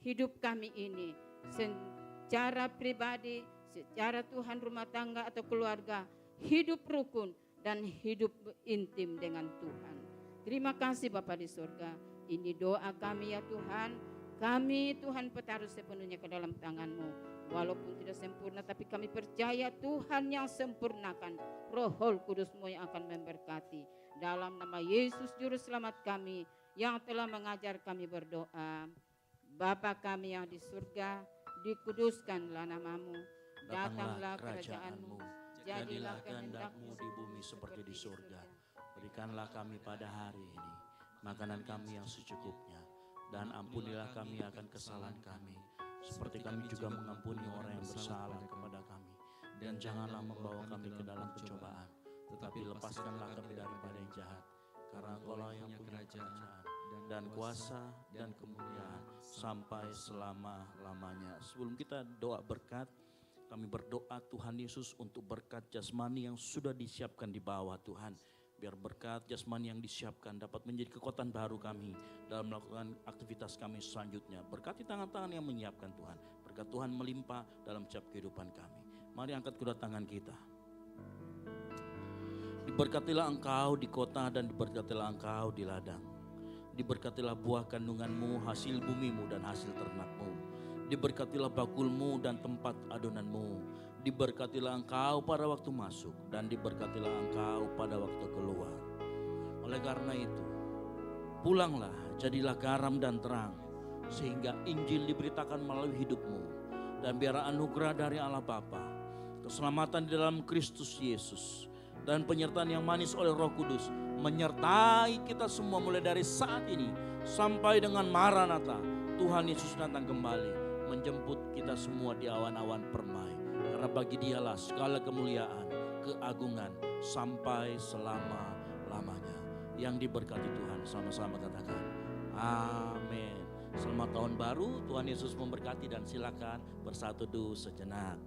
hidup kami ini secara pribadi, secara Tuhan rumah tangga atau keluarga, hidup rukun dan hidup intim dengan Tuhan. Terima kasih Bapa di surga. Ini doa kami ya Tuhan. Kami Tuhan taruh sepenuhnya ke dalam tangan-Mu. Walaupun tidak sempurna, tapi kami percaya Tuhan yang sempurnakan. Roh Kudus-Mu yang akan memberkati. Dalam nama Yesus Juru Selamat kami yang telah mengajar kami berdoa. Bapa kami yang di surga, dikuduskanlah namamu. Datanglah kerajaan-Mu. Jadilah kehendak-Mu di bumi seperti di surga. Berikanlah kami pada hari ini makanan kami yang secukupnya. Dan ampunilah kami akan kesalahan kami, seperti kami juga mengampuni orang yang bersalah kepada kami. Dan janganlah membawa kami ke dalam pencobaan, tetapi lepaskanlah kami daripada yang jahat. Karena Engkaulah yang punya kerajaan dan kuasa dan kemuliaan sampai selama-lamanya. Sebelum kita doa berkat, kami berdoa Tuhan Yesus untuk berkat jasmani yang sudah disiapkan di bawah Tuhan. Biar berkat jasmani yang disiapkan dapat menjadi kekuatan baru kami dalam melakukan aktivitas kami selanjutnya. Berkati tangan-tangan yang menyiapkan Tuhan. Berkat Tuhan melimpah dalam setiap kehidupan kami. Mari angkat kedua tangan kita. Diberkatilah engkau di kota dan diberkatilah engkau di ladang. Diberkatilah buah kandunganmu, hasil bumimu dan hasil ternakmu. Diberkatilah bakulmu dan tempat adonanmu. Diberkatilah engkau pada waktu masuk dan diberkatilah engkau pada waktu keluar. Oleh karena itu, pulanglah, jadilah garam dan terang, sehingga Injil diberitakan melalui hidupmu. Dan biar anugerah dari Allah Bapa, keselamatan di dalam Kristus Yesus, dan penyertaan yang manis oleh Roh Kudus menyertai kita semua mulai dari saat ini sampai dengan Maranatha. Tuhan Yesus datang kembali menjemput kita semua di awan-awan permai. Karena bagi Dialah segala kemuliaan, keagungan sampai selama-lamanya. Yang diberkati Tuhan, sama-sama katakan amin. Selamat tahun baru, Tuhan Yesus memberkati dan silakan bersatu sejenak.